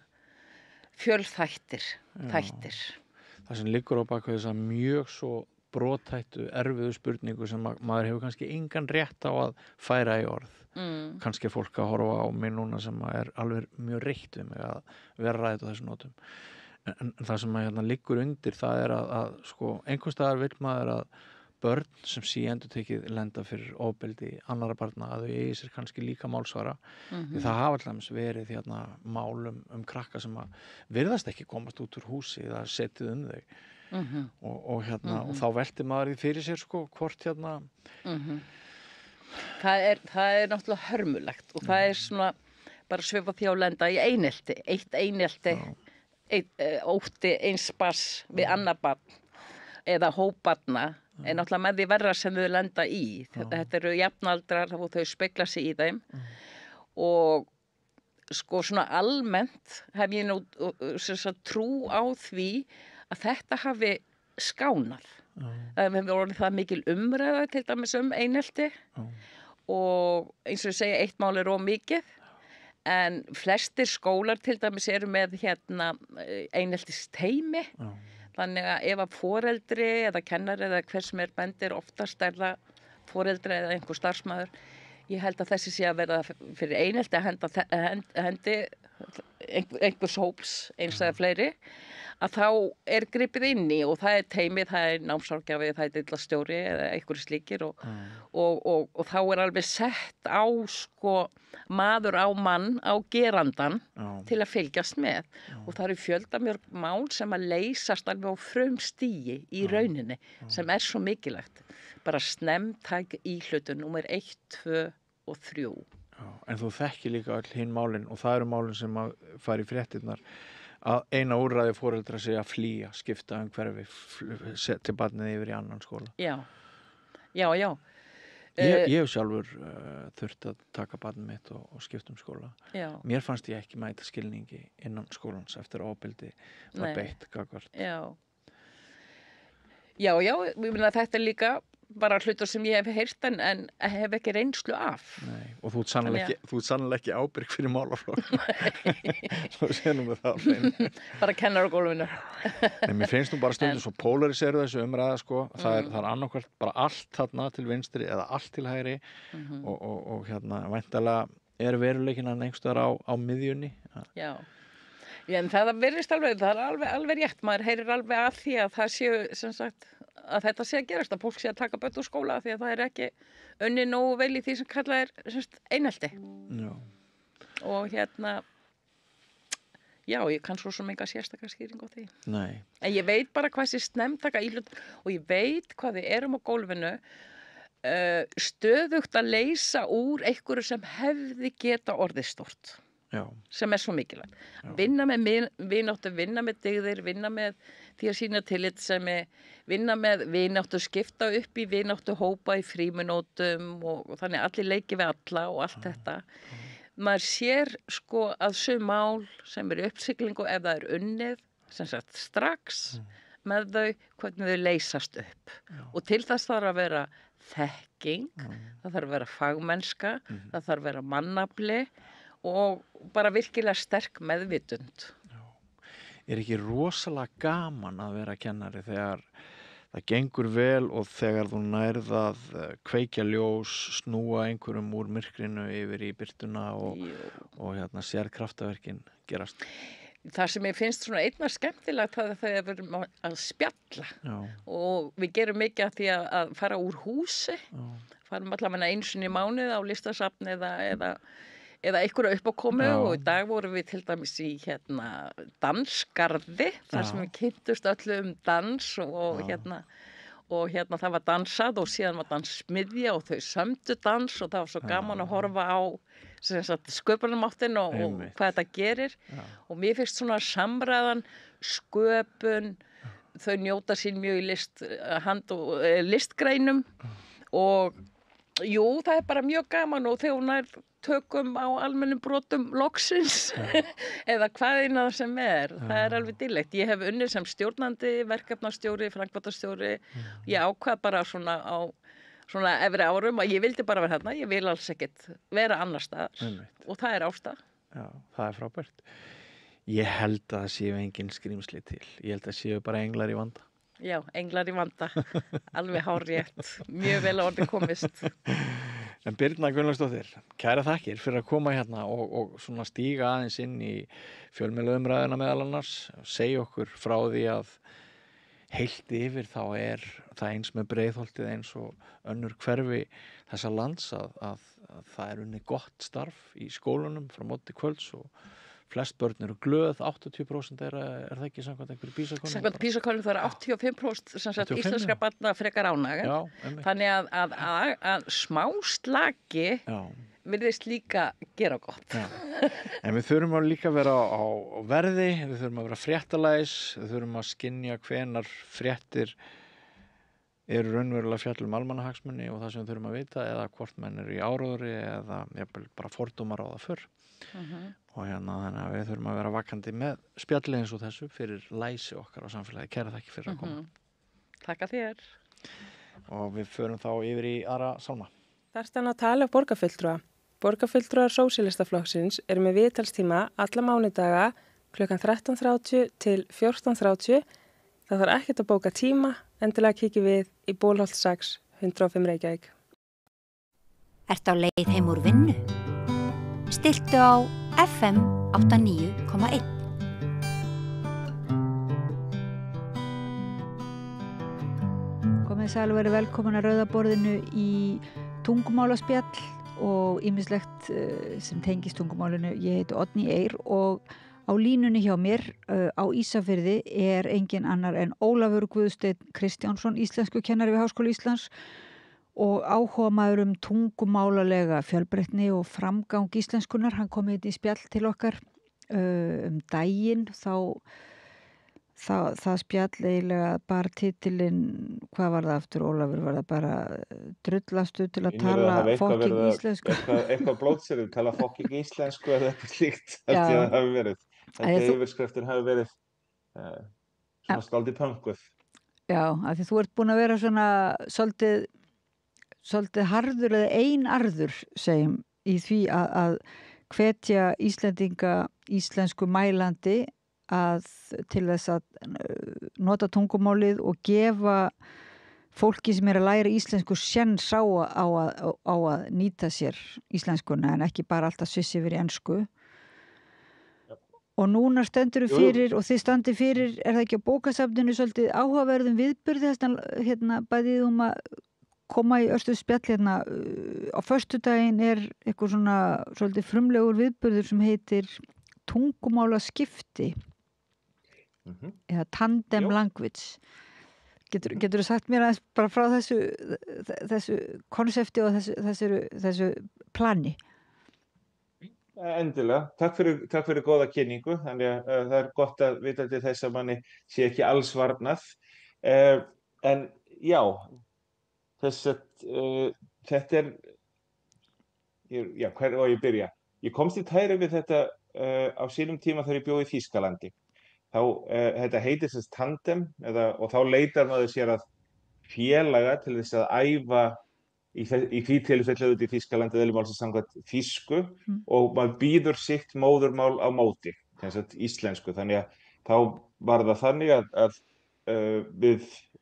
fjölþættir þættir. Það sem liggur á bak við þess að mjög svo brothættu erfiðu spurningu sem maður hefur kannski engan rétt á að færa í orð. Kannski er fólk að horfa á mig núna sem er alveg mjög reitt við mig að vera ræðið á þessum nótum. En það sem að liggur undir, það er að sko, einhvers staðar vill maður að börn sem endurtekið lenda fyrir ofbeldi annarra barna, að þau eigi sér kannski líka málsvara. Því það hafa alltaf verið mál krakka sem að virðast ekki komast út úr húsi, það er setið þau. Og þá velti maður því fyrir sér sko, hvort Það er náttúrulega hörmulegt, og það er svona bara svipa því að lenda í einelti, eitt einelti, ótti eins barns við annað barn eða hópbarna er náttúrulega með því verra sem þau lenda í. Þetta eru jafnaldrar og þau spegla sig í þeim. Og sko svona almennt hef ég nú trú á því að þetta hafi skánað. Það hefur orðið það mikil umræða til dæmis einelti og eins og ég segja, eitt mál er of mikið. En flestir skólar til dæmis eru með eineltisteymi. Þannig að ef að foreldri eða kennari eða hver sem bendir, oftast er það foreldri eða einhver starfsmaður. Ég held að þessi sé að verða fyrir einelti að hendi einhvers hóps, eins eða fleiri, að þá er gripið inn í, og það er teymið, það er námsráðgjafi, það er dillastjóri eða einhverju slíkir, og þá er alveg sett á sko maður á mann á gerandan til að fylgjast með. Og það eru fjöldamörg mál sem að leysast alveg á frumstigi í rauninni, sem er svo mikilvægt. Bara snemmtæk íhlutun númer 1, 2 og 3. En þú þekkir líka öll hinn málin, og það eru málin sem að fara í fréttirnar, að eina úrræði foreldra sé að flýja, skipta hverfi, setja barnið yfir í annan skóla. Já. Ég hef sjálfur þurft að taka barnið mitt og skipta skóla. Já. Mér fannst ég ekki mæta skilningi innan skólans eftir ofbeldi var beitt gagnvart. Já, ég meina þetta er líka bara hlutur sem ég hef heyrt en hef ekki reynslu af. Nei, og þú ert sannlega ekki ábyrg fyrir málaflokk. Svo séum við það. Bara kennar á gólfinu. Nei, mér finnst nú bara stundum svo polariseru þessu umræða, sko. Það er annarkvært bara allt þarna til vinstri eða allt til hægri og væntanlega er veruleikinn einhverstaðar á miðjunni. Já. En það virðist alveg, það er alveg rétt. Maður heyrir alveg að því að það séu, sem sagt, að þetta sé að gerast, að fólk sé að taka börn úr skóla því að það er ekki unnið nógu vel í því sem kallað er einelti. Já. Og ég kann svo sem enga sérstakar skýring á því. Nei. En ég veit bara hvað sé snemmtaka íhlut og ég veit hvað við erum á gólfinu stöðugt að leysa úr einhverju sem hefði geta orðið stórt. Já. Sem er svo mikilvægt. Vinna með vináttu, vinna með dygðir, vinna með því að sína tillitssemi, vinna með vináttu, skipta upp í vináttu hópa í fríminútum og þannig allir leiki við alla og allt þetta. Maður sér sko að sum mál sem eru uppsiglingu ef það er unnið, sem sagt strax með þau, hvernig þau leysast upp. Og til þess þarf að vera þekking, það þarf að vera fagmennska, það þarf að vera mannafli og bara virkilega sterk meðvitund. Er ekki rosalega gaman að vera kennari þegar það gengur vel og þegar þú nærð að kveikja ljós, snúa einhverjum úr myrkrinu yfir í birtuna og hérna sér kraftaverkin gerast? Það sem ég finnst svona einna skemmtilegt það er þegar við erum að spjalla og við gerum mikið af því að fara úr húsi, farum allavega einu sinni í mánuð á listasafni eða einhverju uppákomu og í dag vorum við til dæmis í dansgarði þar sem við kynntust öllu dans og það var dansað og síðan var danssmiðja og þau sömdu dans og það var svo gaman að horfa á sköpunarmáttin og hvað þetta gerir og mér finnst svona samræðan, sköpun, þau njóta sín mjög í listgreinum og jú, það er bara mjög gaman og þegar hún er tökum á almennum brotum loksins eða hvaðina það sem er. Það er alveg dýrlegt. Ég hef unnið sem stjórnandi, verkefnastjóri, framkvæmdastjóri. Ég ákvað bara svona á svona efri árum að ég vildi bara vera hérna. Ég vil alls ekkert vera annar staðar og það er ástæða. Já, það er frábært. Ég held að það séu engin skrímsli til. Ég held að séu bara englar í vanda. Já, englar í vanda. Alveg hárrétt. Mjög vel að orðið komist. En Birna Gunnlaugsdóttir, kæra þakkir fyrir að koma hérna og svona stíga aðeins inn í fjölmiðlaumræðuna meðal annars, segja okkur frá því að heilt yfir þá er það eins með Breiðholtið eins og önnur hverfi þessa lands að það er unni gott starf í skólunum frá móti kvölds og flest börn eru glöð, 80% er það ekki samkvæmt einhverju PISA-könnun? Samkvæmt PISA-könnun það er 85% sem sagt íslenskra barna frekar ánægðar. Þannig að smá slaki virðist líka gera gott. En við þurfum að líka vera á verði, við þurfum að vera fréttalæs, við þurfum að skynja hvenar fréttir eru raunverulega fjall almannahagsmuni og það sem við þurfum að vita eða hvort menn eru í áróðri eða bara fordómar á það fyrr. Og þannig að við þurfum að vera vakandi með spjalli eins og þessu fyrir læsi okkar á samfélagi. Kæra þakki fyrir að koma. Takk að þér. Og við förum þá yfir í aðra sálma. Þarftan að tala borgarfulltrúa. Borgarfulltrúar Sósíalistaflokksins eru með viðtalstíma alla mánudaga klukkan 13:30 til 14:30. Það þarf ekkert að bóka tíma, endilega kikið við í Bólholt 6, 105 Reykjavík. Ertu á leið heim úr vinnu? Stilltu á FM 89,1. Komið sæl og verið velkomin að Rauðaborðinu í tungumálaspjall og ýmislegt sem tengist tungumálinu. Ég heiti Oddný Eir og á línunni hjá mér á Ísafirði er engin annar en Ólafur Guðsteinn Kristjánsson, íslenskukennari við Háskóla Íslands og áhugamaður tungumálalega fjölbreytni og framgang íslenskunar. Hann kom í spjall til okkar daginn, það spjall eiginlega bara titilinn, hvað var það aftur Ólafur, var það bara drullastu til að tala fokking íslensku? Eitthvað blótsýrið, tala fokking íslensku eða eitthvað slíkt, held ég að það hafi verið. Þetta yfirskriftir hafi verið svona skáldið pönguð. Já, af því þú ert búin að vera svona svolítið harður eða einarður segjum í því að hvetja Íslendinga íslensku mælandi til þess að nota tungumálið og gefa fólki sem er að læra íslensku séns á að nýta sér íslenskuna en ekki bara alltaf svissi yfir í ensku. Og núna stendur við fyrir og þið standið fyrir, er það ekki á bókasafninu svolítið áhugaverðum viðburði bæðið að koma í örstuð spjall á föstudaginn er eitthvað svona svolítið frumlegur viðburður sem heitir tungumálaskipti eða tandem language. Getur þú sagt mér aðeins bara frá þessu konsepti og þessu plani? Endilega. Takk fyrir góða kynningu. Þannig að það gott að vita til þess að manni sé ekki alls varnað. En já, þetta já, hver á ég byrja? Ég komst í tæri við þetta á sínum tíma þegar ég bjó í Þýskalandi. Þetta heitir þess tandem og þá leitar maður sér að félaga til þess að æfa í því tilfelli auðvitað í Þýskalandi eðlumálsins samkvæmt þýsku og maður býður sitt móðurmál á móti, sem sagt íslensku. Þannig að þá var það þannig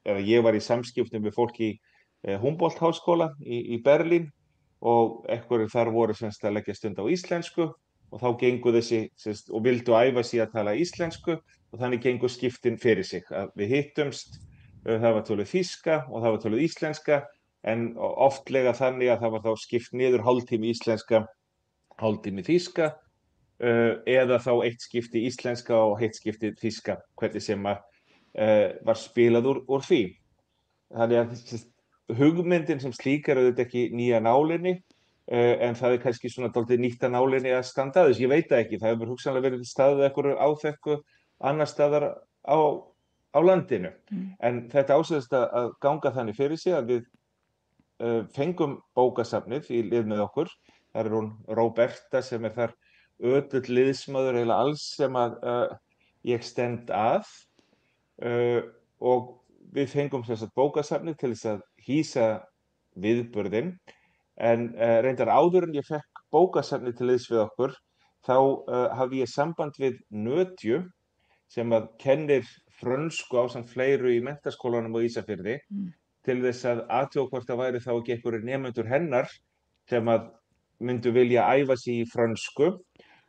að ég var í samskiptum við fólk í Humboldt-háskóla í Berlín og einhverjir þar voru sem sagt að leggja stund á íslensku og þá gengu og vildu æfa sig að tala íslensku og þannig gengu skiptin fyrir sig. Að við hittumst, það var töluð þýska og það var töluð íslenska, en oftlega þannig að það var þá skipt niður hálftími íslenska, hálftími þýska, eða þá eitt skipti íslenska og eitt skipti þýska, hvernig sem var spilað úr því. Þannig að hugmyndin sem slík auðvitað ekki nýja nálinni, en það kannski svona dálítið nýtt að nálinni að standa að þess. Ég veit það ekki, það hefur hugsanlega verið staðið einhverju áþekku annar staðar á landinu. En þetta ásæðist að ganga þannig fyrir sig að við fengum bókasafnið í lið með okkur. Það hún Róberta sem þar ötull liðsmaður eiginlega alls sem ég stend að og við fengum bókasafnið til þess að hýsa viðburðinn. En reyndar áður en ég fekk bókasafnið til liðs við okkur þá hafði ég samband við Nötju sem kennir frönsku ásamt fleiru í menntaskólanum á Ísafirði til þess að athuga hvort það væri þá ekki einhverjir nemendur hennar sem myndu vilja æfa sig í frönsku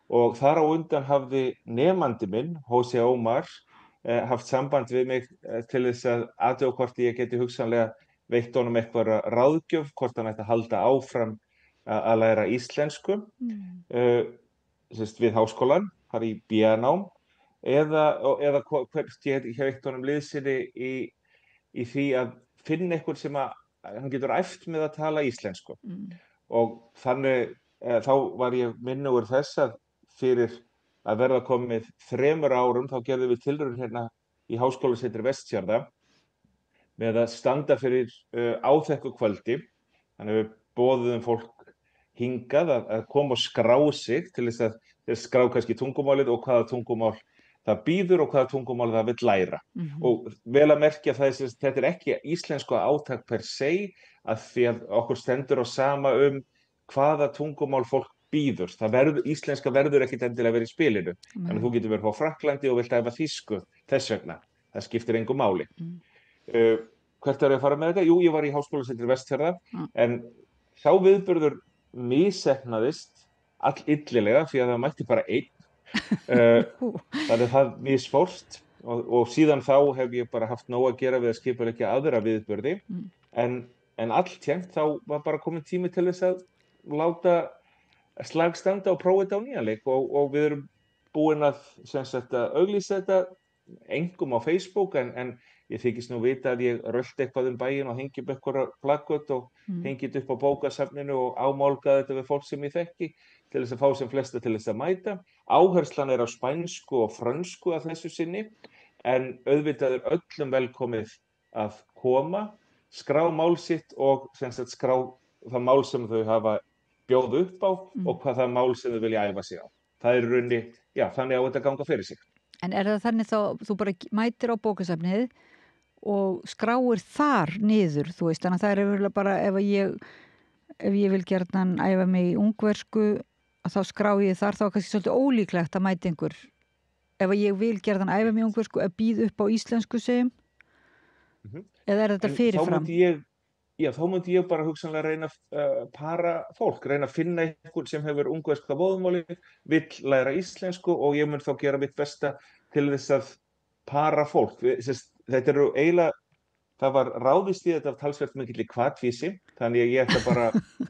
og þar á undan hafði nemandi minn, José Omar, haft samband við mig til þess að athuga hvort ég geti hugsanlega veitt honum eitthvað ráðgjöf, hvort hann ætti að halda áfram að læra íslensku við háskólann, fara í BA-nám eða hvert ég veitt honum liðsinni í því að finna eitthvað sem hann getur æft með að tala íslensku. Og þannig þá var ég minnugur þess að fyrir að verða komið 3 árum þá gerðum við tilraun hérna í Háskólasetri Vestfjarða með að standa fyrir áþekku kvöldi. Þannig að við boðuðum fólk hingað að koma og skrá sig til þess að skrá kannski tungumálið og hvaða tungumál það býður og hvaða tungumál það vill læra. Og vel að merkja þetta ekki íslensku átak per se, að því að okkur stendur á sama hvaða tungumál fólk býður. Íslenska verður ekkit endilega verið í spilinu. Þannig að þú getur verið á Frakklandi og vilt æfa þýsku þess vegna. Það skiptir engu máli. Hvert var ég að fara með þetta? Jú, ég var í Háskólasetri Vestfjarða, en sá viðburður misheppnaðist illillega því að það mætti bara einn. Þannig að það misfórst og síðan þá hef ég bara haft nóg að gera við að skipuleggja aðra viðburði en alltént þá var bara komin tími til þess að láta slag standa og prófa þetta á nýjan leik og við erum búin að auglýsa þetta engum á Facebook en ég þykist nú vita að ég rölti eitthvað bæinn og hengi upp eitthvað plakkött og hengi upp á bókasafninu og ámálgaði þetta við fólk sem ég þekki til þess að fá sem flesta til þess að mæta. Áherslan á spænsku og frönsku að þessu sinni, en auðvitað öllum velkomið að koma, skrá mál sitt og skrá það mál sem þau hafa bjóð upp á og hvað það mál sem þau vilja æfa sig á. Það rauninni, já, þannig á þetta ganga fyrir sig. En það þannig þá, þú bara mætir á bókasafnið og skráir þar niður, þú veist, þannig að það yfirlega bara ef ég vil gjarnan æfa mig í ungversku að þá skrá ég þar, þá kannski svolítið ólíklegt að mæti einhver, ef ég vil gjarnan æfa mig í ungversku að býð upp á íslensku segjum, eða þetta fyrirfram? Þá myndi ég bara hugsanlega reyna að para fólk, reyna að finna einhvern sem hefur ungverska móðurmáli, vill læra íslensku og ég mun þá gera mitt besta til þess að para fólk. Þetta eru eiginlega, það var ráðist í þetta af talsvert mikilli hvatvísi, þannig að ég ætla bara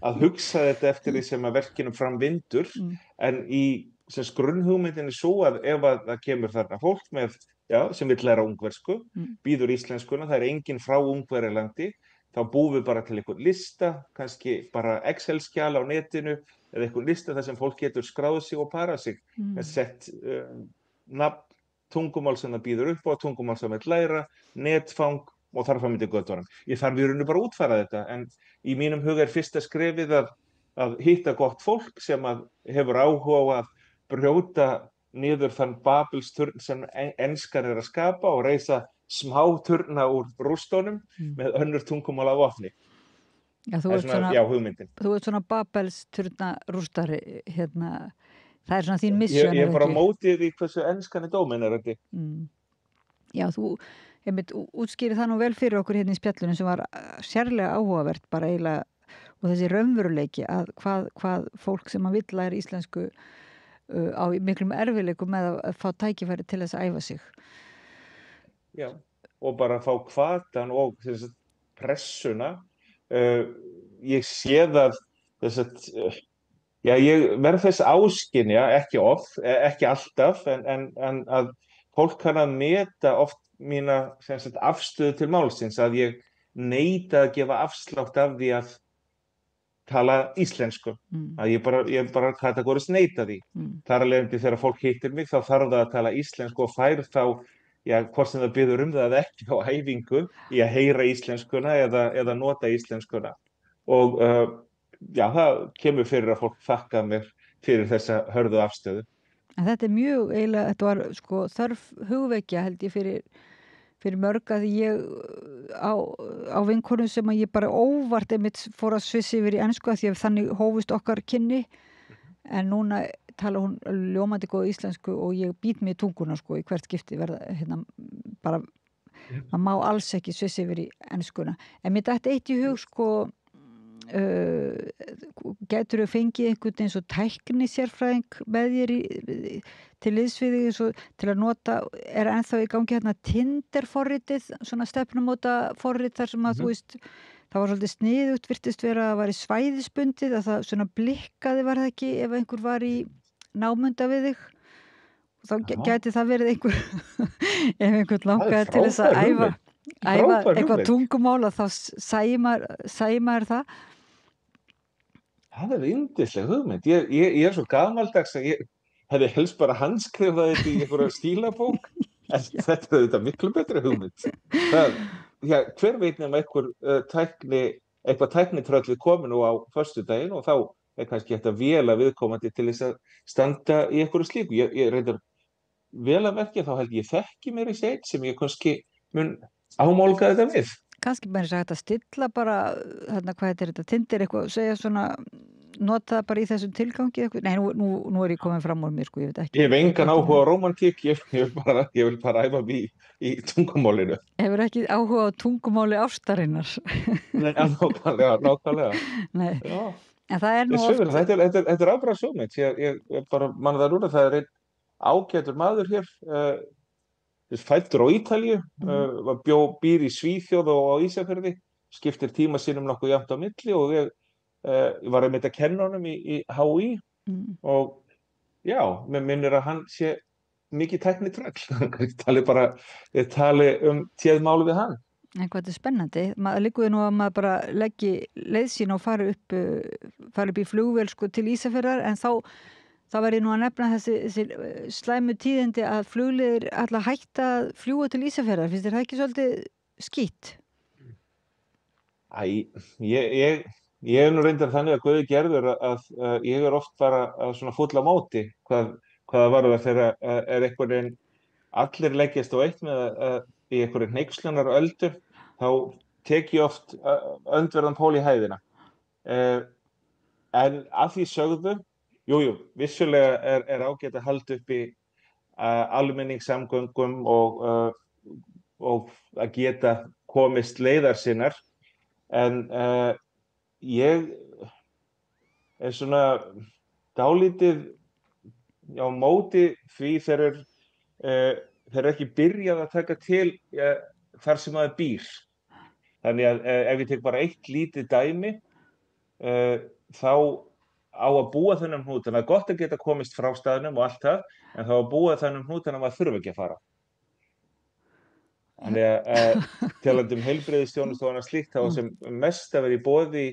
að hugsa þetta eftir því sem að verkinu fram vindur, en í grunnhugmyndinni svo að ef það kemur þarna fólk með, sem vill læra ungversku, býður íslenskuna, það enginn frá Ungverjalandi, þá búum við bara til einhvern lista, kannski bara Excel-skjal á netinu eða einhvern lista þar sem fólk getur skráð sig og parað sig, sett nafn, tungumál sem það býður upp á, tungumál sem það læra, netfang og þar fram eftir götunum. Ég þarf í rauninu bara að útfæra þetta, en í mínum huga fyrsta skrefið að hitta gott fólk sem hefur áhuga á að brjóta niður þann Babelsturn sem enskar að skapa og reisa smá turna úr rústunum með önnur tungumál af vopni. Já, þú ert svona Babelsturna rústari, það er svona þín mission. Ég bara mótið í hversu enskan dóminarandi. Já, þú útskýrið það nú vel fyrir okkur í spjallunum sem var sérlega áhugavert bara eiginlega, og þessi raunveruleiki að hvað fólk sem að vill læra íslensku á miklum erfiðleikum með að fá tækifæri til þess að æfa sig. Já, og bara fá hvatan og pressuna. Ég sé það ég verð þess áskynja, ekki oft, ekki alltaf, en að fólk kann að meta oft mína afstöðu til málsins, að ég neita að gefa afslátt af því að tala íslensku, að ég bara kategórist neita því. Þar af leiðandi þegar fólk hittir mig þá þarf það að tala íslensku og fær þá, hvort sem það biður það ekki á æfingu í að heyra íslenskuna eða nota íslenskuna. Og það kemur fyrir að fólk þakka mér fyrir þessa hörðu afstöðu. En þetta mjög eiginlega, þetta var þörf hugvekja held ég fyrir mörg að ég á vinkonum sem að ég bara óvart einmitt fór að svissa yfir í ensku að því að þannig hófust okkar kynni, en núna tala hún ljómandi góð íslensku og ég být mig í tunguna í hvert skipti verða bara, maður má alls ekki svissa yfir í enskuna. En mér dætti eitt í hug getur þú fengið einhvern eins og tækni sérfræðing með þér til liðsviði til að nota, ennþá í gangi Tinder forritið, svona stefnumóta forrit þar sem að þú veist, það var svolítið sniðugt, virtist vera að væri svæðisbundið, að það svona blikkaði var það ekki ef einhver var í námunda við þig, og þá gæti það verið einhver ef einhvern langaði til þess að æfa eitthvað tungumála, þá sæi maður það. Það yndisleg hugmynd. Ég svo gamaldags að ég hefði helst bara handskrifað þetta í einhverja stílabók, en þetta þetta miklu betri hugmynd. Hver veit nema eitthvað tæknitröllið komi nú á föstudaginn og þá kannski hægt að véla viðkomandi til þess að standa í einhverju slíku. Ég reyndar vel að merkja, þá held ég þekki mér í seit sem ég kannski mun ámálga þetta við. Kannski bara sagt að stilla bara hvað þetta, Tinder eitthvað, segja svona, nota það bara í þessum tilgangi eitthvað. Nei, nú ég komin fram úr mér, ég veit ekki. Ég hef engan áhuga á rómantík, ég vil bara æfa mig í tungumálinu. Hefur ekki áhuga á tungumáli ástarinnar? Nei, nákvæmlega. Nei, en það nú oft. Þetta ábæra sjómið, ég bara manna það núna, það einn ágætur maður hér, fæddur á Ítalíu, býr í Svíþjóð og á Ísafirði, skiptir tíma sínum nokkuð jafnt á milli og ég var einmitt að kenna honum í HÍ og já, mér minnir að hann sé mikið tæknitröll. Ég tali téðmáli við hann. En hvað þetta spennandi, maður liggur nú að maður bara leggi leið sín og fari upp í flugvél til Ísafjarðar, en þá verði nú að nefna þessi slæmu tíðindi að flugleiðir ætla að hætta að fljúga til Ísafjarðar. Finnst þér það ekki svolítið skýtt? Ég nú reyndar þannig að Guði gerður að ég oft bara svona full á móti hvað var það þegar einhvern veginn allir leggjast á eitt með í einhverju hneykslunnar öldu, þá tek ég oft öndverðan pól í hæðina. En að því sögðu, jú, vissulega er ágætt að halda upp í almenningssamgöngum og að geta komist leiðar sinnar, en ég svona dálítið á móti því þeir ekki byrjað að taka til þar sem maður býr. Þannig að ef ég tek bara eitt lítið dæmi, þá á að búa þennan hnút, þannig að gott að geta komist frá staðnum og allt það, en þá að búa þennan hnút þannig að maður þurfi ekki að fara. Þannig að talandi heilbrigðisþjónustu og annað slíkt, þá sem mest að vera í boði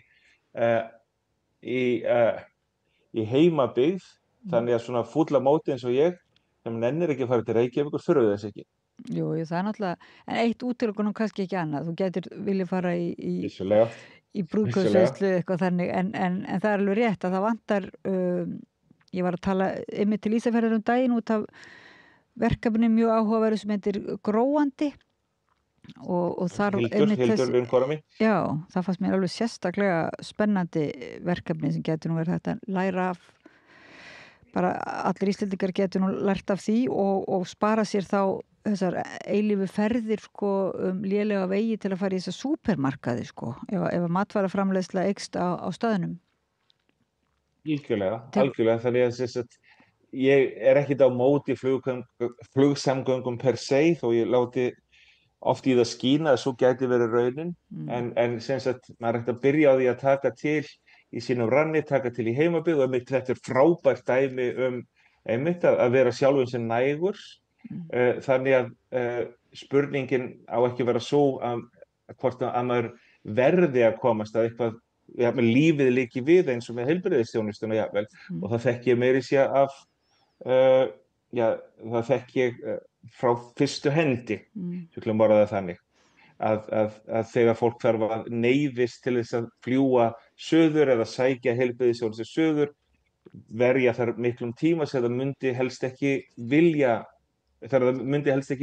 í heimabyggð, þannig að svona fúlla móti eins og ég, sem nennir ekki að fara til Reykjavíkur, þurfa þess ekki. Jú, það er náttúrulega, en eitt útilokunum kannski ekki annað, þú getur viljað fara í brúðkaupsveislu eitthvað þannig, en það er alveg rétt að það vantar, ég var að tala einmitt til Ísafjarðar daginn út af verkefni mjög áhugaverðu sem heitir Gróandi og þar Hildur vinkona mín. Já, það fannst mér alveg sérstaklega spennandi verkefni sem getur nú verið þetta læra af, bara allir Íslendingar getur nú lært af því og spara sér þá þessar eilífu ferðir lélega vegi til að fara í þessa súpermarkaði ef matvælaframleiðsla eykst á staðnum. Algjörlega, þannig að ég er ekkert á móti flugsamgöngum per se, þó ég láti oft í það skína að svo gæti verið raunin, en sem sagt, maður er hægt að byrja á því að taka til í sínum ranni, taka til í heimabyggð og þetta er frábært dæmi einmitt að vera sjálfum sem nægur. Þannig að spurningin á ekki vera svo að hvort að maður verði að komast að eitthvað, lífið líki við eins og með heilbrigðisþjónustuna jafnvel, og það þekki ég meira sér af, það þekki ég frá fyrstu hendi, skulum orða það þannig, að þegar fólk þarf að neyðist til þess að fljúga suður eða sækja heilbrigðisþjónustu suður, verja þar miklum tíma sem það myndi helst ekki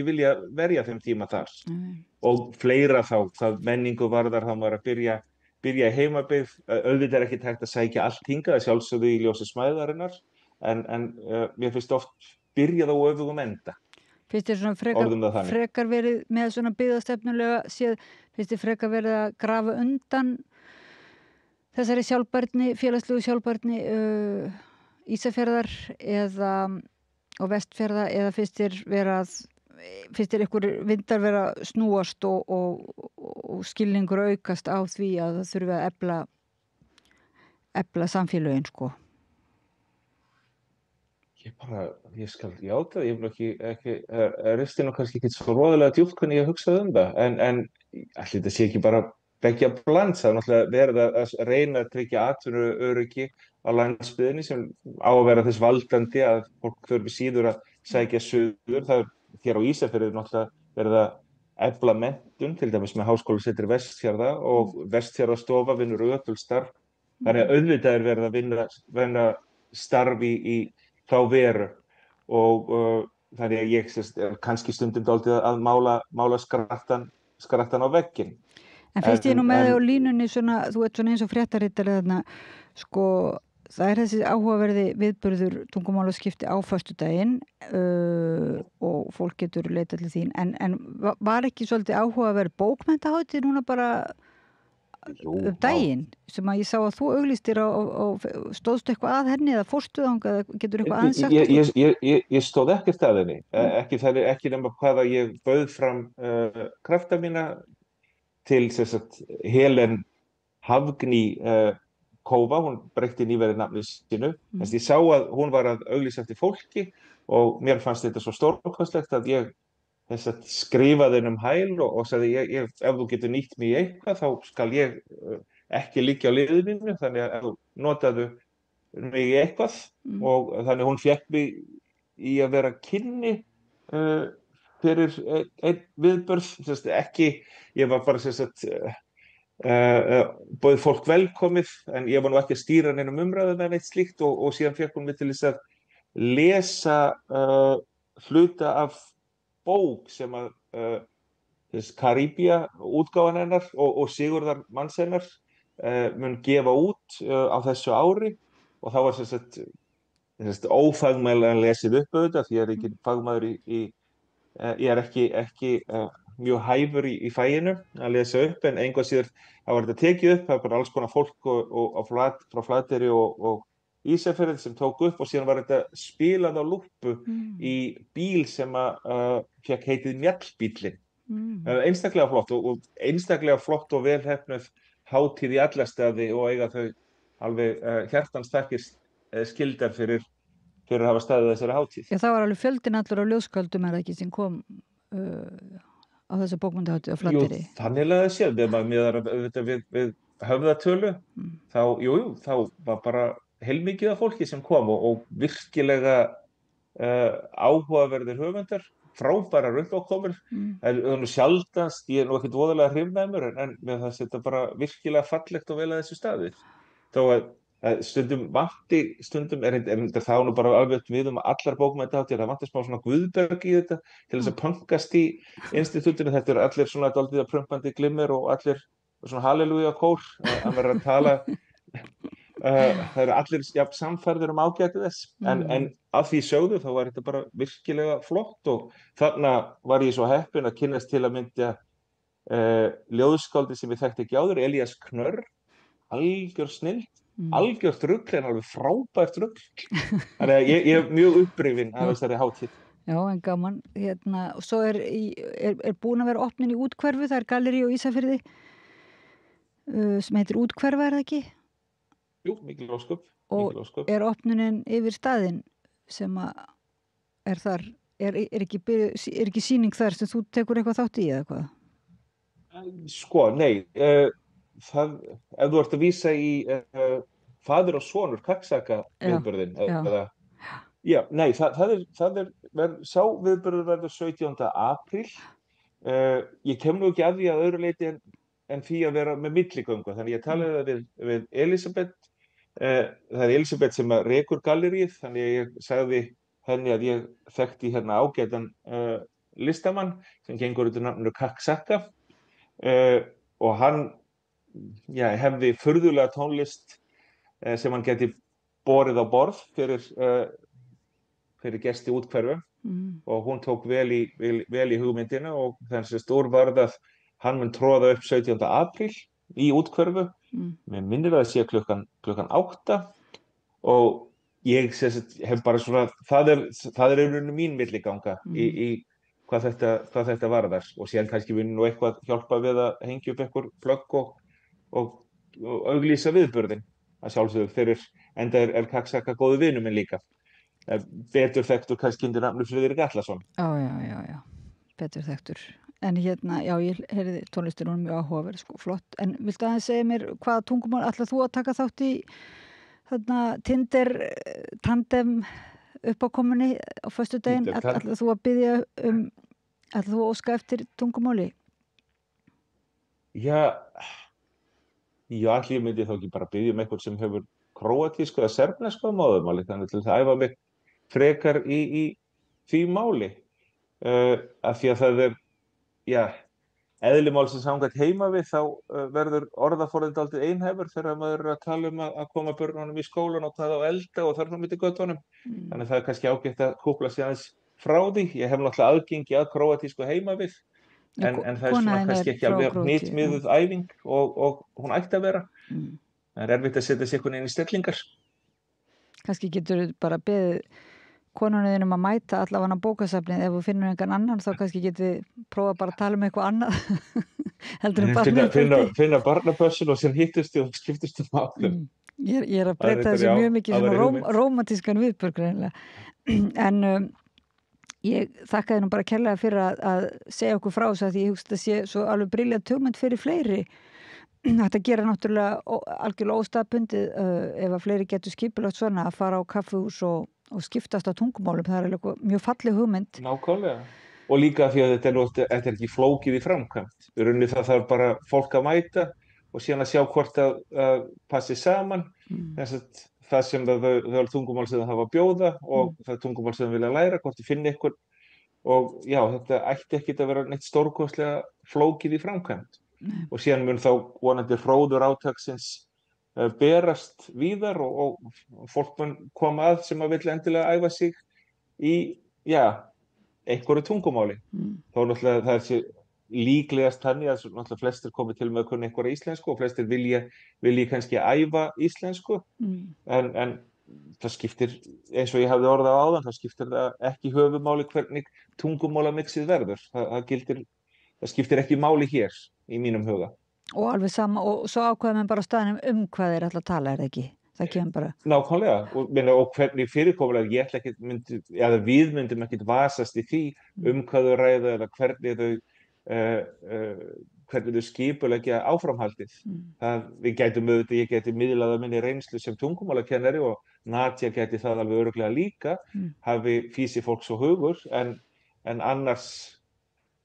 vilja verja þeim tíma þar. Og fleira þá, hvað menningu varðar, þá maður að byrja í heimabyggð. Auðvitað er ekki hægt að sækja allt hingað, sjálfsögðu í ljósi smæðarinnar, en mér finnst oft byrjað á öfugum enda. Finnst þér svona frekar verið með svona byggðastefnulega séð, finnst þér frekar verið að grafa undan þessari sjálfbærni, félagslegu sjálfbærni Ísafjarðar og Vestfjarða, eða finnst þér einhver vindar vera snúast og skilningur aukast á því að það þurfi að efla samfélögin Ég skal játa, ég hef ekki ristinu kannski ekki svo roðalega djúpt hvernig ég hugsaði það, en allir þetta sé ekki bara beggja bland, það er náttúrulega verið að reyna að tryggja atvinnuöryggi á landsbyggðinni sem á að vera þess valdandi að fólk þurfi síður að sækja suður. Það er hér á Ísafirði náttúrulega verið að efla menntun, til dæmis með Háskólasetri Vestfjarða, og Vestfjarðastofa vinnur ötulstarf, þannig að auðvitað er verið að vinna starfi frá veru, og þannig að ég kannski stundum dálítið að mála skrattan á vegginn. En fyrst ég nú með þig á línunni svona, þú ert svona eins og fréttarittari þarna, það er þessi áhugaverði viðburður tungumálaskipti á föstudaginn og fólk getur leitað til þín, en var ekki svolítið áhugaverð bókmenntahátíð núna bara daginn, sem að ég sá að þú auglýstir og stóðstu eitthvað að henni eða fórstu þangað, getur eitthvað aðeins sagt? Ég stóð ekkert að henni, ekki nema hvaða ég bauð fram krafta mína til Helen Hafgný Kófa, hún breytti nýverið nafni sínu. Þess að ég sá að hún var að auglýsa eftir fólki og mér fannst þetta svo stórkostlegt að ég skrifaði henni hæl og sagði ef þú getur nýtt mig í eitthvað þá skal ég ekki liggja á liðinu mínu, þannig að ef þú notaðu mig í eitthvað, og þannig hún fékk mig í að vera kynni fyrir einn viðburð, ég var bara bóðið fólk velkomið, en ég var nú ekki að stýra neinum umræðum en eitt slíkt, og síðan fékk hún mig til þess að lesa hluta af bók sem að Karíbía útgáfan hennar og Sigurðar manns hennar mun gefa út á þessu ári, og það var ófagmælega lesið upp auðvitað, því ég er ekki fagmaður ég er ekki mjög hæfur í faginu að lesa upp, en einhvað síður það var þetta tekið upp, það var bara alls konar fólk frá Flateyri og Ísafirði sem tók upp, og síðan var þetta spilað á lúppu í bíl sem fékk heitið Mjallbíllinn. Einstaklega flott og vel heppnuð hátíð í alla staði, og eiga þau alveg hjartans þakkir skildar fyrir að hafa staðið þessari hátíð. Já, það var alveg fjöldinn allur á ljóðskáldum ekki sem kom á þessu bókmenntahátíð á Flateyri? Jú, þannig að það séð, við höfðatölu, þá var bara heilmikið af fólki sem kom og virkilega áhugaverðir höfundar, frábærar uppákomur. Það er nú sjaldnast, ég er nú ekkert voðalega hrifnaður, en með það setja bara virkilega fallegt og vel að þessu staði. Þó að stundum er það nú bara alveg við allar bókmenntahátíðir, það vantar smá svona Guðberg í þetta til þess að pönkast í institútinu. Þetta eru allir svona dálítið prumpandi glimmer og allir svona halleluja kór að vera að tala. Það eru allir samfærðir ágæti þess, en að því sögðu þá var þetta bara virkilega flott og þarna var ég svo heppinn að kynnast til að mynda ljóðskáldi sem ég þekkti ekki áður, Elías Knörr, algjör snilld, algjört rugl en alveg frábært rugl. Þannig að ég er mjög upprifinn af þessari hátíð. Já, en gaman. Og svo er búin að vera opnin í Úthverfu, það er gallerí á Ísafirði sem heitir Úthverfa, er það ekki? Jú, mikil ósköp. Og er opnunin yfir staðinn sem er þar, er ekki sýning þar sem þú tekur eitthvað þátt í eða hvað? Sko, nei, ef þú ert að vísa í Faðir og sonur Kaksaka viðburðinn, nei, sá viðburður verður 17. apríl. Ég kem nú ekki að því að öðru leyti en því að vera með milligöngu, þannig ég talaði það við Elísabet. Það er Elísabet sem rekur galleríið, þannig að ég sagði henni að ég þekkti hérna ágætan listamann sem gengur undir nafninu Kaksaka og hann hefði furðulega tónlist sem hann geti borið á borð fyrir gesti Úthverfu og hún tók vel í hugmyndina og þannig að stórvarð að hann mun tróða upp 17. apríl í Úthverfu. Mér minnir að það sé klukkan 8 og ég hef bara svona, það er einhvern mín milliganga í hvað þetta varðar og síðan kannski við nú eitthvað hjálpa við að hengja upp einhver plögg og auglýsa viðburðin að sjálfsögðu fyrir, enda er Kaksaka góðu vinur minn líka. Betur þekktur kannski undir nafni Friðrik Atlason. Já, betur þekktur. En hérna, já, ég heyrði tónlistin hún mjög áhugaverð, sko, flott. En viltu aðeins segja mér hvaða tungumál ætlar þú að taka þátt í þarna Tinder tandem uppákomunni á föstudaginn? Ætlar þú að biðja ætlar þú að óska eftir tungumáli? Já, allir ég myndi þá ekki bara biðja eitthvað sem hefur króatísku eða serbnesku móðurmáli, þannig til það æfa mig frekar í því máli. Af því að það er eðli málsins samkvæmt heima við þá verður orðaforðinn dálítið einhæfur þegar maður er að tala að koma börnunum í skólan og hvað á elda og þar fram í göttunum. Þannig það er kannski ágætt að kúpla sig aðeins frá því. Ég hef náttúrulega aðgengi að króatísku heima við en það er svona kannski ekki alveg hnitmiðuð æfing og hún ætti að vera. Það er erfitt að setja sig einhvern veginn í stellingar. Kannski getur þú bara beðið konunniðinum að mæta allavega bókasafnið, ef þú finnur einhvern annan þá kannski getur prófa bara að tala um eitthvað annað heldur en barnapössin. Finna barnapössin og sem hittust og skiptust málum. Ég er að breyta þessu mjög mikið svona rómantískan viðburð en ég þakkaði nú bara kærlega fyrir að segja okkur frá þess að ég hugst að sé svo alveg briljant hugmynd fyrir fleiri. Þetta gera náttúrulega algjörlega óstaðbundið ef að fleiri getur skipulagt svona að fara á kaffihús og skiptast á tungumálum. Það er mjög falleg hugmynd. Nákvæmlega. Og líka því að þetta er ekki flókið í framkvæmt. Í rauninni það þarf bara fólk að mæta og síðan að sjá hvort að passi saman. Það sem þau tungumál sem það hafa að bjóða og það tungumál sem þau vilja læra, hvort þau finni eitthvað. Og já, þetta ætti ekki að vera neitt stórkostlega flókið í framkvæmt. Og síðan mun þá vonandi hróður átaksins berast víðar og fólk mun koma að sem að vill endilega æfa sig í, einhverju tungumáli. Þá náttúrulega það er líklegast þannig að náttúrulega flestir komi til með að kunna einhverja íslensku og flestir vilji kannski æfa íslensku, en það skiptir, eins og ég hafði orðað á áðan, það skiptir það ekki höfumáli hvernig tungumálamixið verður. Það skiptir ekki máli hér í mínum huga. Og alveg sama, og svo ákveða menn bara á staðnum hvað þeir ætla að tala, er það ekki? Það kemur bara. Nákvæmlega, og hvernig fyrirkomulega við myndum ekkert vasast í því hvað þau ræða eða hvernig þau hvernig þau skipuleggja áframhaldið. Ég gæti miðlað af minni reynslu sem tungumálakennari og Nadia gæti það alveg örugglega líka, hafi fýsi fólks og hugur, en annars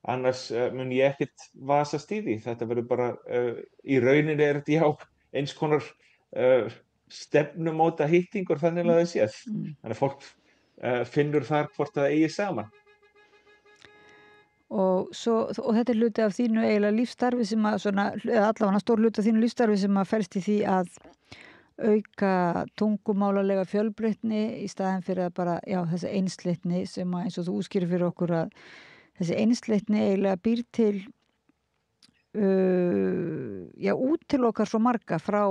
mun ég ekkert vasast í því. Þetta verður bara, í rauninni þetta eins konar stefnumóta hittingur þannig að það séð. Þannig að fólk finnur þar hvort það eigi saman. Og þetta hluti af þínu eiginlega lífsstarfi sem eða allavega stór hluti af þínu lífsstarfi sem felst í því að auka tungumálalega fjölbreytni í staðinn fyrir að bara, þessi einsleitni sem eins og þú útskýrir fyrir okkur að þessi einsleitni eiginlega býr til útilokar svo marga frá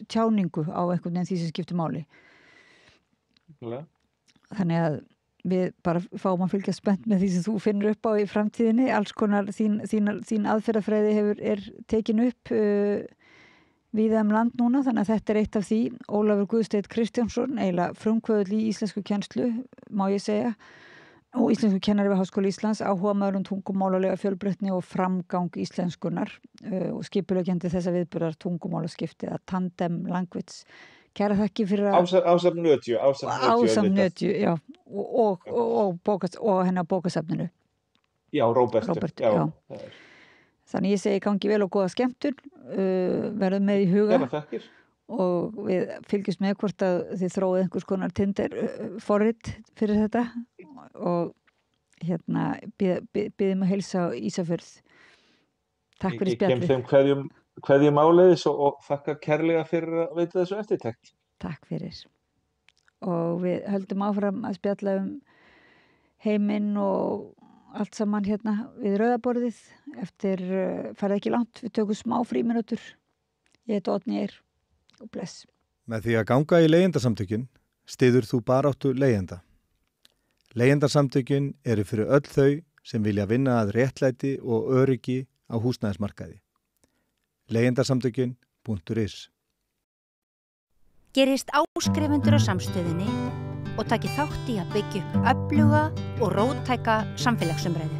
tjáningu á einhvern veginn því sem skiptir máli. Þannig að við bara fáum að fylgja spennt með því sem þú finnur upp á í framtíðinni. Alls konar þín aðferðafræði er tekin upp víða land núna, þannig að þetta eitt af því. Ólafur Guðsteinn Kristjánsson, eiginlega frumkvöðull í íslensku kennslu, má ég segja, og íslensku kennari við Háskóla Íslands, áhugamaður tungumálalega fjölbreytni og framgang íslenskunar og skipuleggjandi þessa viðburðar tungumálaskipti eða tandem language. Kæra þakki fyrir að... Ásafn Nötju, já. Og hennar bókasafninu. Já, Róbert. Já. Þannig ég segi gangi vel og góða skemmtun, verðum með í huga. Kæra þakkir. Og við fylgjumst með hvort að þið þróið einhvers konar Tinder forrit fyrir þetta og biðum að heilsa á Ísafjörð. Takk fyrir spjallið. Ég kem þeim kveðjum áleiðis og þakka kærlega fyrir að veita þessu eftirtekt. Takk fyrir. Og við höldum áfram að spjalla heiminn og allt saman við rauðaborðið eftir farið ekki langt. Við tökum smá fríminútur. Ég heiti Oddný Eir og bless. Með því að ganga í leigjendasamtökin styður þú baráttu leigjenda. Leigjendasamtökin eru fyrir öll þau sem vilja vinna að réttlæti og öryggi á húsnæðismarkaði. Leigjendasamtökin.is Gerist áskrifendur á Samstöðinni og taki þátt í að byggja upp öfluga og róttæka samfélagsumræðu.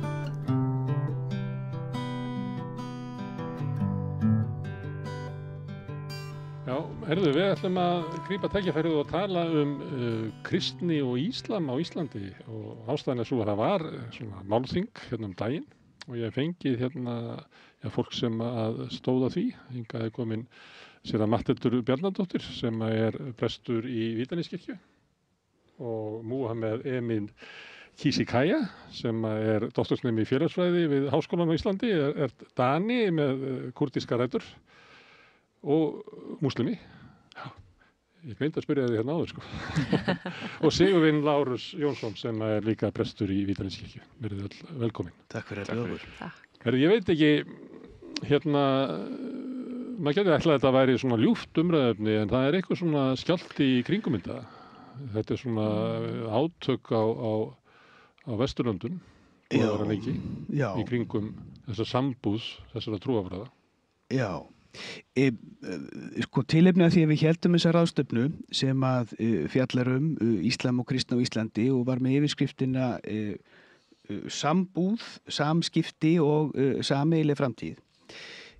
Já, við ætlum að grípa tækifærið og tala kristni og íslam á Íslandi og ástæðan svo að það var svona málþing daginn og ég fengið fólk sem að stóða því. Hingað komin sér að Matthildur Bjarnadóttir sem er prestur í Vítanískirkju og Múhameð Emin Kísikæja sem er doktorsnemi í félagsfræði við Háskólann á Íslandi, er Dani með kurdíska rætur og múslimi. Ég gleymdi að spyrja þig áður og Sigurvin Lárus Jónsson sem er líka prestur í Vítanískirkju. Verið öll velkomin. Takk fyrir að bjóða okkur. Ég veit ekki, maður getur ætlað að þetta væri svona ljúft umræðefni en það er eitthvað svona skjálfti í kringum þetta. Þetta er svona átök á Vesturlöndum í kringum þessa sambúð, þessara trúarbragða. Já. Tilefni að því að við héldum þessa ráðstefnu sem að fjallar Íslam og kristni á Íslandi og var með yfirskriftina sambúð, samskipti og sameiginleg framtíð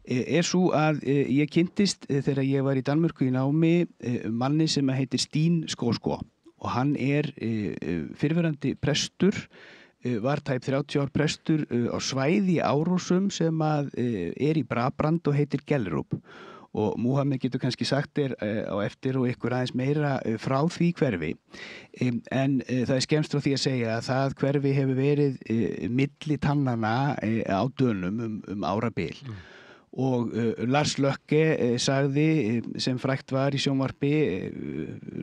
er svo að ég kynntist þegar ég var í Danmörku í námi manni sem heitir Stín Skóskó og hann er fyrrverandi prestur, var tæp 30 ár prestur á svæði í Árósum sem að er í Brabrand og heitir Gellerup og Múhameð getur kannski sagt á eftir og ykkur aðeins meira frá því hverfi en það er skemmst frá því að segja að það hverfi hefur verið milli tannana á Dönum árabil og Lars Løkke sagði sem frægt var í sjónvarpi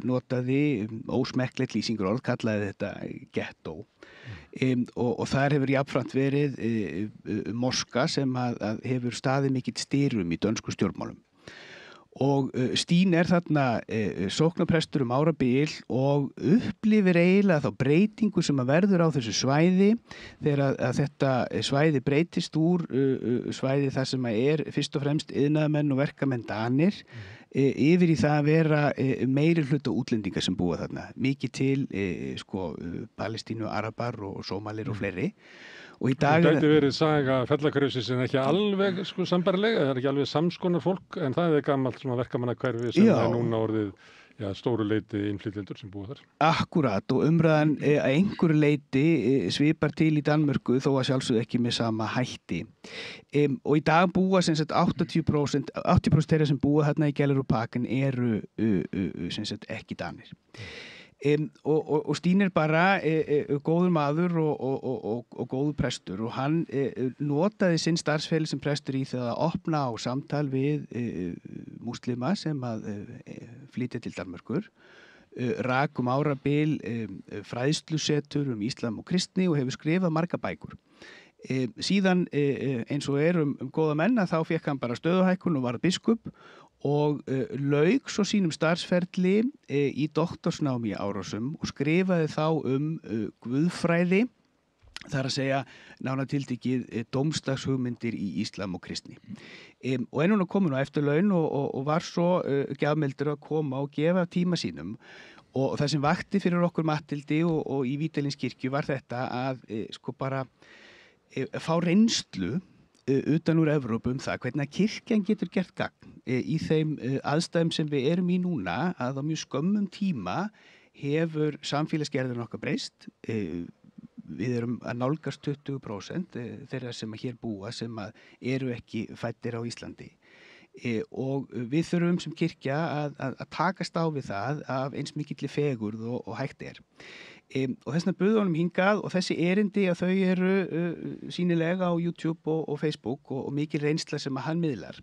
notaði ósmekklegt lýsingarorð, kallaði þetta gettó og þar hefur jafnframt verið moska sem að hefur staðið mikill styrum í dönsku stjórnmálum og Stín er þarna sóknarprestur árabil og upplifir eiginlega þá breytingu sem að verður á þessu svæði þegar að þetta svæði breytist úr svæði þar sem að er fyrst og fremst iðnaðarmenn og verkamenn Danir yfir í það að vera meiri hluta útlendingar sem búa þarna mikið til Palestínu, Arabar og Sómalir og fleiri Og í dag það gæti verið saga Fellakryfsins en ekki alveg sambærileg, það ekki alveg samskonar fólk, en það gamalt svona verkamannahverfi sem er núna orðið stóru leyti innflytjendur sem búa þar. Akkurat, og umræðan að einhverju leyti svipar til í Danmörku þó að sjálfsögðu ekki með sama hætti. Og í dag búa sem sagt 80% þeirra sem búa þarna í Gellerupparken eru sem sagt ekki danir. Og Stín bara góður maður og góður prestur og hann notaði sinn starfsferil sem prestur í það að opna á samtal við múslima sem að flytja til Danmörkur, rak árabil fræðslusetur íslam og kristni og hefur skrifað marga bækur. Síðan eins og góða menn að þá fékk hann bara stöðuhækkun og varð biskup og lauk svo sínum starfsferli í doktorsnámi í Árósum og skrifaði þá guðfræði, þar að segja nánar tiltekið dómstagshugmyndir í íslam og kristni. Og núna komin á eftirlaun og var svo gjafmildur að koma og gefa tíma sínum og það sem vakti fyrir okkur Matthildi og í Vítalinskirkju var þetta að bara fá reynslu utan úr Evrópu það hvernig kirkjan getur gert gagn í þeim aðstæðum sem við erum í núna að á mjög skömmum tíma hefur samfélagsgerðin okkar breyst. Við erum að nálgast 20% þeirra sem hér búa sem eru ekki fæddir á Íslandi. Og við þurfum sem kirkja að takast á við það af eins mikilli fegurð og hægt er. Og þessna buðu honum hingað og þessi erindi að þau eru sýnilega á YouTube og Facebook og mikil reynsla sem að hann miðlar.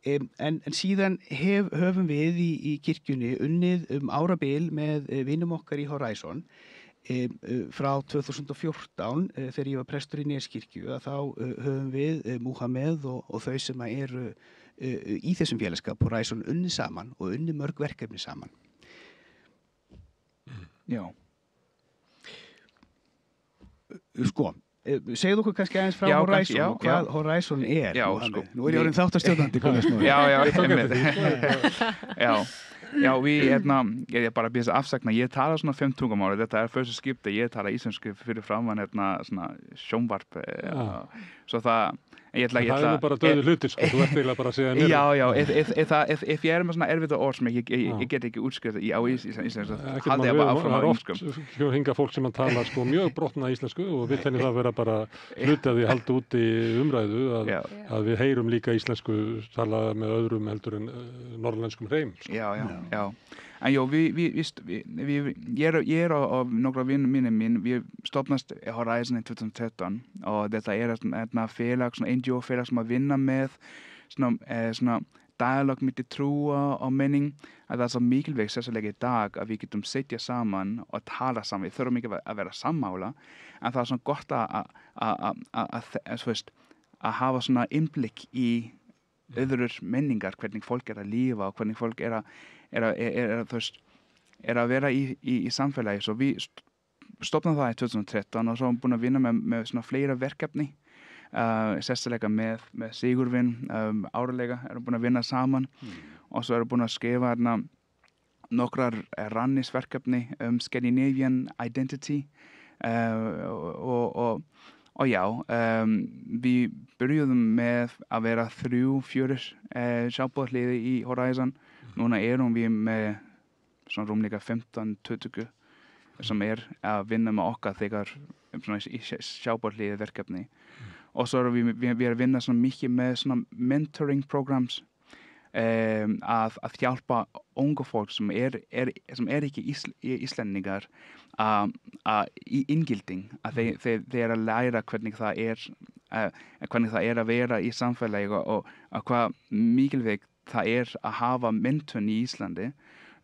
En síðan höfum við í kirkjunni unnið árabil með vinum okkar í Horizon frá 2014 þegar ég var prestur í Neskirkju að þá höfum við Múhameð og þau sem eru í þessum félagskap Horizon unnið saman og unnið mörg verkefni saman. Já. Segðu okkur kannski aðeins frá Horizon og hvað Horizon er. Nú ég orðin þáttastjórnandi. Já, ég bara byrja að afsakna, ég tala svona 5 tungumáli, þetta fyrsta skipti, ég tala íslensku fyrir framan svona sjónvarp, svo það Það er nú bara döðu hlutir, þú ert eiginlega bara að segja mér. Já, ef ég með svona erfiða orð sem ég get ekki útskrift á íslensku, haldi ég bara áfram á íslensku. Hér hinga fólk sem tala mjög brotna íslensku og við tennum það vera bara hluti að því halda út í umræðu að við heyrum líka íslensku tala með öðrum heldur en norrlenskum hreim. Já. En jó, ég og nokkra vinnum mínum, við stopnast Horizon í 2013 og þetta ett félag, svona NGO-félag sem að vinna með svona dialog milli trúa og menning, að það er svo mikilvægt sérstaklega í dag að við getum setja saman og tala saman. Við þurfum ekki að vera sammála, en það er svona gott að hafa svona innblikk í öðrur menningar, hvernig fólk að lífa og hvernig fólk að vera í samfélagi. Så vi stopnade það í 2013 og svo búin að vinna með svona fleira verkefni, sérstaklega með Sigurvin, árlega erum búin að vinna saman og svo erum búin að skrifa nokkrar rannisverkefni Scandinavian Identity og já, við byrjuðum með að vera 3-4 sjálfboðaliðir í Horizon. Núna erum við með svona rúmlega 15-20 sem að vinna með okkar þegar í sjálfboðaliðir verkefni. Og svo erum við að vinna svona mikið með svona mentoring programs að hjálpa unga fólk sem ekki íslendingar í inngilding, að þeir að læra hvernig það er að vera í samfélagi og hvað mikilvægt það að hafa menntun í Íslandi.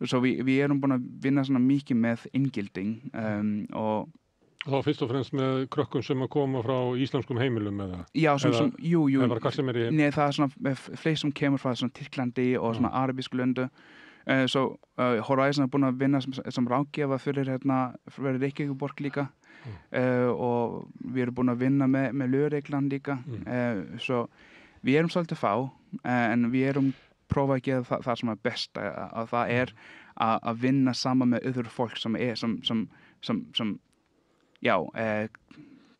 Svo við erum búin að vinna svona mikið með inngilding og þá fyrst og fremst með krökkum sem að koma frá íslenskum heimilum eða? Já, jú. Eða hvað sem í... Nei, það svona fleiri sem kemur frá svona Tyrklandi og svona arabísku löndu. Svo Horizon búin að vinna sem ráðgjafa fyrir Reykjavíkurborg líka og við erum búin að vinna með lögreglan líka. Svo við erum svolítið fá, en við erum prófa að gera það sem best, að það að vinna saman með öðru fólk sem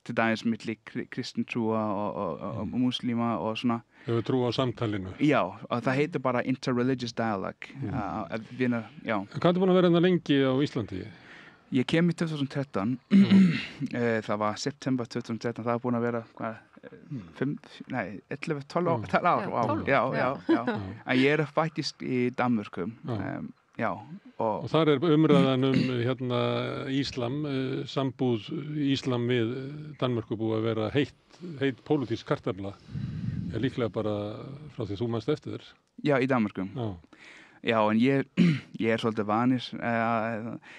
til dæmis milli kristintrúa og múslíma og svona. Þau trú á samtalinu. Já, og það heitir bara interreligious dialogue. Já. Hvað er búin að vera hérna lengi á Íslandi? Ég kem í 2013, það var september 2013, það var búin að vera 11-12 ár. Já. En ég faktisk í Danmörku. Já, og þar umræðan Íslam, sambúð Íslam við Danmörku búið að vera heitt pólitísk kartafla, líklega bara frá því þú manst eftir þér. Já, í Danmörku. Já, en ég svolítið vanir.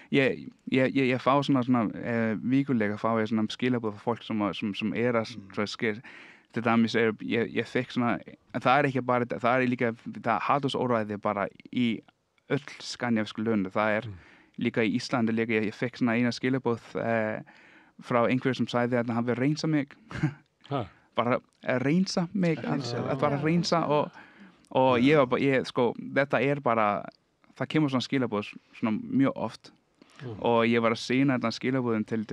Ég fá svona vikulega fá ég svona skilabóð frá fólk sem að til dæmis ég fikk svona, en það ekki bara, það líka, það hatursóræði bara í öll skandinavísku lönd. Það líka í Íslandi líka, ég fikk svona eina skilabóð frá einhverjum sem sagði að hann vil reynsa mig. Bara reynsa mig, bara reynsa og þetta bara, það kemur svona skilabóð svona mjög oft og ég var að segja þetta skilabóðin til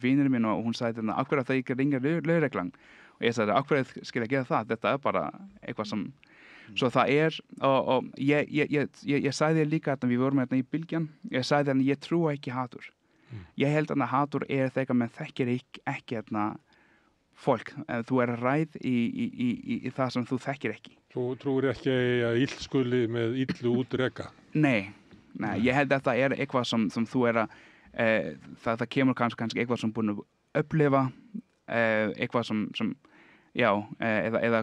vinurinn minn og hún sagði þetta, af hverju það ekki ringa lögreglan? Og ég sagði, af hverju skal ég gera það? Þetta bara eitthvað sem svo það og ég sagði líka að við vorum í bylgjan, ég sagði að ég trúi ekki hatur. Ég held að hatur þegar menn þekkir ekki fólk, þú ræð í það sem þú þekkir ekki. Þú trúir ekki að ill skuli með illu útreka? Nei, ég held að það eitthvað sem þú það kemur kannski eitthvað sem búin að upplifa, eitthvað sem já, eða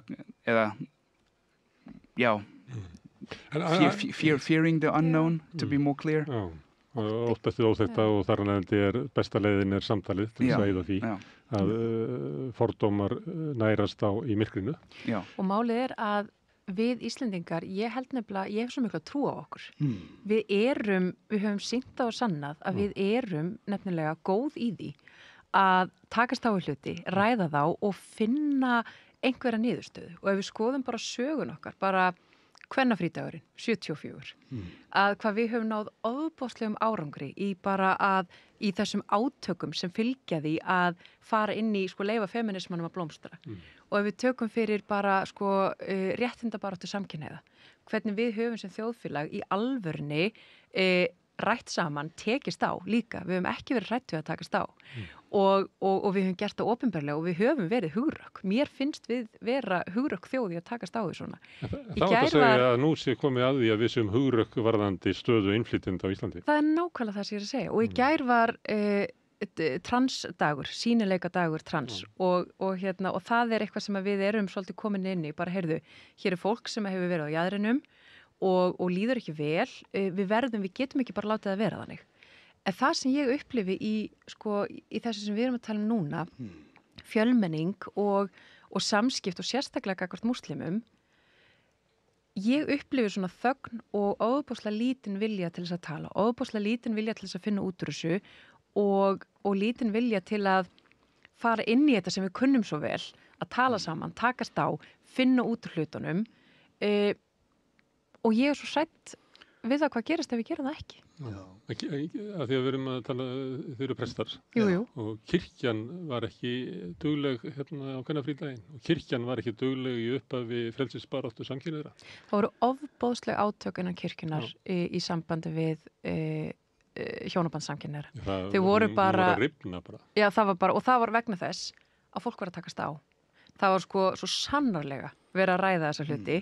fearing the unknown, to be more clear. Já, og óttast við óþekkta og þar af leiðandi besta leiðin samtalið til að eyða því að fordómar nærast í myrkrinu. Já. Og málið að við Íslendingar, ég held nefnilega, ég hef svo miklu að trúa á okkur. Við höfum sýnt á og sannað að við erum nefnilega góð í því að takast á hluti, ræða þá og finna einhverja niðurstöðu. Og ef við skoðum bara sögun okkar, bara kvennafrídagurinn, 74, að hvað við höfum náð ofboðslegum árangri í þessum átökum sem fylgja því að fara inn í leyfa feminismanum að blómstra. Og ef við tökum fyrir bara réttindabaráttu samkynhneigða, hvernig við höfum sem þjóðfélag í alvörni rætt saman, tekist á líka. Við höfum ekki verið hrætt við að takast á og við höfum gert það opinberlega og við höfum verið hugrökk. Mér finnst við vera hugrökk þjóð í að takast á því svona. Það var að segja að nú sé komið að því að við séum hugrökk varðandi stöðu innflytjenda á Íslandi. Það nákvæmlega það sem ég að segja og í gær var transdagur, sýnileikadagur trans og það eitthvað sem við erum svolítið komin inn í, bara heyrðu, hér fólk sem hefur verið á jaðrinum og líður ekki vel, við getum ekki bara látið að vera þannig. En það sem ég upplifi í þessu sem við erum að tala um núna, fjölmenning og samskipt og sérstaklega gagnvart múslimum, ég upplifi svona þögn og ofboðslega lítinn vilja til þess að tala, ofboðslega lítinn vilja til þess að finna út úr þessu og lítinn vilja til að fara inn í þetta sem við kunnum svo vel, að tala saman, takast á, finna út úr hlutunum og ég svo hrædd við það hvað gerist ef við gerum það ekki. Af því að við erum að tala, þau eru prestar. Jú. Og kirkjan var ekki dugleg á kvennafrídaginn og kirkjan var ekki dugleg í upphafi frelsisbaráttu samkynhneigðra. Það voru ofboðsleg átök innan kirkjunar í sambandi við hjónabandssamkynhneigðra. Þau voru bara að rifna bara. Já, og það var vegna þess að fólk var að takast á. Það var svo sannarlega verið að ræða þessa hluti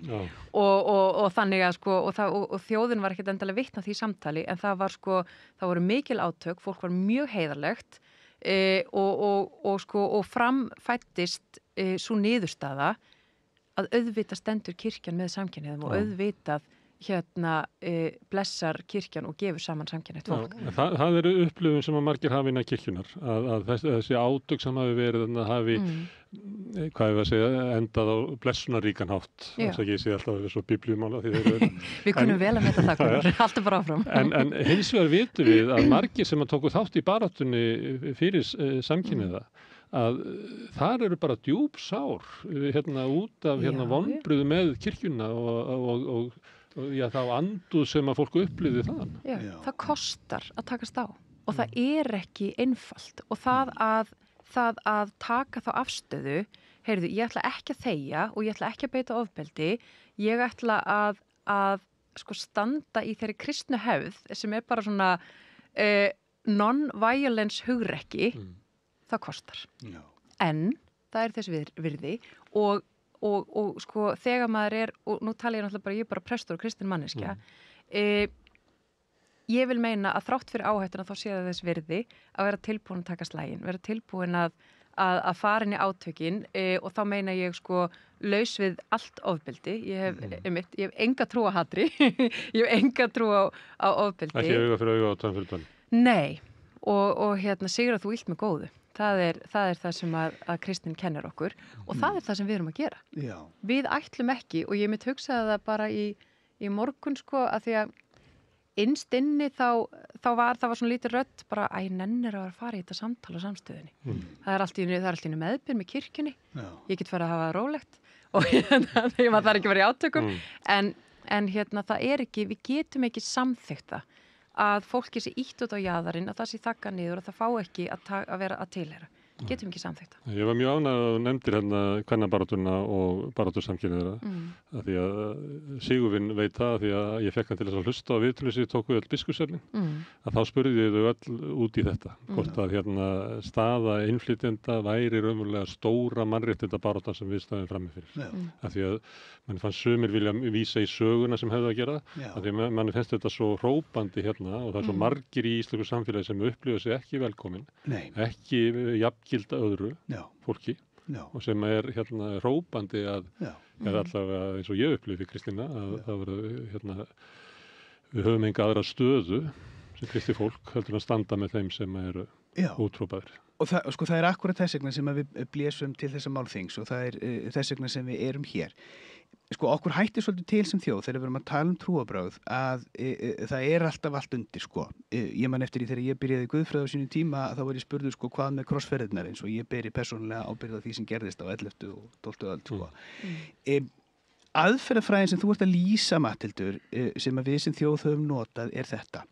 og þannig að og þjóðin var ekkert endalega vitna því samtali en það voru mikil átök, fólk var mjög heiðarlegt og framfættist svo niðurstaða að auðvitað stendur kirkjan með samkynhneigðum og auðvitað blessar kirkjan og gefur saman samkynhneigt fólk. Það eru upplifun sem að margir hafa innan kirkjunar að þessi átök sem hafi verið hafi hvað ég var að segja, endað á blessunaríkan hátt. Þess að ég sé alltaf að það er svo biblíumála. Við kunum vel að meta það, alltaf bara áfram. En hins vegar vitum við að margir sem að tóku þátt í baráttunni fyrir samkynhneigða að þar eru bara djúp sár út af vonbrigðum með kirkjuna og þá anduð sem að fólk upplifði það. Það kostar að takast á. og það er ekki einfalt og það að taka þá afstöðu, heyrðu, ég ætla ekki að þegja og ég ætla ekki að beita ofbeldi, ég ætla að sko standa í þeirri kristnu hefð sem er bara svona non-violence hugrekki, það kostar. Já. En það er þess virði og sko þegar maður er, og nú tala ég náttúrulega bara, ég er bara prestur og kristin manneskja, ég vil meina að þrátt fyrir áhættuna þá sé það þess virði að vera tilbúin að taka slaginn, vera tilbúin að fara inn í átökin og þá meina ég sko laus við allt ofbeldi. Ég hef enga trú á hatri, ég hef enga trú á ofbeldi. Ekki auga fyrir auga og tann fyrir tann. Nei, og sigra þú illt með góðu. Það er það sem að kristnin kennir okkur og það er það sem við erum að gera. Já. Við ætlum ekki, og ég mitt hugsaði það bara í morgun sko, að því að innst inni þá var svona lítið rödd bara nennir að fara í þetta samtal á samstöðinni. Það er allt í einu meðbyr með kirkjunni. Já. Ég get farið að hafa það rólegt og því maður þarf ekki að vera í átökum en það er ekki, við getum ekki samþykkt það að fólki sé ítt út á jaðarinn, að það sé þakka niður og það fá ekki að vera að tilheyra. Getum ekki samþykkt það. Ég var mjög ánægð að nefndir hérna kvennabaráttuna og baráttursamkynið þeirra. Af því að Sigurvin veit það, af því að ég fekk hann til þess að hlusta á viðtölu sem ég tók við öll biskupssöfnin, að þá spurði ég þau öll út í þetta. Hvort að staða innflytjenda væri raunverulega stóra mannréttindabaráttan sem við stöðum frammi fyrir. Af því að mann fannst sumir vilja vísa í söguna sem hefðu að gera, af því að mann finnst þetta svo hrópandi og það er svo margir í íslensku samfélagi sem upplifa sig ekki velkomin, ekki jafngilda öðru fólki og sem er hrópandi að er allavega eins og ég upplifi Kristína að það verður við höfum enga aðra stöðu sem kristi fólk heldur að standa með þeim sem eru útrópaðir. Og það er akkurat þess vegna sem við blésum til þessa málþings og það er þess vegna sem við erum hér. Okkur hættir svolítið til sem þjóð þegar við erum að tala trúarbrögð að það er alltaf allt undir Ég man eftir því þegar ég byrjaði guðfræði á sínum tíma þá var ég spurður hvað með krossferðirnar eins og ég beri persónulega ábyrgð á því sem gerðist á 11. og 12. öld Aðferðafræðin sem þú ert að lýsa, Matthildur, sem að við sem þjóð höfum notað er þetta.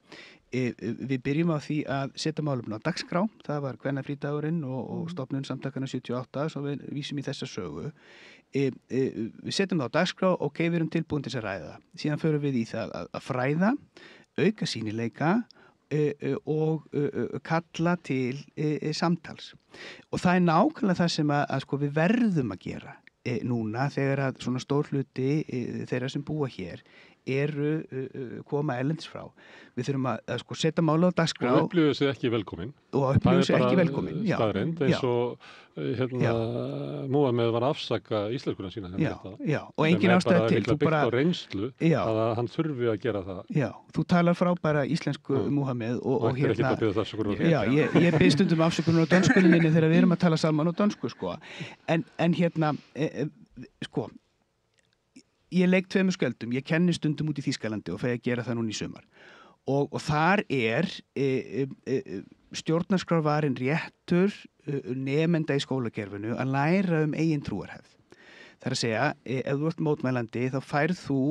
Við byrjum á því að setja málefni á dagskrá, það var kvennafrídagurinn og stofnun samtakana 78, svo við vísum í þessa sögu. Við setjum það á dagskrá og við erum tilbúin til þess að ræða. Síðan förum við í það að fræða, auka sýnileika og kalla til samtals. Og það er nákvæmlega það sem að við verðum að gera núna þegar að svona stór hluti þeirra sem búa hér koma erlendis frá. Við þurfum að setja mála á dagskrá. Og upplifðu sig ekki velkomin. Og upplifðu sig ekki velkomin. Það er bara staðreynd eins og Múhameð var að afsaka íslenskuna sína. Já, og engin ástæða til. Það er byggt á reynslu að hann þurfi að gera það. Já, þú talar frábæra íslensku Múhameð og ekki að biðja afsökunar. Já, ég bið stundum afsökunar á dönskunni minni þegar við erum að tala saman á dönsku, En ég leik 2 skjöldum, ég kenni stundum út í Þýskalandi og fæ að gera það núna í sumar og þar stjórnarskrárvarinn réttur nemenda í skólakerfinu að læra eigin trúarhefð. Það er að segja, ef þú ert mótmælandi þá færð þú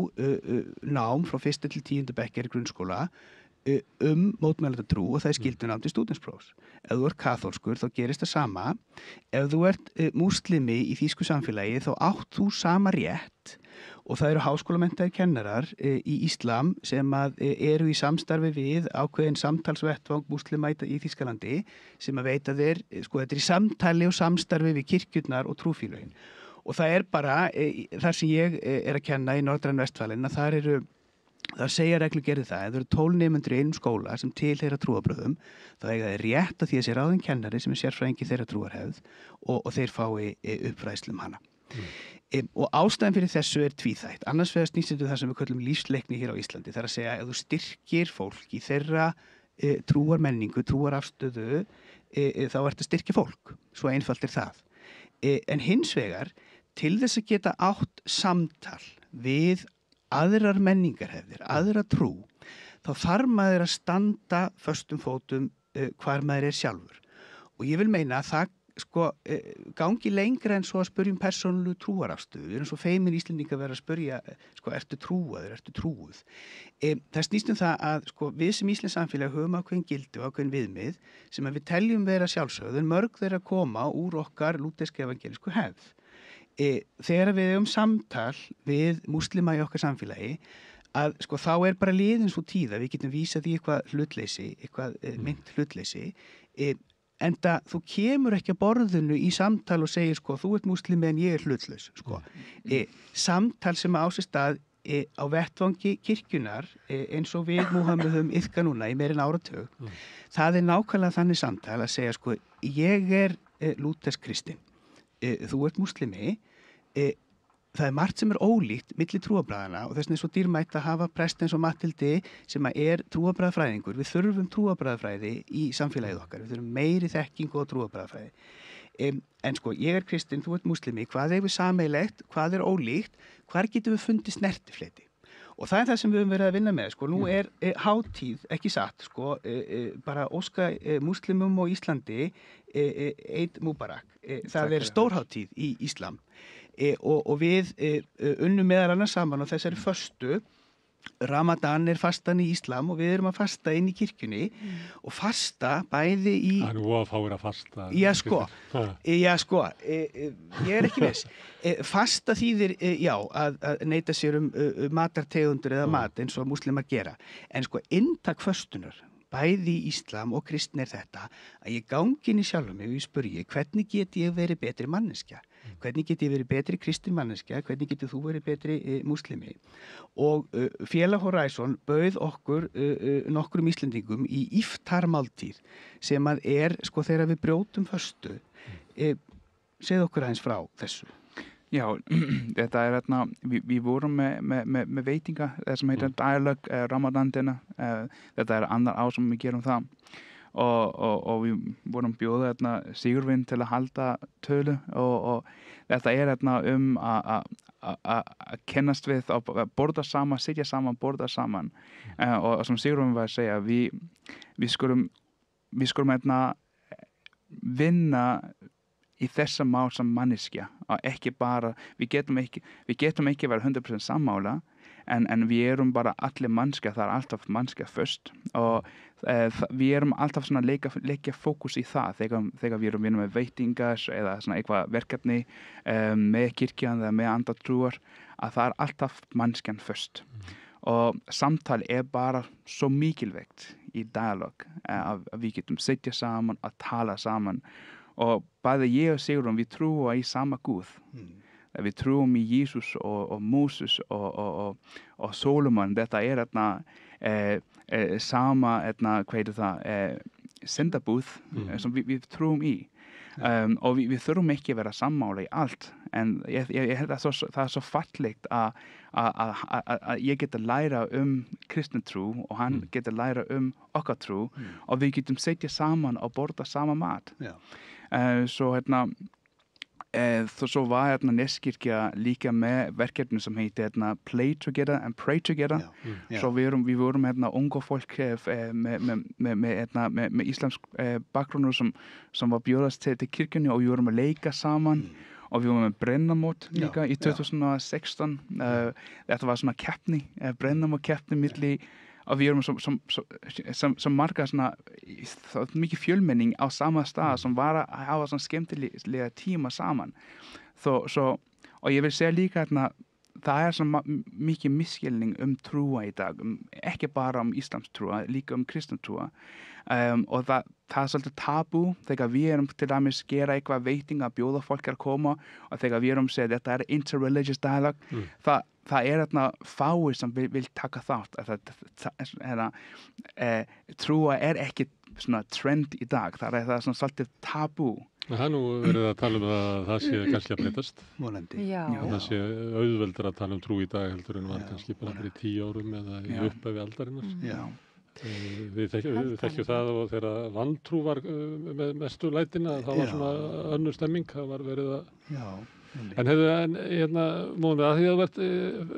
nám frá 1. til 10. bekkjar í grunnskóla mótmælandatrú og það er skyldunám til stúdentsprófs. Ef þú ert kaþólskur þá gerist það sama. Ef þú ert múslimi í þýsku samfélagi þá átt þú sama rétt og það eru háskólamenntaðir kennarar í Íslam sem eru í samstarfi við ákveðin samtalsvettvang múslima í Þýskalandi sem að veita þér, þetta er í samtali og samstarfi við kirkjurnar og trúfélögin. Og það er bara, þar sem ég er að kenna í Nordrhein-Westfalen, að það segja reglugerði það, ef það eru 12 nemendur í einum skóla sem tilheyra trúarbrögðum, þá eiga þeir rétt að því að sé ráðinn kennari sem er sérfræðingi þeirra trúarhefð og þeir fái uppfræðslu hana. Og ástæðan fyrir þessu er tvíþætt. Annars vegar snýst þetta það sem við köllum lífsleikni hér á Íslandi. Það er að segja ef þú styrkir fólk í þeirra trúarmenningu, trúarafstöðu, þá ert að styrkja fólk. Svo einfalt er það. En hins vegar, til þess að geta átt samtal við aðrar menningarhefðir, aðra trú, þá þarf maður að standa föstum fótum hvar maður er sjálfur. Og ég vil meina að gangi lengra en svo að spyrja persónulegu trúarafstöðu. Við erum svo feimin Íslendinga að vera að spyrja, ertu trúaður, ertu trúuð? Það snýst það að við sem íslensk samfélag höfum ákveðin gildi og ákveðin viðmið sem að við teljum vera sjálfsögð, en mörg þeirra koma úr okkar lúterska evangelísku hefð. Þegar við höfum samtal við múslima í okkar samfélagi, að þá bara liðin svo tíð að við getum vísað í eitthvað hlutleysi, eitthvað mynd hlutleysi, enda þú kemur ekki að borðinu í samtal og segir þú ert múslimi en ég er hlutlaus. Samtal sem á sér stað á vettvangi kirkjunar eins og við Múhameð höfum iðkað núna í meira en áratug. Það er nákvæmlega þannig samtal að segja ég er lútersk kristinn, þú ert múslimi, það er margt sem er ólíkt milli trúarbragðana og þess vegna er svo dýrmætt að hafa prest eins og Matthildi sem er trúarbragðafræðingur. Við þurfum trúarbragðafræði í samfélagið okkar, við þurfum meiri þekkingu og trúarbragðafræði. En ég er kristinn, þú ert múslimi, hvað er við sameiginlegt, hvað er ólíkt, hvar getum við fundið snertifleti? Og það er það sem við höfum verið að vinna með. Nú er hátíð, ekki satt, bara óska múslimum og Íslandi Eid Mubarak. Það er stórhátíð í Íslam. Og við unnum meðal annars saman á þessari föstu. Ramadan er fastan í Íslam og við erum að fasta inn í kirkjunni og fasta bæði í... Það er nú að fáir að fasta. Ég er ekki viss. Fasta þýðir, að neita sér matartegundur eða mat eins og múslimar gera. En inntak föstunar, bæði í Íslam og kristni er þetta, að ég gangi inn í sjálfum mig og ég spurji, hvernig get ég verið betri manneskja? Hvernig get ég verið betri kristin manneskja? Hvernig getur þú verið betri múslimi? Og Félag Horizon bauð okkur nokkrum Íslendingum í iftarmáltíð sem að er þegar við brjótum föstu. Segð okkur aðeins frá þessu. Já, þetta er við vorum með veitinga sem heitir Dialogue Ramadan-dina. Þetta er annar ár sem við gerum það. Og við vorum bjóða Sigurvin til að halda tölu og þetta er að kennast við og borða saman, sitja saman, borða saman og sem Sigurvin var að segja við skulum vinna í þessa mál sem manneskja og ekki bara, við getum ekki vera 100% sammála en við erum bara allir mannskja, það er alltaf mannskja fyrst og við erum alltaf svona leggja fókus í það þegar við erum með veitingar eða svona eitthvað verkefni með kirkjan eða með andra trúar að það er alltaf mannskjan fyrst og samtal er bara svo mikilvægt í dialog að við getum sitja saman að tala saman og bæði ég og Sigrún við trúum í sama Guð. Við trúum í Jesus og Moses og Solomon. Þetta er sama hvað heitir það syndabúð sem við trúum í og við þurfum ekki að vera sammála í allt en ég held að það er svo fallegt að ég geta læra kristna trú og hann geta læra okkar trú og við getum setja saman og borða sama mat. Svo var Neskirkja líka með verkefni sem heitir Play Together and Pray Together. Svo við vorum unga fólk með íslamsk bakgrunn sem var bjóðast til kirkjunni og við vorum að leika saman og við vorum með brennamót líka í 2016. Þetta var svona keppni, brennamótkeppni milli og við erum sem marga svona mikið fjölmenning á sama stað sem var að hafa svona skemmtilega tíma saman og ég vil segja líka það er svona mikið misskilning trúa í dag ekki bara íslamstrúa, líka kristentrúa og það er svolítið tabú þegar við erum til dæmis gera eitthvað veiting að bjóða fólk að koma og þegar við erum að segja þetta er interreligious dialogue það er fáir sem vil taka þátt trúa er ekki svona trend í dag það er svona svolítið tabú. Það er nú verið að tala að það sé kannski að breytast. Vonandi. Það sé auðveldur að tala trú í dag heldur en var kannski bara fyrir 10 árum eða í upphafi aldarinnar. Við þekkjum það og þegar vantrú var með mestu lætina það var svona önnur stemming það var verið að En Móni, að því að þú ert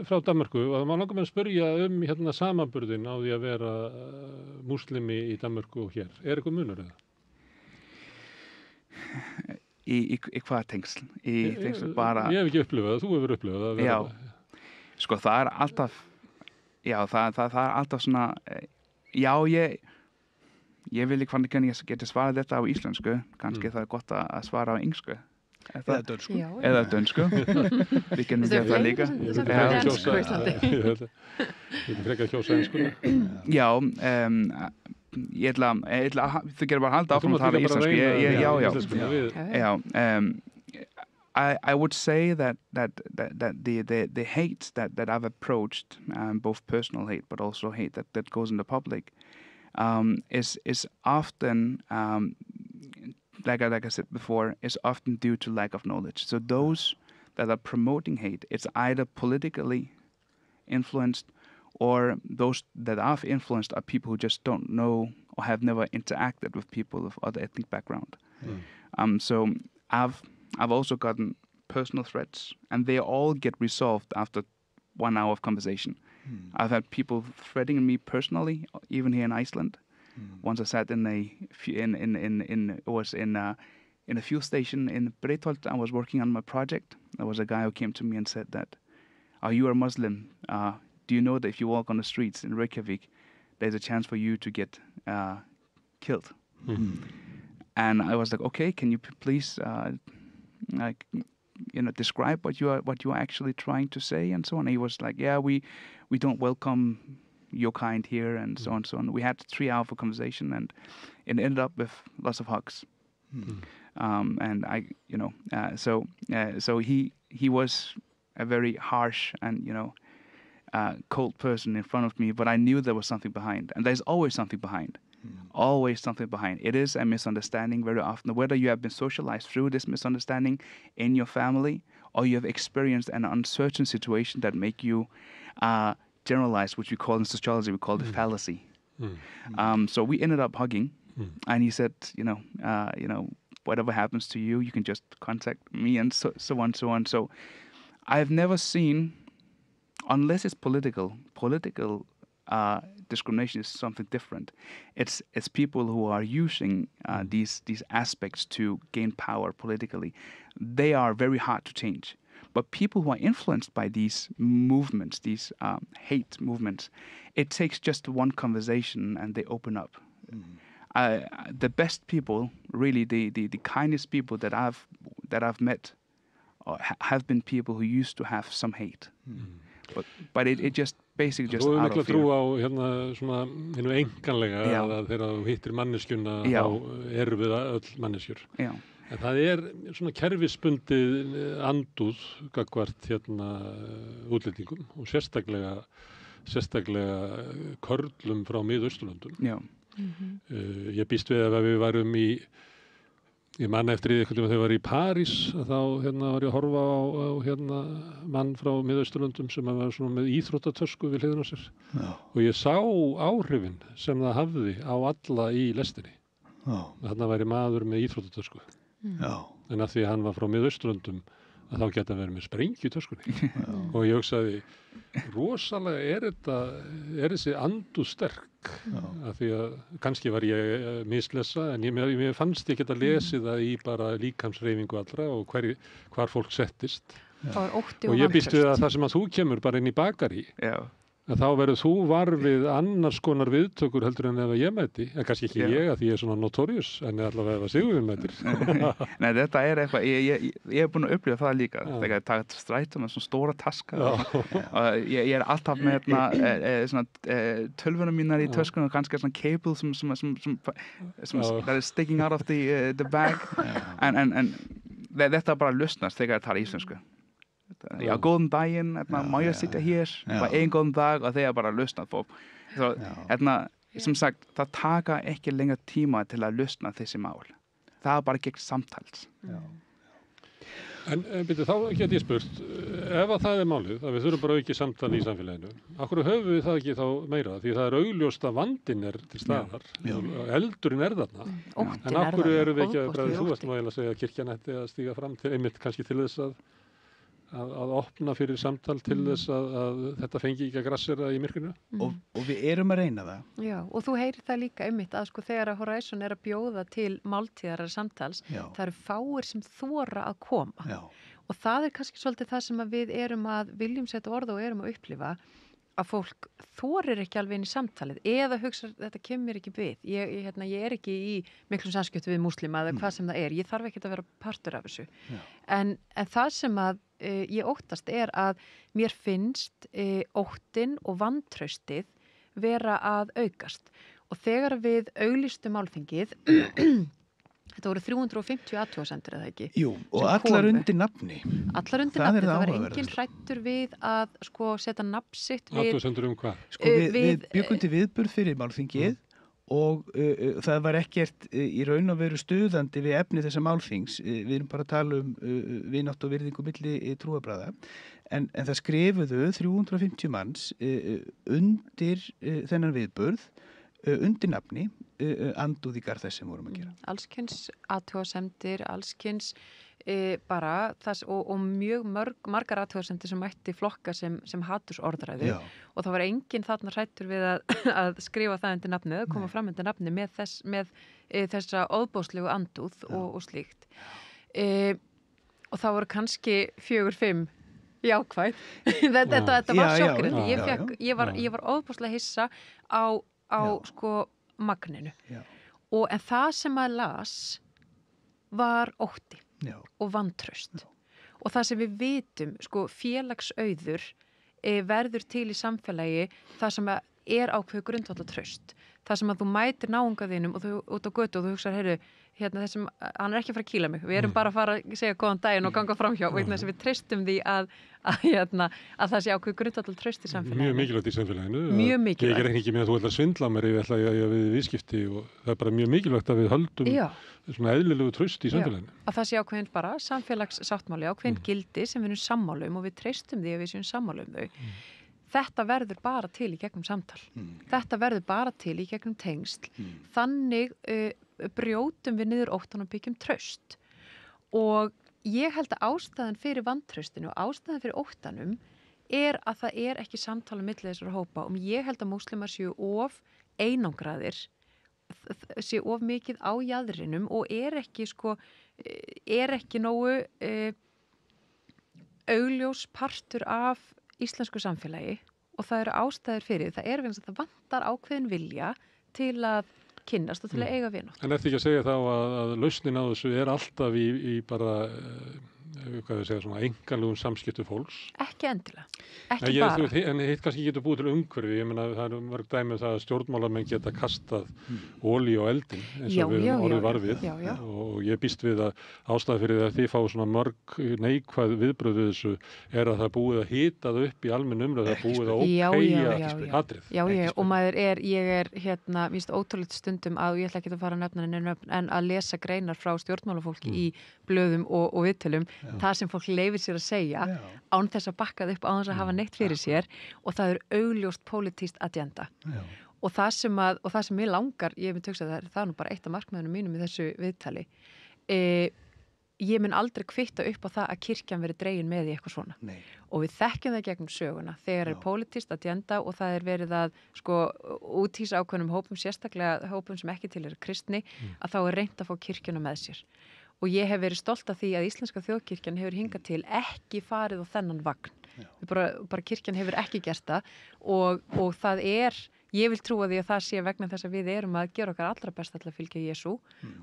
frá Danmörku og maður langar með að spyrja samanburðin á því að vera múslimi í Danmörku og hér. Er eitthvað munur eða? Í hvað tengsl? Í tengsl bara... Ég hef ekki upplifað það, þú hefur upplifað það. Já, sko það alltaf, já það alltaf svona, já ég vil ekki hvernig ég geti svarað þetta á íslensku, kannski það gott að svara á englsku. Eða dönsku. Eða dönsku. Við genum gera það líka. Ég vil frekar kjósa ensku. Já, þú getur bara halda áfram að tala íslensku. I would say that the hate that I've approached, both personal hate but also hate that goes in the public, is often like I said before, is often due to lack of knowledge. So those that are promoting hate, it's either politically influenced, or those that are influenced are people who just don't know or have never interacted with people of other ethnic background. So I've also gotten personal threats, and they all get resolved after 1 hour of conversation. I've had people threatening me personally, even here in Iceland. Once I sat in a fuel station in Breiðholt. I was working on my project. There was a guy who came to me and said that, "Are you a Muslim? Do you know that if you walk on the streets in Reykjavik, there's a chance for you to get killed?" And I was like, "Okay, can you please describe what you are actually trying to say?" And so on. And he was like, "Yeah, we don't welcome your kind here," and so on and so on. We had 3 hours of conversation, and it ended up with lots of hugs. And so he was a very harsh and cold person in front of me, but I knew there was something behind, and there's always something behind. Always something behind. It is a misunderstanding very often, whether you have been socialized through this misunderstanding in your family, or you have experienced an uncertain situation that make you generalize, which we call in sociology, we call the fallacy. So we ended up hugging, and he said, whatever happens to you, you can just contact me, and so on. So I've never seen, unless it's political discrimination is something different. It's people who are using these aspects to gain power politically. They are very hard to change. But people who are influenced by these movements, these hate movements, it takes just one conversation and they open up. The best people, really, the kindest people that I've met, have been people who used to have some hate. But it just basically just out of fear. Þú hefur mikla trú á svona hinu einkanlega að þegar þú hittir manneskjuna þá eru við öll manneskjur. En það svona kerfisbundið andúð gagnvart útlendingum og sérstaklega körlum frá Mið-Austurlöndum. Ég býst við að við varum ég man eftir því einhvern veginn þegar ég var í París þá var ég að horfa á mann frá Mið-Austurlöndum sem var svona með íþróttatösku við hliðina á sér og ég sá áhrifin sem það hafði á alla í lestinni. Þarna væri maður með íþróttatösku. En af því að hann var frá Mið-Austurlöndum að þá geta verið með sprengju í töskunni og ég hugsaði rosalega er þessi andúð sterk af því að kannski var ég mislesa en mér fannst ég geta lesið það í bara líkamshreyfingu allra og hvar fólk settist og ég býst við að það sem að þú kemur bara inn í bakari að þá verður þú var annars konar viðtökur heldur en ef ég mæti, en kannski ekki ég að því ég svona notorious, en allavega ef Sigurður mætir. Nei, þetta eitthvað, ég hef búin að upplifa það líka, þegar ég taka strætó með svona stóra taska og ég alltaf með tölvunum mínar í töskunum og kannski svona cable sem that is sticking out of the bag, en þetta bara lustnast þegar ég tala íslensku. Já, góðan daginn, má ég sitja hér, bara einn góðan dag og þeir bara lustna fólk. Svo, sem sagt, það taka ekki lengur tíma til að lustna þessi mál. Það bara gegn samtals. En byrju, þá get ég spurt, ef að það málið, að við þurfum bara ekki samtal í samfélaginu, af hverju höfum við það ekki þá meira? Því það augljóst að vandinn til staðar, eldurinn þarna. En af hverju erum við ekki að, þú varst nú eiginlega að segja að kirkjan ætti að stíga fram til, einmitt kannski til þess að að opna fyrir samtal til þess að þetta fengi ekki að grassera í myrkrinu. Og við erum að reyna það. Já, og þú heyrir það líka einmitt að sko þegar að Horizon er að bjóða til máltíðarar samtals, það eru fáir sem þora að koma. Já. Og það er kannski svolítið það sem að við erum að viljum setja orð og erum að upplifa, að fólk þorir ekki alveg inn í samtalið eða hugsa þetta kemur ekki við. Ég er ekki í miklum samskiptum við múslima eða hvað sem það er. Ég þarf ekki að vera partur af þessu. En það sem að ég óttast er að mér finnst óttinn og vantraustið vera að aukast. Og þegar við auglýstum málþingið þetta voru 350 athugasemdir eða ekki? Jú, og allar undir nafni. Allar undir nafni, það var engin hrættur við að sko setja nafn sitt við... Athugasemdir hvað? Sko við byggum til viðburð fyrir málþingið og það var ekkert í raun og veru stuðandi við efni þessa málþings. Við erum bara að tala vinátt og virðingu milli trúarbragða. En það skrifuðu 350 manns undir þennan viðburð undir nafni andúð í garð þess sem vorum að gera. Allskyns athugasemdir, allskyns bara þess, og mjög margar athugasemdir sem mætti flokka sem hatursorðræðu og það var enginn þarna hrættur við að skrifa það undir nafni eða koma fram undir nafni með þessa óðbóðslegu andúð og slíkt. Og það voru kannski 4-5 jákvæð. Þetta var sjokkrandi. Ég var óðbóðslega hissa á sko magninu. En það sem maður las var ótti og vantraust. Og það sem við vitum, sko félagsauður verður til í samfélagi það sem er ákveðu grundvallartraust. Það sem að þú mætir náunga þínum og þú út á götu og þú hugsar, heyrðu, þessum, hann er ekki að fara að kýla mig. Við erum bara að fara að segja góðan daginn og ganga framhjá og þess að við treystum því að það sé ákveðu grundvallar traust í samfélaginu. Mjög mikilvægt í samfélaginu. Mjög mikilvægt. Ég reikna ekki með að þú ætlar að svindla mér ef ég ætla að við viðskipti og það er bara mjög mikilvægt að við höldum svona eðlilegu traust í samfélaginu. Að það sé ákveðin bara samfélagssáttmáli, ákveðin gildi sem við erum sammála og við treystum því að við séum sammála þau. Þetta verður bara til í gegnum samtal. Þetta verður bara til í gegnum tengsl. Þannig brjótum við niður óttan og byggjum traust. Og ég held að ástæðan fyrir vantraustinu og ástæðan fyrir óttanum er að það er ekki samtala milli þessara hópa og ég held að múslimar séu of einangraðir, séu of mikið á jaðrinum og er ekki nógu augljós partur af íslensku samfélagi og það eru ástæður fyrir það er vegna að það vantar ákveðin vilja til að kynnast og til að eiga vinátt. En ertu ekki að segja þá að lausnin á þessu er alltaf í bara hvað við segja svona einkanlegum samskiptu fólks? Ekki endilega, ekki bara. En hitt kannski getur búið til umhverfi, ég meina það eru mörg dæmi það að stjórnmálamenn geta kastað olíu á eldin eins og við orðið var við og ég býst við að ástæða fyrir það að þið fá svona mörg neikvæð viðbröð við þessu er að það búið að hita það upp í almenn umræðu, það búið að ópeyja hatrið. Já, og ég er víst ótrúlegt stundum að ég ætla ekki að fara að nefna en að lesa greinar frá stjórnmálafólki í blöðum og viðtölum það sem fólk leifir sér að segja án þess að bakka það upp án þess að hafa neitt fyrir sér og það er augljóst pólitískt agenda og það sem ég langar, ég myndi hugsa það er nú bara eitt af markmiðunum mínum í þessu viðtali ég mun aldrei kvitta upp á það að kirkjan veri dregin með í eitthvað svona og við þekkjum það gegnum söguna þegar er pólitískt agenda og það er verið að úthýsa ákveðnum hópum sérstaklega hópum sem ekki til eru kristni að þá er reynt að fá kirkjuna með sér og ég hef verið stolt af því að Íslenska þjóðkirkjan hefur hingað til ekki farið á þennan vagn. Bara kirkjan hefur ekki gert það og það er, ég vil trúa því að það sé vegna þess að við erum að gera okkar allra best að fylgja Jesú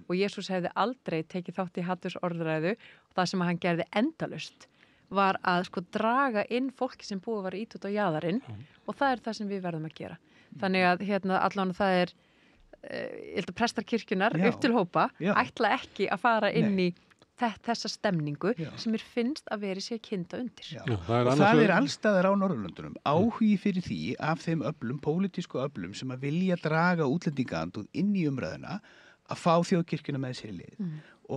og Jesús hefði aldrei tekið þátt í hatursorðræðu og það sem hann gerði endalaust var að draga inn fólki sem búið að vera ít út á jaðarinn og það er það sem við verðum að gera. Þannig að allan það er ég held að prestar kirkjunar upp til hópa ætla ekki að fara inn í þessa stemningu sem finnst að veri sér kynda undir. Það er allstaðar á Norðurlöndunum áhugi fyrir því af þeim öflum, pólitísku öflum sem að vilja draga útlendingaandúð inn í umræðuna að fá þjóðkirkjuna með sér í lið.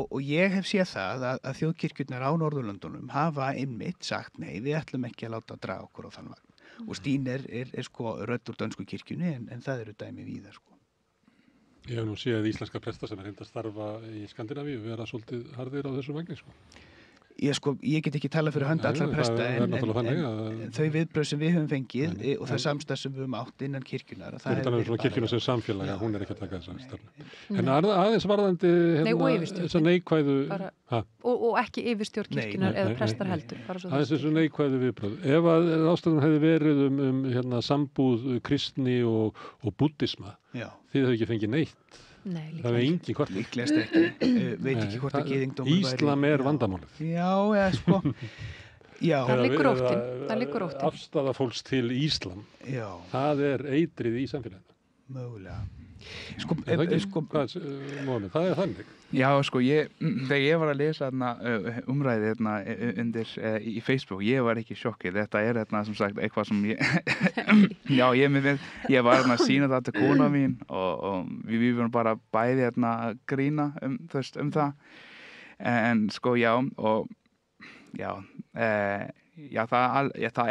Og ég hef séð það að þjóðkirkjurnar á Norðurlöndunum hafa einmitt sagt nei, við ætlum ekki að láta draga okkur á þann vagn. Og Stín er rödd úr dönsku kirkjunni en það eru dæmi víða Ég hef nú séð íslenska presta sem reynd að starfa í Skandinavíu vera svolítið harðir á þessu vagni Ég get ekki tala fyrir hönd allra presta en þau viðbrögð sem við höfum fengið og það samstarf sem við höfum átt innan kirkjunar. Það er talað um kirkjuna sem samfélag, hún ekki að taka þessa stefnu. En aðeins varðandi þessa neikvæðu... Og ekki yfirstjórn kirkjunar eða prestar heldur. Aðeins þessu neikvæðu viðbrögð. Ef að ástæðan hefði verið um sambúð kristni og búddisma, þið hefði ekki fengið neitt. Nei, það er engin hvort líklegast ekki, veit ekki hvort að gyðingdómur væri Íslam er vandamálið það liggur óttinn afstaða fólks til Íslam það er eitrið í samfélaginu mögulega það er þannig Já, þegar ég var að lesa umræði undir í Facebook, ég var ekki sjokkið. Þetta er sem sagt eitthvað sem ég var að sína það til kona mín og við vorum bara bæði að grína það. En það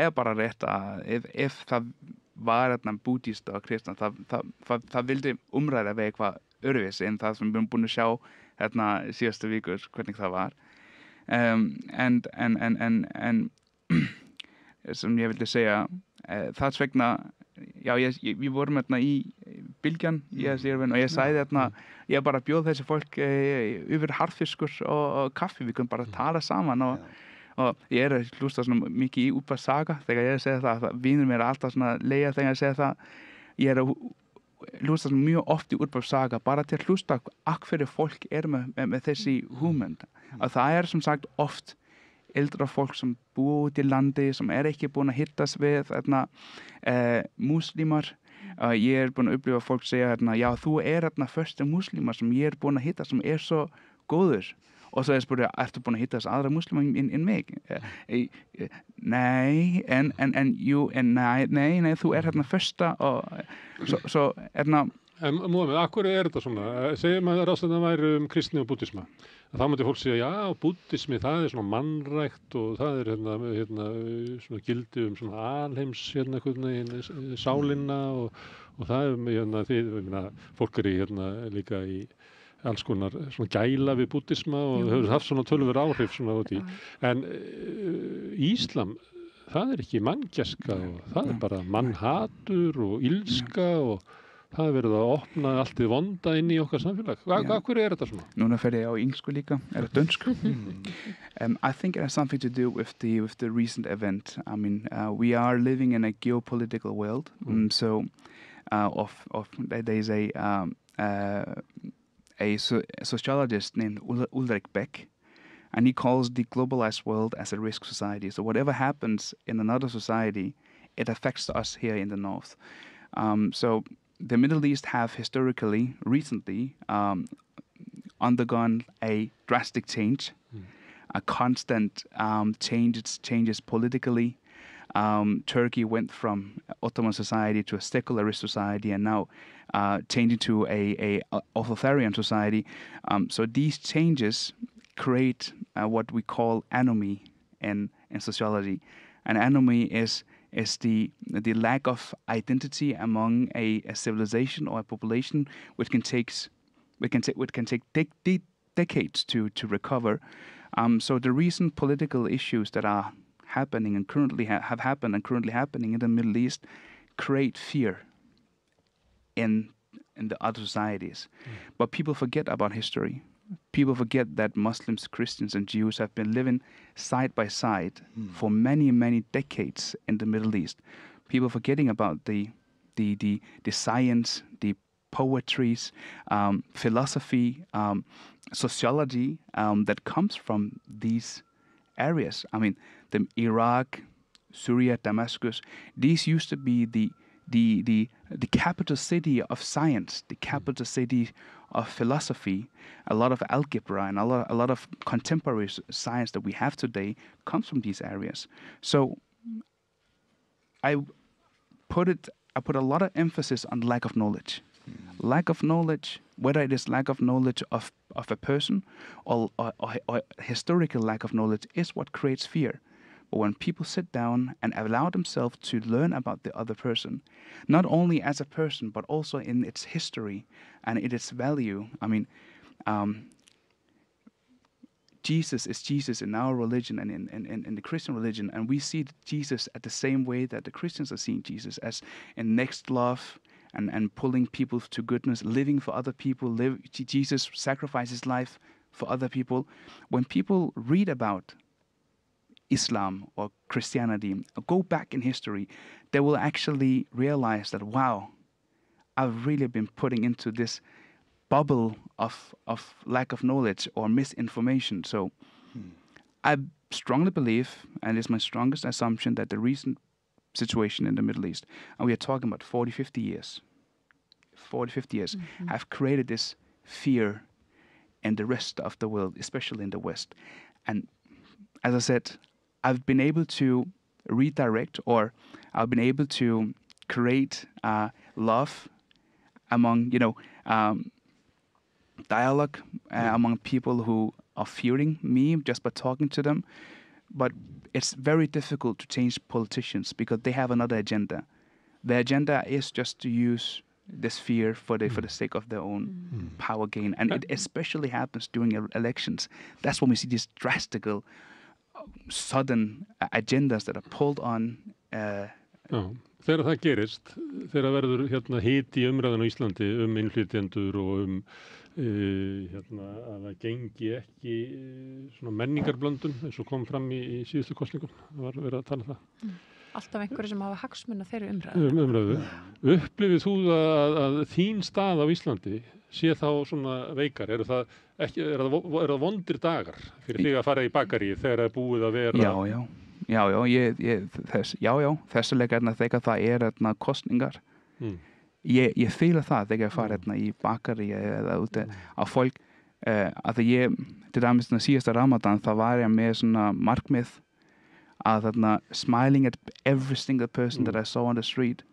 er bara rétt að ef það var búddíst og kristna, það vildi umræða við eitthvað öðruvísi en það sem við erum búin að sjá síðustu vikur, hvernig það var. En sem ég vildi segja, þess vegna, við vorum í bylgjan, og ég sagði ég bara bjóð þessi fólk yfir harðfiskur og kaffi, við kunum bara tala saman og ég að hlusta mikið í Útvarp Saga þegar ég segja það, vinur mér alltaf leiða þegar ég segja það, ég að hlusta mjög oft í Útvarp Saga bara til að hlusta hverju fólk með þessi hugmynd og það sem sagt oft eldra fólk sem búið út í landi sem ekki búin að hittast við múslimar ég búin að upplifa fólk segja já þú fyrsti múslimar sem ég búin að hitta sem svo góður og svo spurði ég, ertu búin að hitta þess aðra muslima en mig? Nei, nei, þú fyrsta og svo En Móhamed, akkur þetta svona? Segjum að ráðstefnan væri kristni og búddisma. Þá myndi fólk segja, já, búddismi, það svona mannrækt og það svona gildi svona alheims sálinna og það fólk í líka í alls konar svona gæla við búddisma og hefur haft svona töluvert áhrif svona út í. En Íslam, það ekki manngæska og það bara mannhatur og ilska og það verið að opna allt í vonda inn í okkar samfélag. Hverju þetta svona? Núna fer ég á englsku líka, dönsku. I think it has something to do with the recent event. I mean, we are living in a geopolitical world. So there's a sociologist named Ulrich Beck, and he calls the globalized world as a risk society. So whatever happens in another society, it affects us here in the North. So the Middle East have recently undergone a drastic change, a constant changes politically. Turkey went from Ottoman society to a secularist society and now changing to a authoritarian society. So these changes create what we call anomie in sociology. An anomie is the lack of identity among a civilization or a population, which can take decades to recover. So the recent political issues that are happening and currently have happened and currently happening in the Middle East create fear in the other societies. But people forget about history. People forget that Muslims, Christians, and Jews have been living side by side for many, many decades in the Middle East. People forgetting about the science, the poetries, philosophy, sociology that comes from these areas. I mean, the Iraq, Syria, Damascus. These used to be the capital city of science, the capital city of philosophy. A lot of algebra and a lot of contemporary science that we have today comes from these areas. So I put a lot of emphasis on lack of knowledge. Lack of knowledge, whether it is lack of knowledge of a person or historical lack of knowledge, is what creates fear. But when people sit down and allow themselves to learn about the other person, not only as a person, but also in its history and in its value. I mean, Jesus is Jesus in our religion and in the Christian religion, and we see Jesus at the same way that the Christians are seeing Jesus, as in next love and pulling people to goodness, living for other people. Jesus sacrificed his life for other people. When people read about Islam or Christianity, or go back in history, they will actually realize that, wow, I've really been putting into this bubble of lack of knowledge or misinformation. So I strongly believe, and it's my strongest assumption, that the recent situation in the Middle East, and we are talking about 40, 50 years, have created this fear in the rest of the world, especially in the West. And as I said, I've been able to redirect, or I've been able to create love among, dialogue among people who are fearing me just by talking to them. But it's very difficult to change politicians because they have another agenda. Their agenda is just to use this fear for the sake of their own power gain. And it especially happens during elections. That's when we see these drastic, sudden agendas that are pulled on. Þegar það gerist, þegar verður hiti í umræðan á Íslandi innflytjendur og að það gengi ekki svona menningarblöndun eins og kom fram í síðustu kosningum. Það var verið að tala það. Alltaf einhverju sem hafa hagsmuna þeirri umræðu. Upplifir þú að þín stað á Íslandi sé þá svona veikar? Er það vondir dagar fyrir þig að fara í bakaríið þegar það er búið að vera? Þessu leika þegar það er kostningar. Ég fíla það þegar ég fara í bakari eða úti á fólk, að ég, til dæmis síðasta Ramadan, það var ég með svona markmið að smiling at every single person that I saw on the street.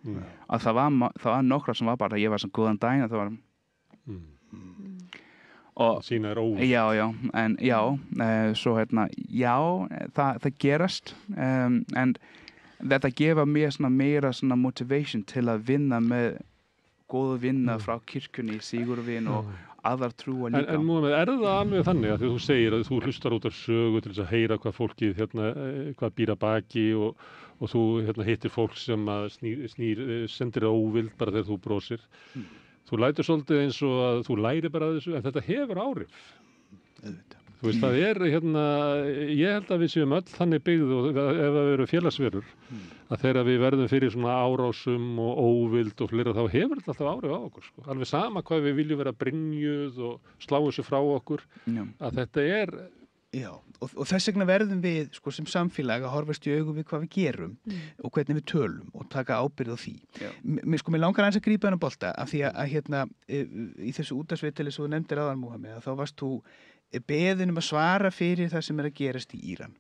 Að það var nokkra sem var bara, ég var svona góðan daginn, að það var og sína er svo það gerast, en þetta gefa mér svona meira svona motivation til að vinna með góða vinna frá kirkjunni, Sigurvin og aðrar trúa líka. En Múhameð, er það alveg þannig að þú segir að þú hlustar út af sögu til þess að heyra hvað fólkið hvað býr að baki og þú hittir fólk sem að sendir það óvild bara þegar þú brosir. Þú lætur svolítið eins og að þú læri bara þessu, en þetta hefur áhrif. Þú veist, það er ég held að við séum öll þannig byggð, og ef það eru félagsverur, að þegar við verðum fyrir svona árásum og óvild og fleira, þá hefur þetta alltaf áhrif á okkur, sko. Alveg sama hvað við viljum vera brynjuð og slá þessu frá okkur, að þetta er. Já, og þess vegna verðum við sem samfélag að horfast í augu við hvað við gerum og hvernig við tölum og taka ábyrgð á því. Mér langar aðeins að grípa þennan bolta, af því að í þessu útvarpsviðtali sem þú nefndir áðan, Múhameð, þá varst þú beðin að svara fyrir það sem er að gerast í Íran.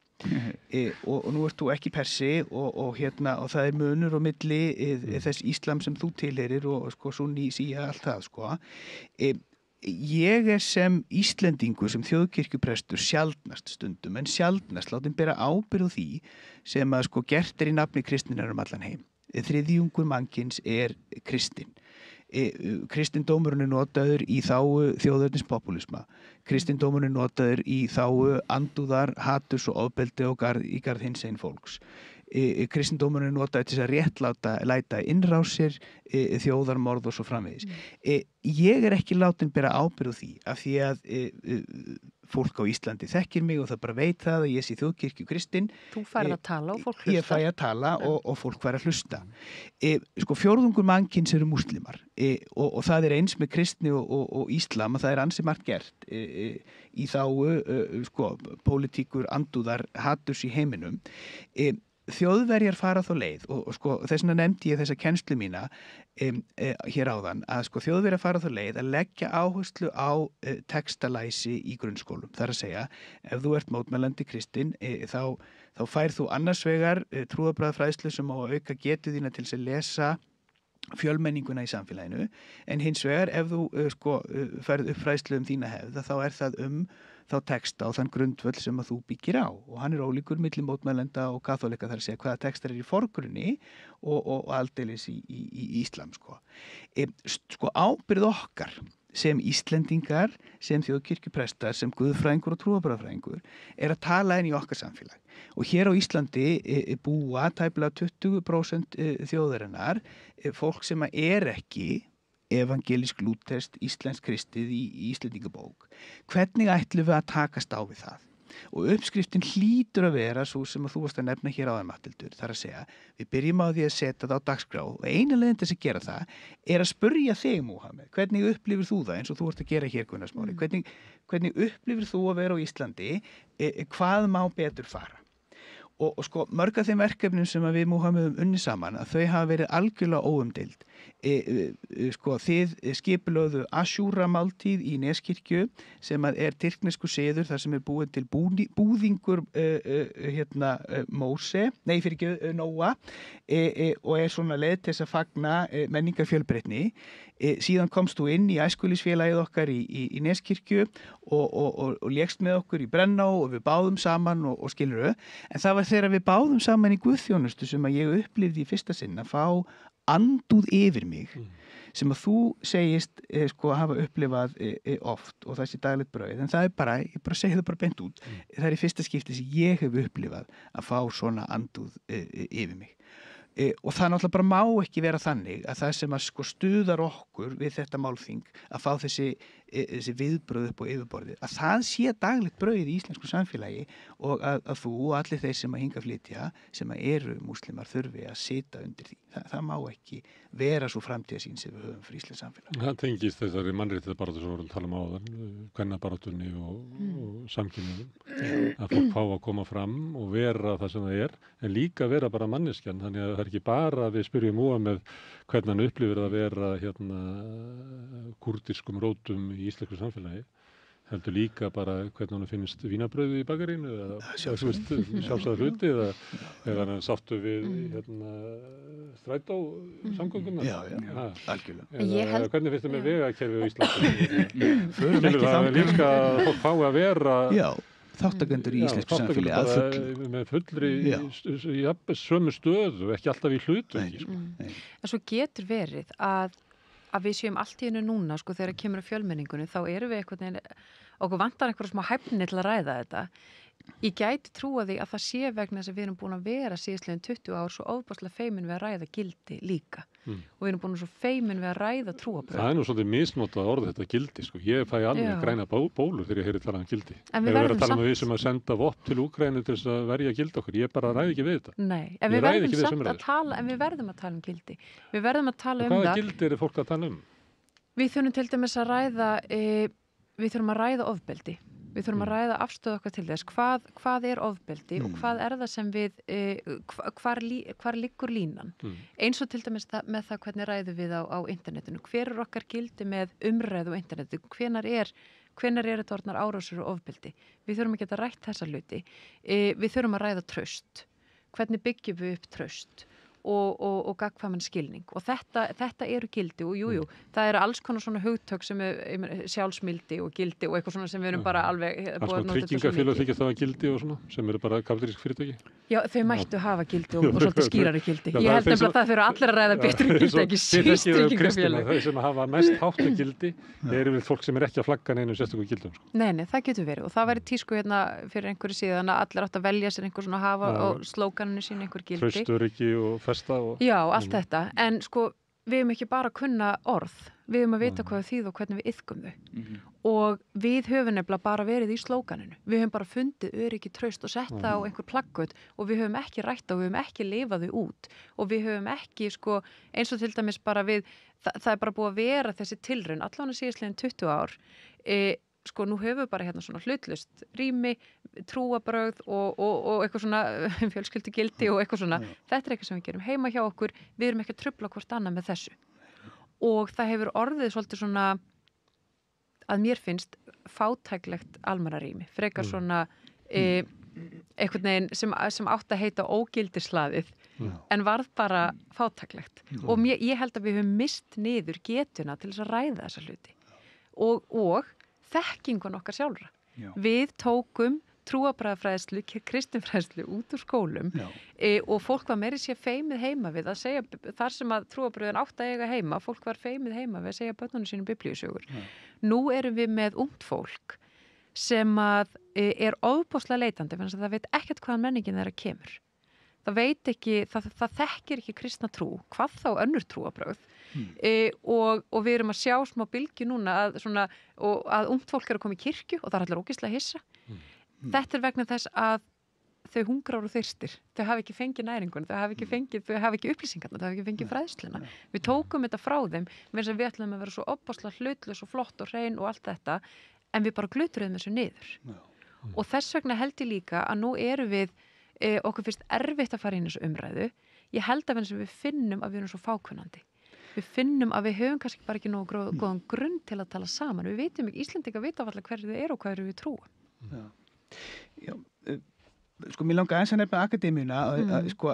Og nú ert þú ekki persi og það er munur á milli þess íslam sem þú tilheyrir og sunni, síja, allt það, Ég er sem Íslendingur, sem þjóðkirkjuprestur, sjaldnast stundum, en sjaldnast látin bera ábyrgð á því sem að gert er í nafni kristninnar allan heim. Þriðjungur mannkyns er kristinn. Kristindómurinn er notaður í þágu þjóðernispopulisma. Kristindómurinn er notaður í þágu andúðar, haturs og ofbeldi í garð hinsegin fólks. Kristindómurinn er notaður til að réttlæta innrásir, þjóðarmorð og svo framvegis. Ég er ekki látin bera ábyrgð á því, af því að fólk á Íslandi þekkir mig og það bara veit það að ég sé þjóðkirkju kristinn. Þú færð að tala og fólk hlusta. Ég fæ að tala og fólk fær að hlusta. Fjórðungur mannkyns eru múslimar og það er eins með kristni og íslam að það er ansi margt gert í þágu pólitíkur, andúðar, haturs í heiminum. Þjóðverjar fara þá leið og þess vegna nefndi ég þessa kennslu mína hér áðan að þjóðverjar fara þá leið að leggja áherslu á textalæsi í grunnskólum. Það er að segja, ef þú ert mótmælandi kristinn, þá færð þú annars vegar trúarbragðafræðslu sem á að auka getu þína til að lesa fjölmenninguna í samfélaginu, en hins vegar ef þú færð upp fræðslu þína hefð, þá er það þá texta og þann grundvöll sem að þú byggir á, og hann er ólíkur milli mótmælenda og kaþólika, þar að segja hvaða textar er í forgrunni og aldeilis í íslam. Ábyrgð okkar sem Íslendingar, sem þjóðkirkjuprestar, sem guðfræðingur og trúarbragðafræðingur að tala inn í okkar samfélag. Og hér á Íslandi búa tæplega 20% þjóðarinnar, fólk sem ekki evangelísk lúterst íslensk kristið í Íslendingabók. Hvernig ætlum við að takast á við það? Og uppskriftin hlýtur að vera svo sem að þú varst að nefna hér áðan, Matthildur, þar að segja, við byrjum á því að setja það á dagskrá og eina leiðin til þess að gera það að spurja þig, Múhameð, hvernig upplifir þú það eins og þú ert að gera hér, Gunnar Smári, hvernig upplifir þú að vera á Íslandi, hvað má betur fara? Og sko, mörg af þeim verkefnum sem við Múhameð höfum unnið saman, að þau hafa verið algjörlega óumdeild. Sko, þið skipulögðu Ashúra-máltíð í Neskirkju sem tyrkneskur siður þar sem búið til búðingur Nóa og svona leið til þess að fagna menningarfjölbreytni. Síðan komst þú inn í æskulýsfélagið okkar í Neskirkju og lékst með okkur í Brenná og við báðum saman og skilurðu. En það var þegar við báðum saman í guðþjónustu sem að ég upplifði í fyrsta sinn að fá andúð yfir mig sem að þú segist hafa upplifað oft og það sé daglegt brauð, en það ég bara segi það bara beint út, það í fyrsta skipti sem ég hef upplifað að fá svona andúð yfir mig. Og það náttúrulega bara má ekki vera þannig að það sem að stuðar okkur við þetta málþing að fá þessi viðbröð upp á yfirborðið, að það sé daglegt brauð í íslensku samfélagi og að þú og allir þeir sem að hinga flytja sem að eru múslimar þurfi að sita undir því. Það má ekki vera svo framtíðarsýn sem við höfum fyrir íslenskt samfélag. Það tengist þessari mannréttindabaráttu sem við vorum að tala um áðan, kvennabaráttunni og samkynhneigðum, að fólk fá að koma fram og vera það sem það en líka vera bara manneskjan, þannig að það ekki bara að við spyrjum Múhameð hvernig hann upplifir að vera kúrdískum rótum í íslensku samfélagi, heldur líka bara hvernig hann finnst vínabrauðið í bakarínu eða sjálfsagður hluti eða hann sáttu við strætó samgönguna. Já, algjörlega. Eða hvernig finnst þið með vegakerfið á Íslandi? Skilur það líka að fólk fái að vera þáttakendur í íslensku samfélagi að fullu. Með fullri sömu stöðu, ekki alltaf í hlutu. En svo getur verið að við séum allt í hennu núna, þegar kemur að fjölmenningunni, þá erum við okkur vantar einhverjum smá hæfni til að ræða þetta. Ég gæti trúa því að það sé vegna þess að við erum búin að vera síðastliðin 20 ár svo ofboðslega feimin við að ræða gildi líka. Og við erum búin svo feimin við að ræða trúarbrögð. Það nú svolítið misnotað orð þetta gildi, Ég fæ alveg græna bólur þegar ég heyri talað gildi. En við verðum samt við sem að senda vopn til Úkraínu til þess að verja gildi okkur. Ég bara ræði ekki við þetta. Nei, en við verðum samt að tala, en við verðum að tala um gildi. Við verðum að tala um það. Hvaða gildi fólk að tala um? Við þurfum til dæmis að ræða ofbeldi. Við þurfum að ræða afstöðu okkar til þess hvað ofbeldi og hvað það sem við, hvar liggur línan. Eins og til dæmis með það hvernig ræðum við á internetinu. Hver okkar gildi með umræðu á internetu? Hvenær þetta orðnar árásir og ofbeldi? Við þurfum að geta rætt þessa hluti. Við þurfum að ræða traust. Hvernig byggjum við upp traust? Og gagnkvæman skilning og þetta eru gildi og jú, það eru alls konar svona hugtök sem sjálfsmildi og gildi og eitthvað svona sem við erum bara alveg alls konar tryggingafélög þykjast hafa gildi og svona sem eru bara kapítalísk fyrirtæki. Já, þau mættu hafa gildi og svolítið skýrari gildi. Ég held nefnilega að það fyrir allir að ræða betur gildi, ekki síst tryggingafélög. Þau sem hafa mest háttu gildi eru við fólk sem ekki að flagga neinu sérstökum gildum. Nei, það getur verið og það væri tísku fyrir einhverju síðan að allir átt að velja sér einhver svona hafa og slóganinu sín einhver gildi. Já, allt þetta, en við höfum ekki bara að kunna orð, við höfum að vita hvað þýð og hvernig við iðkum þau og við höfum nefnilega bara verið í slóganinu, við höfum bara fundið öryggi, traust og sett það á einhver plaggöt og við höfum ekki rætt og við höfum ekki lifað þau út og við höfum ekki, eins og til dæmis bara það bara búið að vera þessi tilraun, allan að síðastliðin 20 ár, nú höfum við bara hérna svona hlutlust rými, trúarbrögð og eitthvað svona fjölskyldugildi og eitthvað svona. Þetta eitthvað sem við gerum heima hjá okkur, við erum ekki að trufla hvort annað með þessu. Og það hefur orðið svolítið svona, að mér finnst, fátæklegt almannarými, frekar svona einhvern veginn sem átt að heita ógildislaðið, en varð bara fátæklegt. Og ég held að við höfum mist niður getuna til þess að ræða þessa hluti. Og þekkingun okkar sjálfra. Við tókum trúarbragðafræðslu, kristinfræðslu út úr skólum og fólk var meiri sér feimið heima við að segja, þar sem að trúarbröðin átt að eiga heima, fólk var feimið heima við að segja börnunum sínum biblíusögur. Nú erum við með ungt fólk sem að er ofboðslega leitandi, þannig að það veit ekkert hvaðan menningin þeirra kemur. Það veit ekki, það þekkir ekki kristna trú, hvað þá önnur trúarbrögð og við erum að sjá smá bylgju núna að ungt fólk er að koma í kirkju og það er allir ógeðslega hissa. Þetta er vegna þess að þau hungrar og þyrstir, þau hafa ekki fengið næringun, þau hafa ekki upplýsingarna, þau hafa ekki fengið fræðsluna. Við tókum þetta frá þeim, við ætlum að vera svo opaslega hlutlaus og flott og hrein og allt þetta, en við bara glutruðum þessu niður. Og þess vegna held ég líka að nú erum við, okkur finnst erfitt að fara inn í þessu umræðu. Ég held að við finnum að við erum svo fákunnandi. Við finnum að við höfum kannski bara ekki nógu góðan grunn til að tala saman. Við vitum ekki, Íslendingar vita allar hverju þið eru og hverju við trúum. Já, sko, mér langar aðeins að nefna akademíuna sko,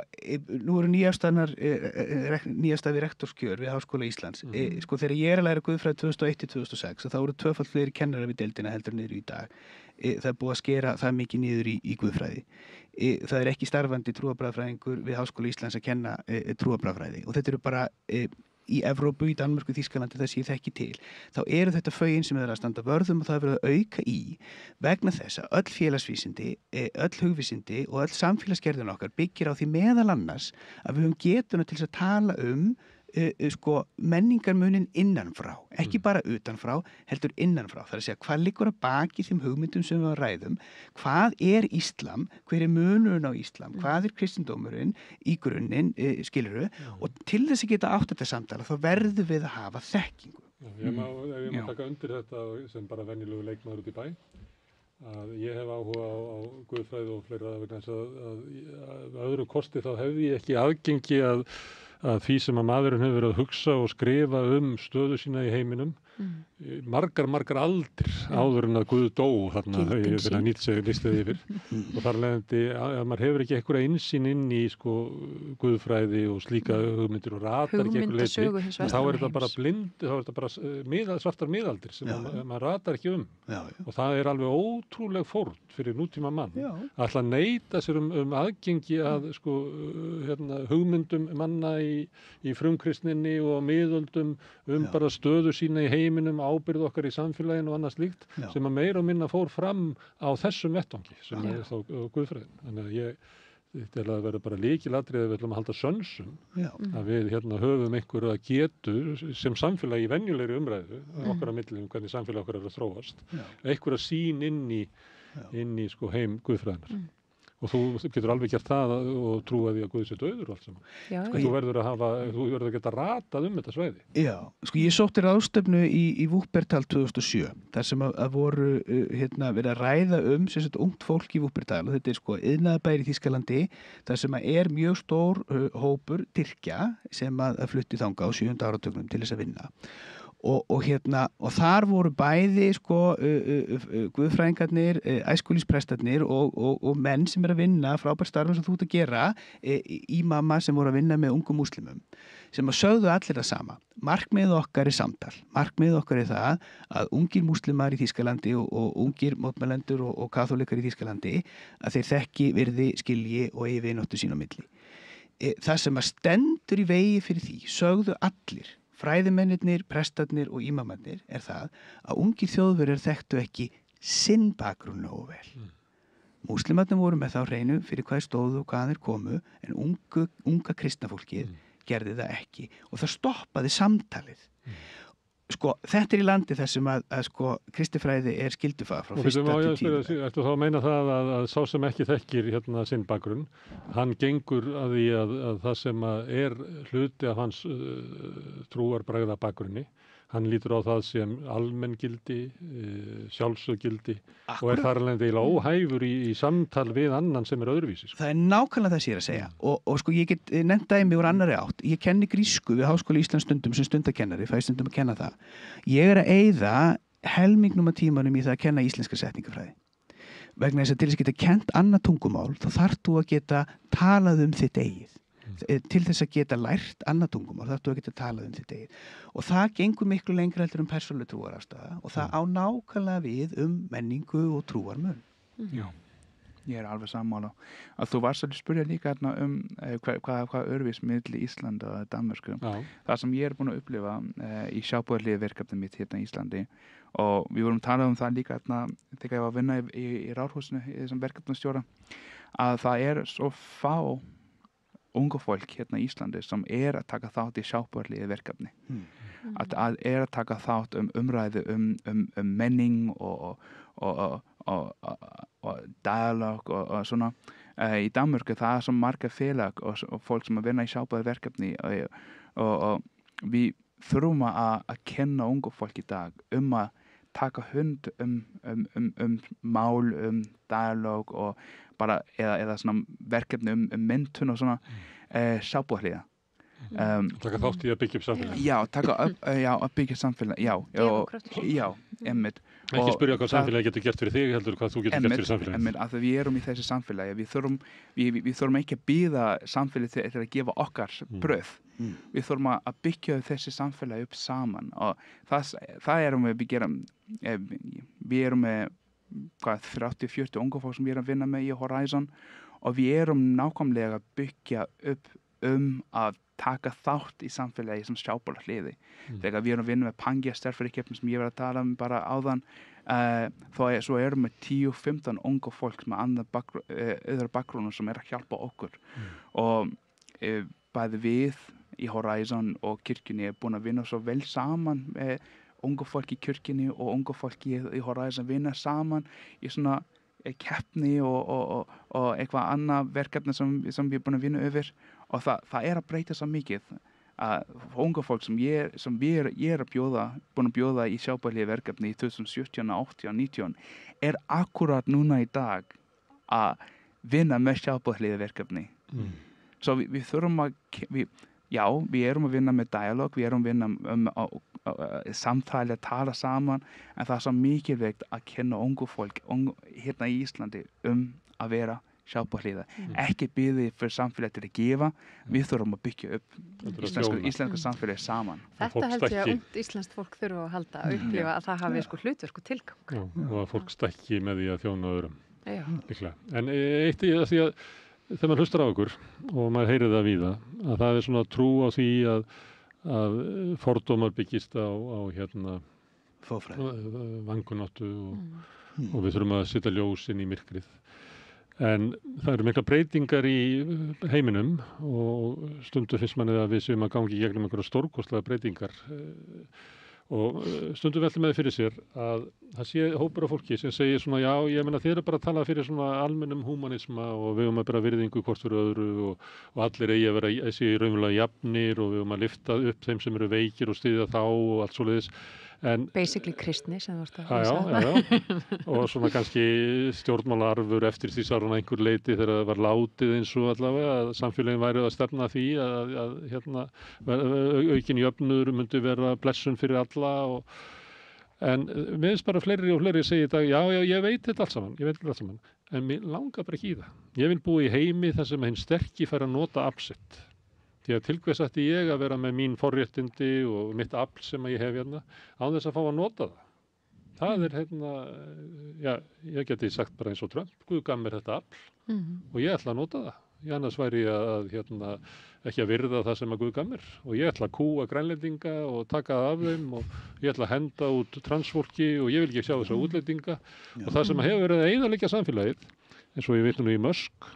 nú eru nýjastafi rektorskjör við Háskóla Íslands. Sko, þegar ég að læra guðfræði 2001-2006 þá eru tvöfalt fleiri kennarar við deildina heldur niður í dag. Það er búið að skera það mikið niður í guðfræði. Það er ekki starfandi trúarbragðafræðingur við Háskóla Íslands að kenna trúarbragðafræði og þetta eru bara í Evrópu, í Danmörku, Þýskalandi, þess ég þekki til, þá eru þetta fögin sem er að standa vörðum og það er verið að auka í vegna þess að öll félagsvísindi, öll hugvísindi og öll samfélagsgerðin okkar byggir á því meðal annars að við höfum getuna til þess að tala sko, menningarmunin innanfrá, ekki bara utanfrá, heldur innanfrá. Það er að segja hvað liggur að baki þeim hugmyndum sem við ræðum, hvað er Íslam, hver er munurinn á Íslam, hvað er kristindómurinn í grunninn, skilurðu, og til þess að geta átt þetta samtala þá verðum við að hafa þekkingu. Ég má taka undir þetta sem bara venjulegu leikmaður út í bæ, að ég hef áhuga á guðfræði og fleira vegna þess að öðru kosti þá hefði ég ekki aðgengi að því sem að maðurinn hefur verið að hugsa og skrifa stöðu sína í heiminum margar aldir áður en að Guð dó þarna þegar Nietzsche listaði yfir og þar leiðandi að maður hefur ekki einhverja innsýn inn í sko guðfræði og slíka hugmyndir og ratar ekki einhver leyti, þá er þetta bara blind, þá er þetta bara svartar miðaldir sem maður ratar ekki og það er alveg ótrúleg fórn fyrir nútíma mann að ætla að neita sér aðgengi að sko hugmyndum manna í frumkristninni og miðöldum bara stöðu sína í heiminum, ábyrgð okkar í samfélaginu og annað slíkt sem að meira og minna fór fram á þessum vettvangi sem er þá guðfræðin. Þannig að þetta er að vera bara lykilatriði að við ætlum að halda sönsum að við höfum einhverju að getu sem samfélagi í venjulegri umræðu okkar að millum hvernig samfélagi okkar er að þróast, einhverja sýn inn í sko heim guðfræðinar. Og þú getur alveg gert það og trúa því að Guð sé dauður og allt saman. Þú verður að geta ratað þetta svæði. Já, sko ég sótti ráðstefnu í Wuppertal 2007, þar sem að voru verið að ræða sem sagt ungt fólk í Wuppertal og þetta er sko iðnaðarbær í Þýskalandi, þar sem að er mjög stór hópur Tyrkja sem að flutti þanga á 7. áratugnum til þess að vinna. Og þar voru bæði sko guðfræðingarnir, æskulísprestarnir og menn sem er að vinna frábær starfum sem þú ert að gera ímama sem voru að vinna með ungum múslimum sem að sögðu allir það sama. Markmið okkar er samtal. Markmið okkar er það að ungir múslimar í Þýskalandi og ungir mótmælendur og kaþólikar í Þýskalandi að þeir þekki, virði, skilji og eigi vináttu sín á milli. Það sem að stendur í vegi fyrir því sögðu allir fræðimennirnir, prestarnir og ímamannir er það að ungir þjóðverjar þekktu ekki sinn bakgrunn nógu vel. Múslimarnir voru með þá hreinu fyrir hvað stóðu og hvað þeir komu en unga kristna fólkið gerði það ekki og það stoppaði samtalið. Sko, þetta er í landi þessum að sko kristifræði er skildufag frá fyrsta til 10. Ertu þá að meina það að sá sem ekki þekkir sinn bakgrunn, hann gengur að því að það sem er hluti af hans trúarbragða bakgrunni, hann lítur á það sem almenngildi, sjálfsöggildi og er þar alveg eiginlega óhæfur í samtal við annan sem er öðruvísi. Það er nákvæmlega það sem ég er að segja og sko ég get nefnt dæmi úr annarri átt. Ég kenni grísku við Háskóla Íslands stundum sem stundakennari, fæ stundum að kenna það. Ég er að eyða helmingnum af tímanum í það að kenna íslenska setningafræði. Vegna þess að til þess að geta kennt annað tungumál, þá þarf þú að geta talað þitt eigið. Til þess að geta lært annað tungumál þarf þú að geta talað þitt eigið og það gengur miklu lengra heldur persónuleg trúarafstaða og það á nákvæmlega við menningu og trúarmun. Já, Ég alveg sammála. Að þú varst að spyrja líka hvað örvis milli Ísland og Danmörku. Það sem ég búin að upplifa í sjálfboðaliða verkefni mitt hérna í Íslandi og við vorum talað það líka þegar ég var að vinna í Ráðhúsinu í þessum verkefnastjóra að það svo fá unga fólk hérna í Íslandi sem að taka þátt í sjálfboðaliða verkefni. Að taka þátt umræðu menning og dialog og svona. Í Danmörku það svo marga félag og fólk sem að vinna í sjálfboðaliða verkefni og við þurfum að kenna unga fólk í dag að taka hund mál, dialog og bara eða svona verkefni menntun og svona sjálfboðaliða. Taka þátt í að byggja upp samfélag. Að byggja samfélag, já, einmitt. Ekki spyrja hvað samfélagi getur gert fyrir þig, heldur hvað þú getur gert fyrir samfélagið. Einmitt, að við erum í þessi samfélagi, við þurfum ekki að bíða samfélagi til að gefa okkar brauð. Við þurfum að byggja þessi samfélagi upp saman og það erum við gerum. Við erum með 30-40 unga fólk sem við erum að vinna með í Horizon og við erum nákvæmlega að byggja upp að taka þátt í samfélagi sem sjálfboðaliði. Þegar við erum að vinna með Pangea stærðfræðikeppni sem ég var að tala bara áðan, svo erum við 10-15 unga fólk með öðru bakgrunum sem að hjálpa okkur. Og bæði við í Horizon og kirkjunni búin að vinna svo vel saman með unga fólk í kirkjunni og unga fólk í Horizon vinna saman í svona keppni og eitthvað annað verkefni sem við búin að vinna yfir og það að breyta svo mikið að unga fólk sem ég að búin að bjóða í sjálfboðaliða verkefni í 2017, 18, 19 akkurat núna í dag að vinna með sjálfboðaliða verkefni. Svo við þurfum við erum að vinna með dialog, við erum að vinna samtali að tala saman en það svo mikilvægt að kenna ungu fólk hérna í Íslandi að vera sjálfboðaliða. Ekki biðja fyrir samfélagi til að gefa, við þurfum að byggja upp íslenska samfélagi saman. Þetta held ég að ungt íslenskt fólk þurfa að halda að upplifa að það hafi hlutverk og tilgang. Og að fólk stækki með því að þjóna öðrum. Líklega. En eitt í því að þegar maður hlustar á okkur og maður heyrir það víða að það svona trú á því að fordómar byggist á vankunáttu og við þurfum að setja ljós inn í myrkrið. En það eru mikla breytingar í heiminum og stundum finnst manni að við séum að gangi gegnum einhverja stórkostlega breytingar og stundum veltum með fyrir sér að það sé hópur af fólki sem segir svona já, ég meina þið eru bara að tala fyrir svona almennum humanisma og við höfum að bera virðingu hvort fyrir öðru og allir eigi að vera þessi raunverulega jafnir og við höfum að lyfta upp þeim sem eru veikir og styðja þá og allt svoleiðis. Basically kristni sem þú varst að Já. Og svona kannski stjórnmálarfur eftir því sára einhver leiti þegar það var látið eins og allavega að samfélagin væri að stefna því að aukin jöfnur myndi vera blessun fyrir alla en mér finnst bara fleiri og fleiri segja í dag já, ég veit þetta allt saman en mér langar bara ekki í það. Ég vil búa í heimi þar sem hinn sterki fær að nota afsitt. Því að til hvers ætti ég að vera með mín forréttindi og mitt afl sem ég hef hérna án þess að fá að nota það. Það ég geti sagt bara eins og Trump, Guð gaf mér þetta afl og ég ætla að nota það. Annars væri ég að ekki að virða það sem að Guð gaf mér og ég ætla að kúga grænlendinga og taka það af þeim og ég ætla að henda út transfólki og ég vil ekki sjá þessa útlendinga og það sem hefur verið að eyðileggja samfélagið eins og ég veit nú í Musk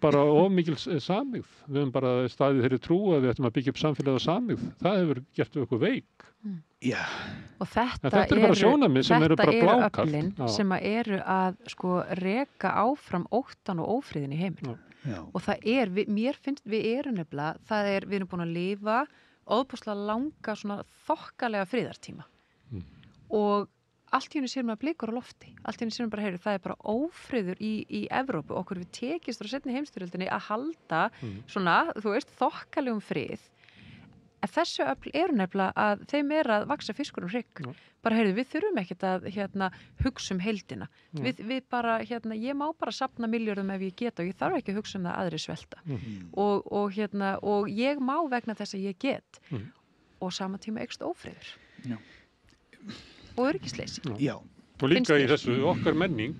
bara of mikil samhygð. Við höfum bara staðið þeirri trú að við ættum að byggja upp samfélagið á samhygð. Það hefur gert við okkur veik. Og þetta eru bara sjónarmið sem eru bara blákalt. Öflin sem eru að reka áfram óttan og ófriðin í heiminum. Og það mér finnst við erum nefnilega, við erum búin að lifa óbúslega langa svona þokkalega friðartíma. Og allt í henni séum við blikur á lofti. Allt í henni séum við bara, það bara ófriður í Evrópu. Okkur við tekist á seinni heimsstyrjöldinni að halda svona, þú veist, þokkalegum frið. En þessu öfl eru nefnilega að þeim að vaksa fiskur hrygg. Bara við þurfum ekkert að hugsa heildina. Við bara, ég má bara safna milljörðum ef ég geta og ég þarf ekki að hugsa það aðri svelta. Og ég má vegna þess að ég get. Og sama tíma eykst ófriður. Og öryggisleysi. Og líka í þessu okkar menning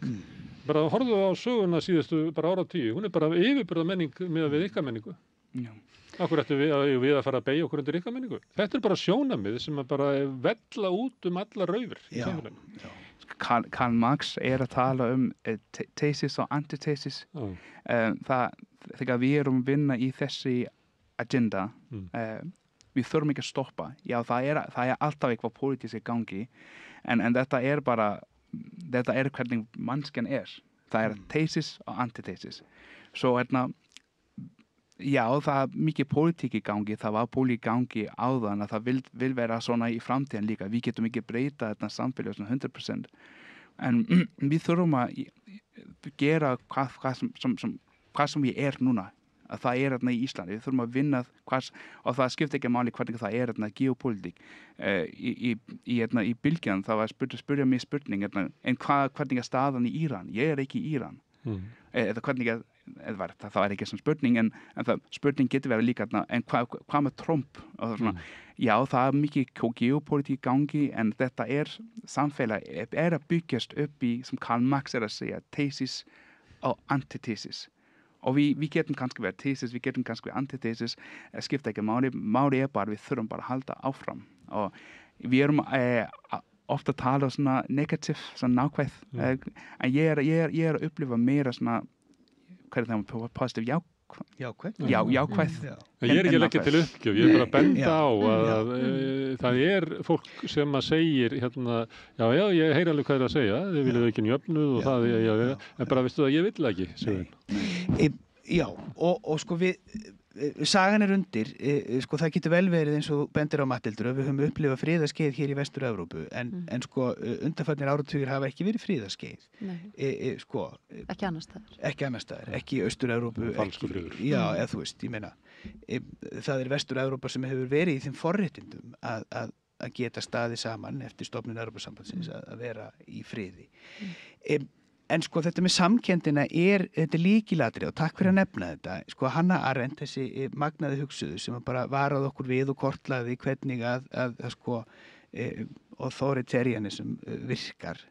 Bara horfðu á söguna síðustu bara áratugir, hún bara yfirburða menning með við ykkar menningu. Já. Akkur ættum við að fara að beygja okkur undir ykkar menningu. Þetta bara sjónamið sem bara vella út alla raufir í samfélaginu. Karl Marx að tala thesis og antithesis. Þegar við erum að vinna í þessi agenda, við þurfum ekki að stoppa. Já, það er alltaf eitthvað pólitískt í gangi, en þetta bara, þetta hvernig mannskjan Það thesis og antithesis. Svo já, það mikið pólitík í gangi, það var pólitík í gangi áðan að það vil vera svona í framtíðan líka. Við getum ekki breyta þetta samfélag 100%. En við þurfum að gera hvað sem við núna. Að það í Íslandi. Við þurfum að vinna og það skiptir ekki máli hvernig það geopólitík. Í bylgjan það var spyrja mig spurning, en hvernig staðan í Íran? Ég ekki í Íran. Eða hvernig það var ekki sem spurning, en það spurning getur verið líka, en hvað með Trump? Já, það mikið geopólitík í gangi, en þetta samfélag að byggjast upp í, sem Karl Marx að segja, thesis og antithesis. Og við getum kannski verið thesis, við getum kannski verið antithesis, skipta ekki máli bara, við þurfum bara að halda áfram. Og við erum ofta að tala svona negativ, svona nákvæð, en ég að upplifa meira svona, hvað það, positiv jákvæð? Jákvæð. Ég ekki leggja til uppgjöf, ég bara að benda á að það fólk sem að segir já, ég heyri alveg hvað að segja, þið viljið ekki jöfnuð og það, en bara veistu það, ég vill ekki, segja. Já, og sko sagan undir, sko það getur vel verið eins og bendir á Matthildur að við höfum upplifað friðarskeið hér í Vestur-Evrópu, en sko undanfarnir áratugir hafa ekki verið friðarskeið. Sko, ekki annars staðar. Ekki annars staðar, ekki í Austur-Evrópu. Falskur friður. Já, eða þú veist, ég meina, það Vestur-Evrópa sem hefur verið í þeim forréttindum að geta staðið saman eftir stofnun Evrópusambandsins að vera í friði. En sko þetta með samkenndina þetta líkilatri og takk fyrir að nefna þetta. Sko Hannah Arendt, þessi magnaði hugsuðu sem bara varaði okkur við og kortlaði hvernig að sko authoritarianism virkar,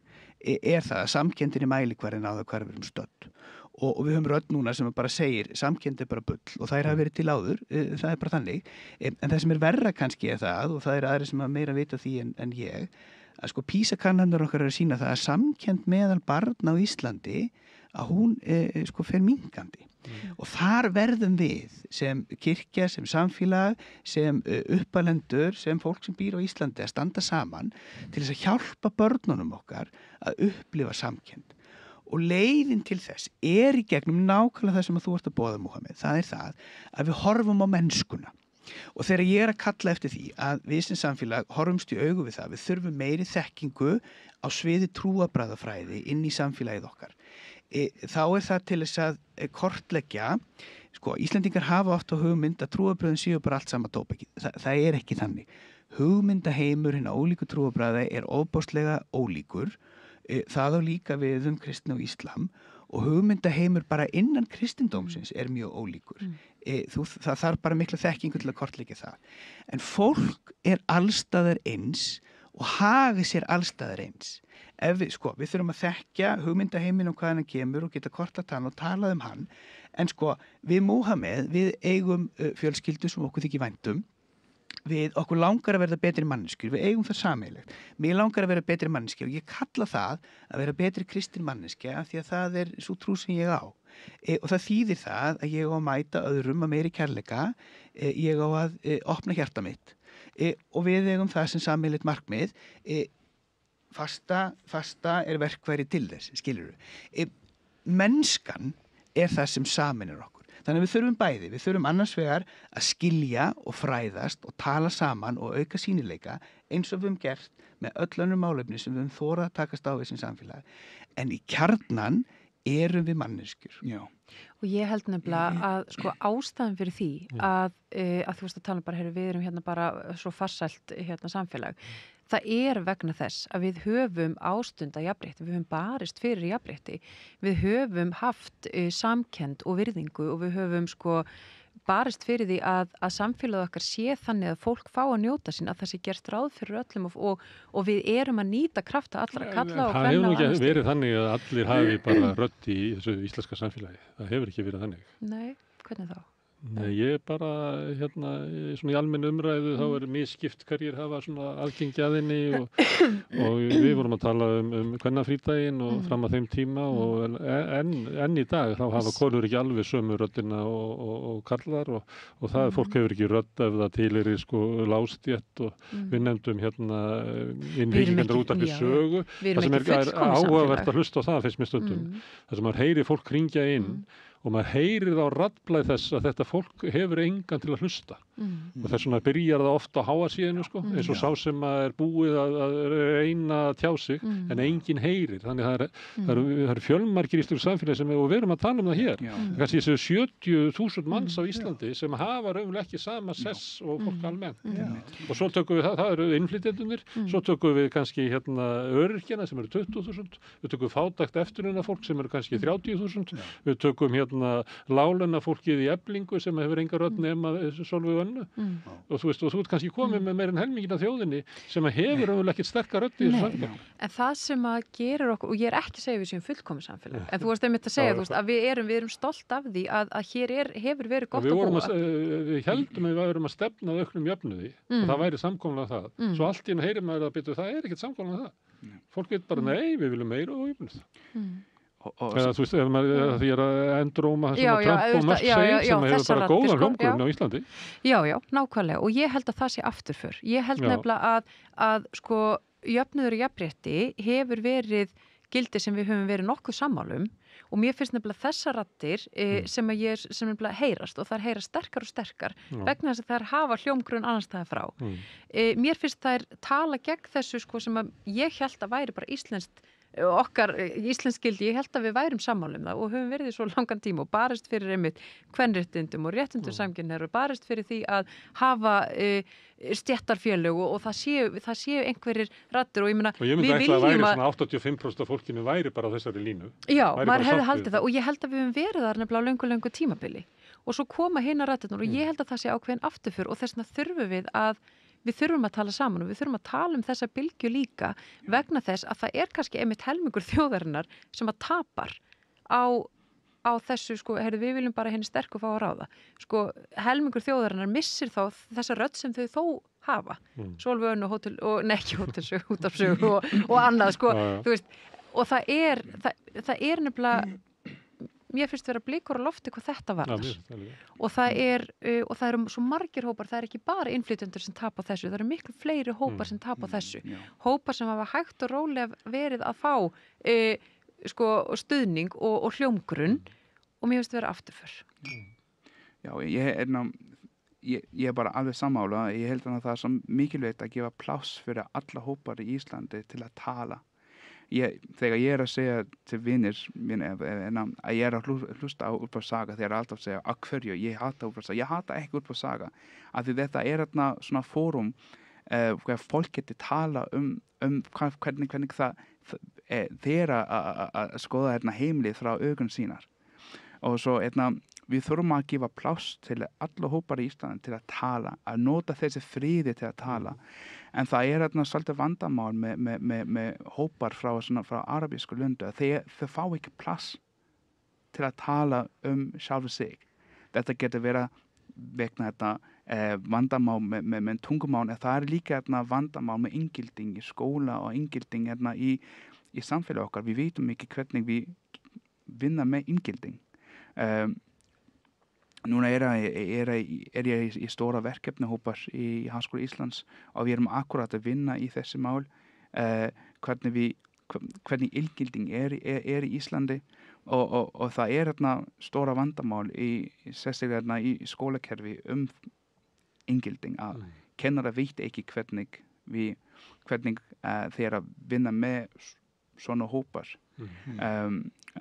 það að samkenndin mælikvarðin á það hvar við erum stödd. Og við höfum rödd núna sem bara segir samkennd bara bull og þær hafa verið til áður, það bara þannig. En það sem verra kannski það, og það aðri sem meira vita því en ég, að sko PISA-kannanir okkar að sýna það að samkennd meðal barna á Íslandi að hún sko fer minnkandi. Og þar verðum við sem kirkja, sem samfélag, sem uppalendur, sem fólk sem býr á Íslandi að standa saman til þess að hjálpa börnunum okkar að upplifa samkennd. Og leiðin til þess í gegnum nákvæmlega það sem þú ert að boða, Múhameð. Það það að við horfum á mennskuna. Og þegar ég að kalla eftir því að við sem samfélag horfumst í augu við það, við þurfum meiri þekkingu á sviði trúarbragðafræði inn í samfélagið okkar. Þá það til þess að kortleggja, sko, Íslendingar hafa oft á hugmynd að trúarbröðin séu bara allt sama tóbakið. Það ekki þannig. Hugmyndaheimur hinna ólíku trúarbragða ofboðslega ólíkur. Það á líka við kristni og íslam. Og hugmyndaheimur bara innan kristindómsins mjög ólíkur. Það þarf bara mikla þekkingu til að kortleggja það. En fólk allstaðar eins og hagi sér allstaðar eins. Við þurfum að þekkja hugmyndaheimin og hvaðan hann kemur og geta kortlagt hann og talað hann. En við Múhameð, við eigum fjölskyldu sem okkur þykir vænt okkur langar að verða betri manneskjur, við eigum það sameiginlegt. Mér langar að vera betri manneskja og ég kalla það að vera betri kristin manneskja af því að það svo trú sem ég á. Og það þýðir það að ég á að mæta öðrum að meiri kærleika, ég á að opna hjarta mitt og við eigum það sem sameiginlegt markmið. Fasta verkfæri til þess, skilurðu. Mennskan það sem sameinar okkur. Þannig að við þurfum bæði, við þurfum annars vegar að skilja og fræðast og tala saman og auka sýnileika eins og við höfum gert með öll önnur málefni sem við höfum þorað að takast á við sem samfélag. En í kjarnan erum við manneskjur. Já. Og ég held nefnilega að sko ástæðan fyrir því að þú veist að tala bara, við erum bara svo farsælt samfélag. Það vegna þess að við höfum ástunda jafnrétti, við höfum barist fyrir jafnrétti, við höfum haft samkennd og virðingu og við höfum barist fyrir því að samfélagið okkar sé þannig að fólk fá að njóta sín, að það sé gert ráð fyrir öllum og við erum að nýta krafta allra kalla og Það hefur nú ekki verið þannig að allir hafi bara rödd í þessu íslenska samfélagi. Það hefur ekki verið þannig. Nei, hvernig þá? Nei, ég bara, svona í almennu umræðu þá er misskipt hverjir hafa svona aðgengi að henni og við vorum að tala kvennafrídaginn og fram að þeim tíma og enn í dag þá hafa konur ekki alveg sömu röddina og karlar og það fólk hefur ekki rödd ef það til sko lástjett og við nefndum innvíkingar út af því sögu. Það sem er áhugavert að hlusta á það finnst mér stundum. Það sem maður heyri fólk hringja inn og maður heyrir á raddblæð þess að þetta fólk hefur engan til að hlusta og þess vegna byrjar það ofta á háasíðinu sko, eins og sá sem er búið að reyna að tjá sig en enginn heyrir, þannig það eru fjölmargir í slúru samfélagi sem og við erum að tala um það hér, kannski þessu 70.000 manns á Íslandi sem hafa raunverulega ekki sama sess og fólk almennt og svo tökum við það eru innflytjendurnir, svo tökum við kannski öryrkjana sem eru 20.000 við tökum fátækt eftirlauna fólk sem eru kannski 30.000, við tökum láglauna fólkið í Eflingu sem hefur enga rödd nema Sólveig Önnu og þú ert kannski komið með meira en helmingin af þjóðinni sem hefur ekkert sterkar rödd í þessu samfélagi. En það sem að gerir okkur, og ég er ekki að segja við séum fullkomið samfélag, en þú varst einmitt að segja að við erum stolt af því að hér hefur verið gott að búa. Við heldum að við erum að stefna að auknum jöfnuði og það væri samkomlega það. Svo allt í einu heyrir maður að byrja það er ekkert samkomlega það. Fólk veit bara nei, við viljum meira og jöfnuð. Eða þú veist, ef maður því að endróma það sem að Trump og Musk segir sem hefur bara góðan hljómgrunn á Íslandi. Já, nákvæmlega og ég held að það sé afturför. Ég held nefnilega að sko jöfnuður og jafnrétti hefur verið gildi sem við höfum verið nokkuð sammálum og mér finnst nefnilega þessar raddir sem nefnilega heyrast og þær heyrast sterkar og sterkar vegna þess að þær hafa hljómgrunn annars staðar frá. Mér finnst þær tala gegn þessu sko sem að ég held að væri bara okkar íslensk gildi, ég held að við værum sammála það og höfum verið í svo langan tíma og barist fyrir einmitt kvenréttindum og réttindum samkynhneigðra og barist fyrir því að hafa stéttarfélög og það séu einhverjir raddir og ég meina við viljum að væri svona 85% af fólkinu væri bara á þessari línu. Já, maður hefði haldið það og ég held að við höfum verið þar nefnilega á löngu tímabili og svo koma hinna raddirnar og ég held að það sé ákveðin afturför og þess vegna þurfum við þurfum að tala saman og við þurfum að tala um þessa bylgju líka vegna þess að það er kannski einmitt helmingur þjóðarinnar sem að tapar á þessu sko, við viljum bara henni sterk og fá að ráða. Sko, helmingur þjóðarinnar missir þá þessa rödd sem þau þó hafa. Sólveig Önnu og ekki hótelsög, útvarpssög og annað sko, þú veist, og það er nefnilega mér finnst vera blikur á lofti hvað þetta varðar og það eru svo margir hópar, það er ekki bara innflytjendur sem tapa þessu, það eru miklu fleiri hópar sem tapa þessu, hópar sem hafa hægt og rólega verið að fá stuðning og hljómgrunn og mér finnst vera afturför. Já, ég er bara alveg sammála, ég held að það er svo mikilvægt að gefa pláss fyrir alla hópar í Íslandi til að tala. Þegar ég er að segja til vinir að ég er að hlusta á Útvarpssaga þegar alltaf segja að hverju, ég hata Útvarpssaga, ég hata ekki Útvarpssaga af því þetta er svona fórum hver fólk getur tala hvernig það þeir að skoða heimlið frá augun sínar og svo við þurfum að gefa pláss til alla hópar í Íslandi til að tala, að nota þessi friði til að tala. En það er svolítið vandamál með hópar frá arabísku löndu. Þau fá ekki pláss til að tala sjálfu sig. Þetta getur verið vegna vandamál með tungumál, en það er líka vandamál með inngilding í skóla og inngilding í samfélagi okkar. Við vitum ekki hvernig við vinna með inngilding. Núna er ég í stóra verkefnahópar í Háskóla Íslands og við erum akkurat að vinna í þessi mál hvernig inngilding er í Íslandi og það er stóra vandamál sérstaklega í skólakerfi inngilding að kennara veit ekki hvernig þeir að vinna með svona hópar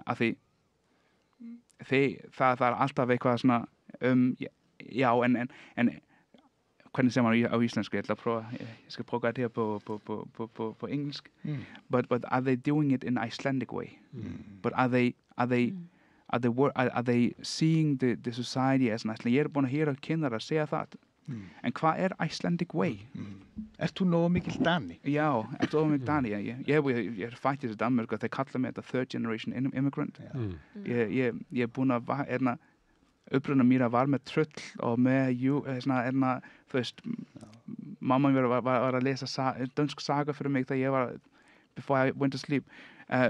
af því það er alltaf eitthvað svona já, en hvernig ser man á íslensku? Jeg skal prøve at gøre det her på engelsk. But are they doing it in Icelandic way? But are are they seeing the society as an Icelandic? Ég búin að heyra kynnar að segja það. En hvað Icelandic way? Ert þú nógu mikil Dani? Já, ertu nógu mikil Dani. Ég fættist í Danmörk og þeir kalla mig þetta third generation immigrant. Ég búin að uppruna mér var með tröll og með þú veist, mamma mér var að lesa dönsk saga fyrir mig þegar ég var before I went to sleep.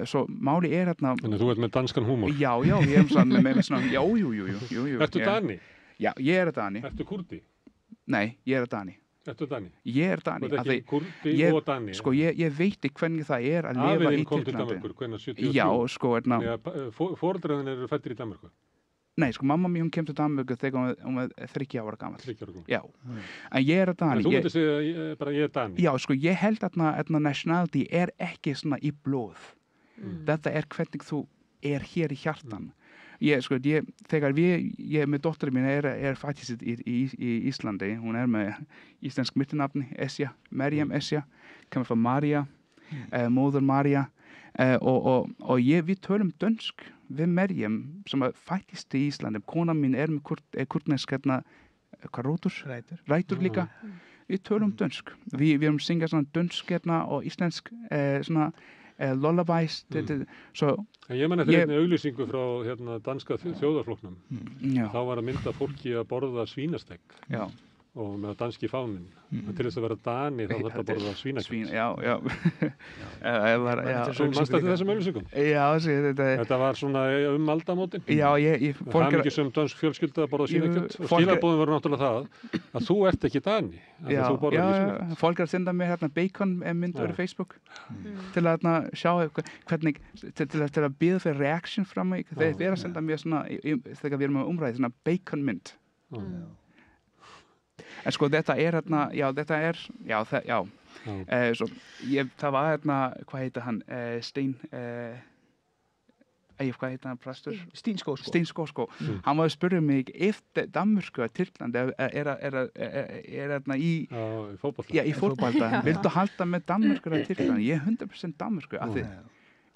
Svo máli þarna. Þannig að þú ert með danskan húmor? Já, ég svona með svona, jú. Ertu Dani? Já, ég Dani. Ertu kurdi? Nei, ég Dani. Ertu Dani? Ég Dani. Þú ert ekki kurdi og Dani? Sko, ég veit ekki hvernig það að lifa í Tyrklandi. Afiðinn kom til Danmörkur, hvernig 73? Já, sko, Foreldræðin eru fæddir í Danmörku? Nei, sko, mamma mín, hún kemur til Danmörku þegar hún var 30 ára gammal. 30 ára gammal? Já. En ég Dani. En þú myndir segja bara ég Dani? Já, sko, ég held að nationality ekki svona í blóð. Þetta hvernig þú hér í hjartan. Þegar ég með dótturinn mín faktisk í Íslandi, hún með íslensk mittinafni, Esja, Merjam Esja, kemur frá Maria, móður Maria, og við tölum dönsk við Merjam sem fættist í Íslandi. Kona mín með kurtnesk rætur líka. Við tölum dönsk. Við erum syngja svona dönsk og íslensk svona lullabies. Ég man eftir einni auglýsingu frá danska þjóðarflokknum. Þá var að mynda fólki að borða svínastegg. Já. Og með danski fáninn. Til þess að vera Dani þá þarf að borða svínakjöt. Já. Svo mannst eftir þessum auglýsingum? Já, þetta var svona aldamótin. Já, það er ekki sem dansk fjölskylda að borða svínakjöt. Og skilaboðin var náttúrulega það að þú ert ekki Dani. Já, fólk að senda mig bacon myndur á Facebook til að sjá hvernig, til að bíða fyrir reaction frá mig. Þeir vera að senda mér svona, þegar við erum að umræði, svona bacon mynd. En sko þetta það var hvað heitir hann, hvað heitir hann prestur? Stín Skósko. Hann var að spyrja mig if Danmörku og Tyrkland í fótbolta. Viltu halda með Danmörku og Tyrkland? Ég 100% Danmörku.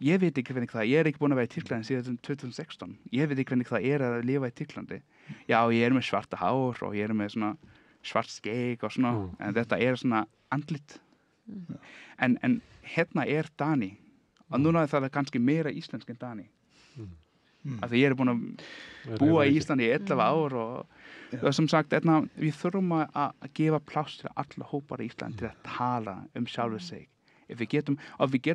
Ég veit ekki hvernig það, ég ekki búin að vera í Tyrklandi síðan 2016. Ég veit ekki hvernig það að lifa í Tyrklandi. Já, ég með svarta hár og ég með svona svart skegg og svona, en þetta svona andlit. En hérna Dani, og núna það kannski meira íslensk en Dani. Af því ég búin að búa í Íslandi í 11 ár og sem sagt, við þurfum að gefa pláss til alla hópar í Íslandi til að tala sjálfu sig. Við getum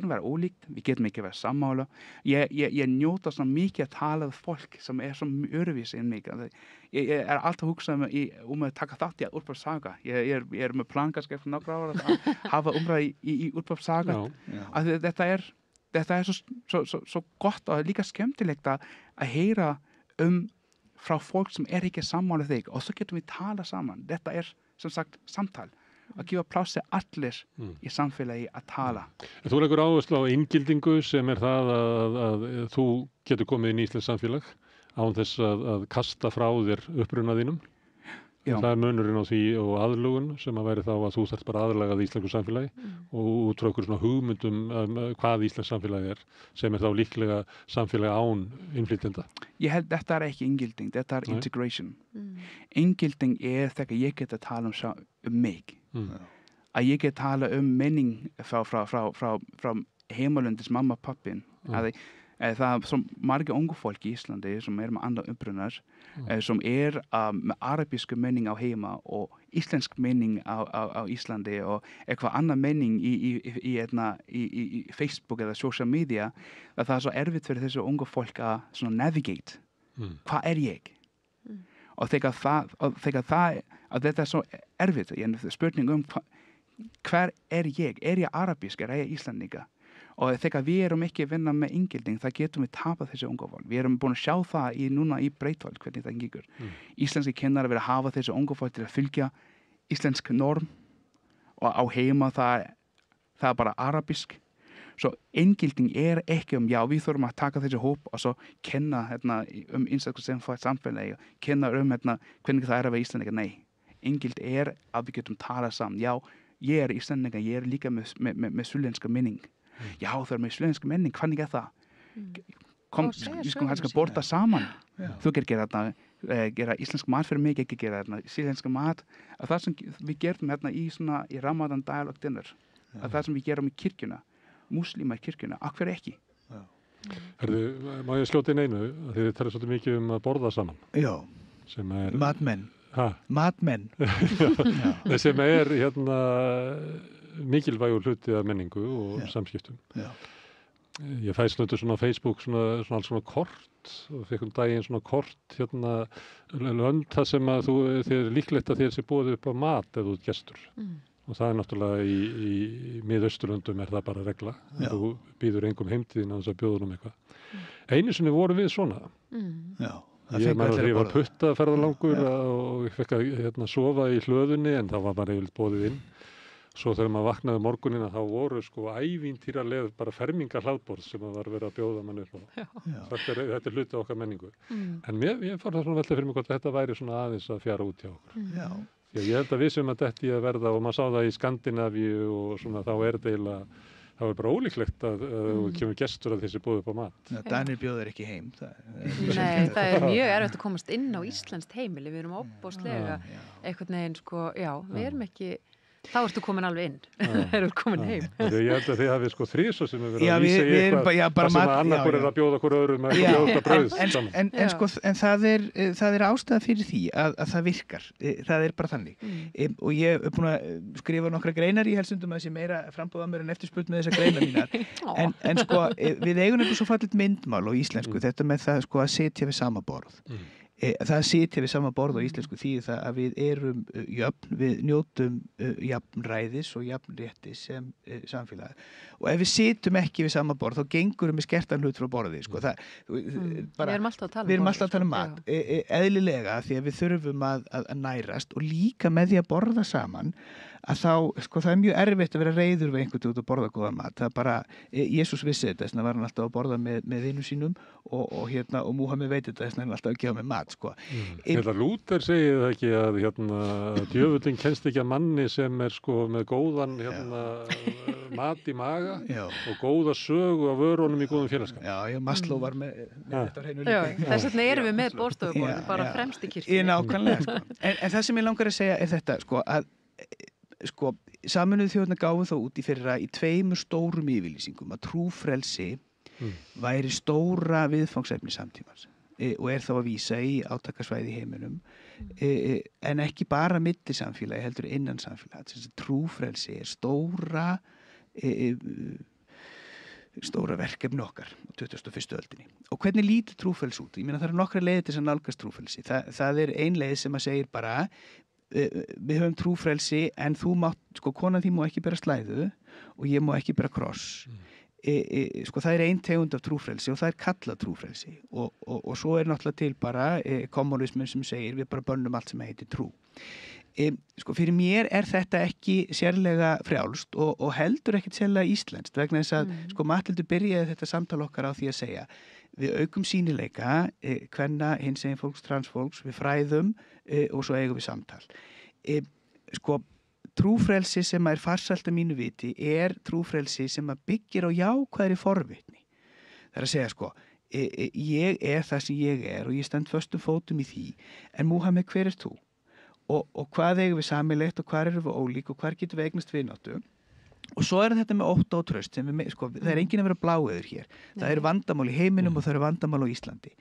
vera ólíkt, við getum ekki vera sammála. Ég njóta svona mikið að tala við fólk sem svo öðruvísi en mig. Ég alltaf hugsað að taka þátt í að útvarpssaga. Ég með plan kannski eftir nokkra ára að hafa umræði í útvarpssaga. Þetta svo gott og líka skemmtilegt að heyra frá fólk sem ekki sammála þig og svo getum við tala saman. Þetta sem sagt samtal. Að gefa plássi allir í samfélagi að tala. Þú leggur áherslu á inngildingu sem það að þú getur komið inn í íslenskt samfélag án þess að kasta frá þér uppruna þínum. Það munurinn á því og aðlugun sem að væri þá að þú þarft bara aðlagað í íslensku samfélagi og út frá okkur svona hugmyndum hvað íslenskt samfélagi sem þá líklega samfélagi án innflytjenda. Ég held þetta ekki inngilding, þetta integration. Inngilding þegar ég get að tala mig. Að ég get tala menning frá heimalundis mamma og pappin. Það er margir ungu fólk í Íslandi sem með andra upprunar sem með arabísku menning á heima og íslensk menning á Íslandi og eitthvað annað menning í Facebook eða social media að það svo erfitt fyrir þessu ungu fólk að navigate. Hvað ég? Og þegar það að þetta svo erfitt, spurning hver ég? Ég arabísk, ég Íslandinga? Og þegar við erum ekki að vinna með inngilding, það getum við tapað þessu unga fólk. Við erum búin að sjá það núna í Breiðholt, hvernig það gengur. Íslenski kennarar verið að hafa þessu unga fólk til að fylgja íslensk norm og á heima það bara arabisk. Svo inngilding ekki já, við þurfum að taka þessu hóp og svo kenna íslensku samfélagi, kenna hvernig það að vera Íslendinga. Nei, inngild að við getum talað saman. Já, ég Íslendinga, ég líka með suðlenska menning. Já, það með suðlenska menning, hvernig það? vi ska helst borta saman. Þú gera íslensk mat fyrir mig, ekki gera sýrlenska mat. Að það sem við gerum í Ramadan Dialogue Dinner, að það sem við gerum í kirkjuna, múslima í kirkjuna, af hverju ekki? Má ég sljóta inn einu, þið talar svolítið mikið að borða saman. Já, matmenn. Matmenn. Sem mikilvægur hluti af menningu og samskiptum. Já. Ég fæ snötu svona á Facebook svona kort og fekk daginn svona kort lönd það sem að þér líklegt að þér sé boðið upp á mat ef þú ert gestur. Og það náttúrulega í Miðausturlöndum það bara regla. Þú býður engum heimtíðin á þess að bjóða eitthvað. Einu sinni voru við svona. Já. Ég meina að ég var puttaferðalangur og ég fekk að sofa í hlöðunni en það var bara yfirleitt boðið inn. Svo þegar maður vaknaði morgunina þá voru ævintýraleg bara fermingarhlaðborð sem var verið að bjóða mann upp á. Þetta hluti okkar menningu. En ég fór það svona velta fyrir mig hvort þetta væri svona aðeins að fjara út hjá okkur. Já. Ég held að við sem að detti að verða og maður sá það í Skandinavíu og svona þá þetta eiginlega það var bara ólíklegt að kemur gestur að þessi búið upp á mat. Danir bjóður ekki heim. Nei, það mjög erfitt að komast inn á íslenskt heimili. Við erum óbáslega einhvern veginn við erum ekki þá ertu komin alveg inn, erum komin heim. Ég held að þið hafið þrísvar sem verið að vísa í eitthvað sem að annarkur að bjóða okkur öðrum að bjóða brauð saman. En það er ástæða fyrir því að það virkar. Það bara þannig. Og ég hef búin að skrifa nokkra greinar í Helsundum að þessi meira frambúða mér en eftirspurn með þessar greinar mínar. En við eigum eitthvað svo fallit myndmál á íslensku, þetta með það að setja við sama borð. Það sitja við sama borð á íslensku því það að við erum jöfn, við njótum jafnræðis og jafnréttis sem samfélag. Og ef við situm ekki við sama borð þá gengurum við skertan hlut frá borði. Við erum alltaf að tala um mat. Eðlilega því að við þurfum að nærast og líka með því að borða saman að þá, það er mjög erfitt að vera reiður við einhvern út að borða góðan mat. Það bara, Jesús vissi þetta, þess vegna var hann alltaf að borða með vinum sínum og Múhameð veit þetta, þess vegna hann alltaf að gefa með mat, Lúther segir það ekki að djöfullinn kennst ekki að manni sem er með góðan mat í maga og góða sögu af vörunum í góðum félagskap. Já, Maslow var með þetta á hreinu líka. Þess vegna erum við með borðstofuborð, bara fremst í kirkjunni. Nákvæmlega, en það sem ég langar að segja er þetta, að Sameinuðu þjóðirnar gáfu þá út í fyrra í 2 stórum yfirlýsingum að trúfrelsi væri stóra viðfangsefni samtímans og þá að vísa í átakasvæði í heiminum en ekki bara milli samfélagi heldur innan samfélagi. Trúfrelsi er stóra verkefni okkar á 21. öldinni. Og hvernig lítur trúfrelsi út? Ég meina það nokkra leiðir til að nálgast trúfrelsi. Það ein leið sem að segir bara við höfum trúfrelsi en þú mátt, konan því má ekki bera slæðu og ég má ekki bera kross. Það ein tegund af trúfrelsi og það er kallað trúfrelsi og svo náttúrulega til bara kommunismin sem segir við bara bönnum allt sem heitir trú. Fyrir mér þetta ekki sérlega frjálst og heldur ekkert sérlega íslenskt vegna þess að Matthildur byrjaði þetta samtal okkar á því að segja við aukum sýnileika, kvenna, hinsegin fólks, transfólks, við fræðum og svo eigum við samtal. Trúfrelsi sem er farsælt að mínu viti trúfrelsi sem byggir á jákvæðri forvitni. Það er að segja, ég það sem ég og ég stend föstum fótum í því, en Múhameð, hver þú? Og hvað eigum við sameiginlegt og hvað erum við ólík og hvað getum við eignast vináttu? Og svo þetta með ótta og traust sem það er enginn að vera bláeður hér. Það eru vandamál í heiminum og það eru vandamál á Íslandi.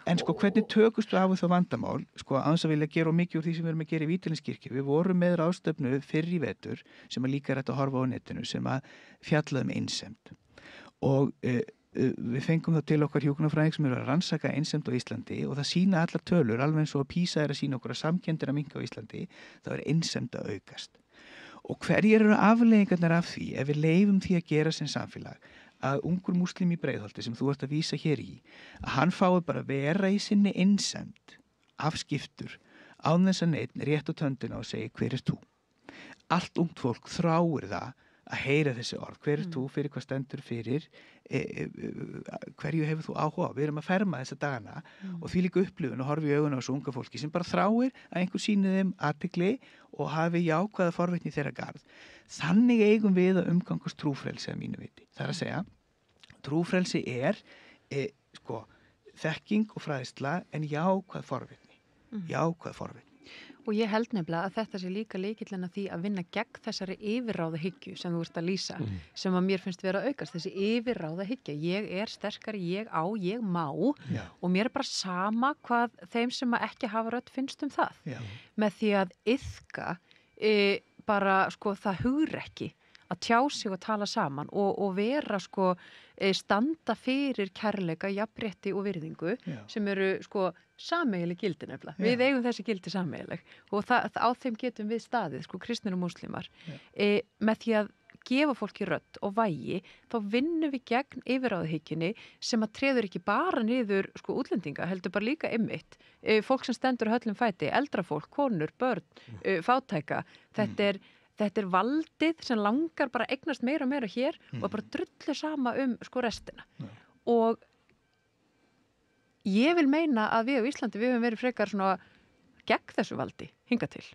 En hvernig tökumst við á það vandamál, aðeins að vilja gera mikið úr því sem við erum að gera í Vítalinskirkju. Við vorum með ráðstefnu fyrr í vetur sem að líka er að horfa á netinu sem að fjallaði einsemd. Og við fengum það til okkar hjúkrunarfræðing sem eru að rannsaka einsemd á Íslandi og það sýna allar tölur, alveg eins og PISA er að sýna okkur að samkenndin að minnka á Íslandi, þá er einsemd að aukast. Og hverjir eru afleiðingarnar af því ef við leyfum því að gera sem samfélag að ungur múslim í Breiðholti sem þú ert að vísa hér í, að hann fái bara vera í sinni einsemd, afskiptur, án þess að neitt rétt á töndina og segja hver þú? Allt ungt fólk þráir það að heyra þessi orð. Hver þú, fyrir hvað stendur fyrir, hverju hefur þú áhuga? Við erum að ferma þessa dagana og því líka upplifun og horfi í augun á þessu unga fólki sem bara þráir að einhver sýni þeim athygli og hafi jákvæða forvitni þeirra garð. Þannig eigum við að umgangast trúfrelsi að mínu viti. Það er að segja, trúfrelsi þekking og fræðsla en jákvæð forvitni. Jákvæð forvitni. Og ég held nefnilega að þetta sé líka lykillinn að því að vinna gegn þessari yfirráðahyggju sem þú ert að lýsa, sem að mér finnst vera að aukast, þessi yfirráðahyggja. Ég er sterkari, ég má og mér er bara sama hvað þeim sem ekki hafa rödd finnst það. Með því að iðka bara það hugrekki að tjá sig og tala saman og vera standa fyrir kærleika, jafnrétti og virðingu sem eru sameiginleg gildi nefnilega. Við eigum þessi gildi sameiginleg og á þeim getum við staðið, kristnir og múslimar. Með því að gefa fólki rödd og vægi, þá vinnum við gegn yfirráðahyggjunni sem að treður ekki bara niður útlendinga, heldur bara líka einmitt. Fólk sem stendur höllum fæti, eldra fólk, konur, börn, fátæka. Þetta er valdið sem langar bara að eignast meira og meira hér og bara drullu sama restina. Og ég vil meina að við á Íslandi, við höfum verið frekar gegn þessu valdi, hinga til.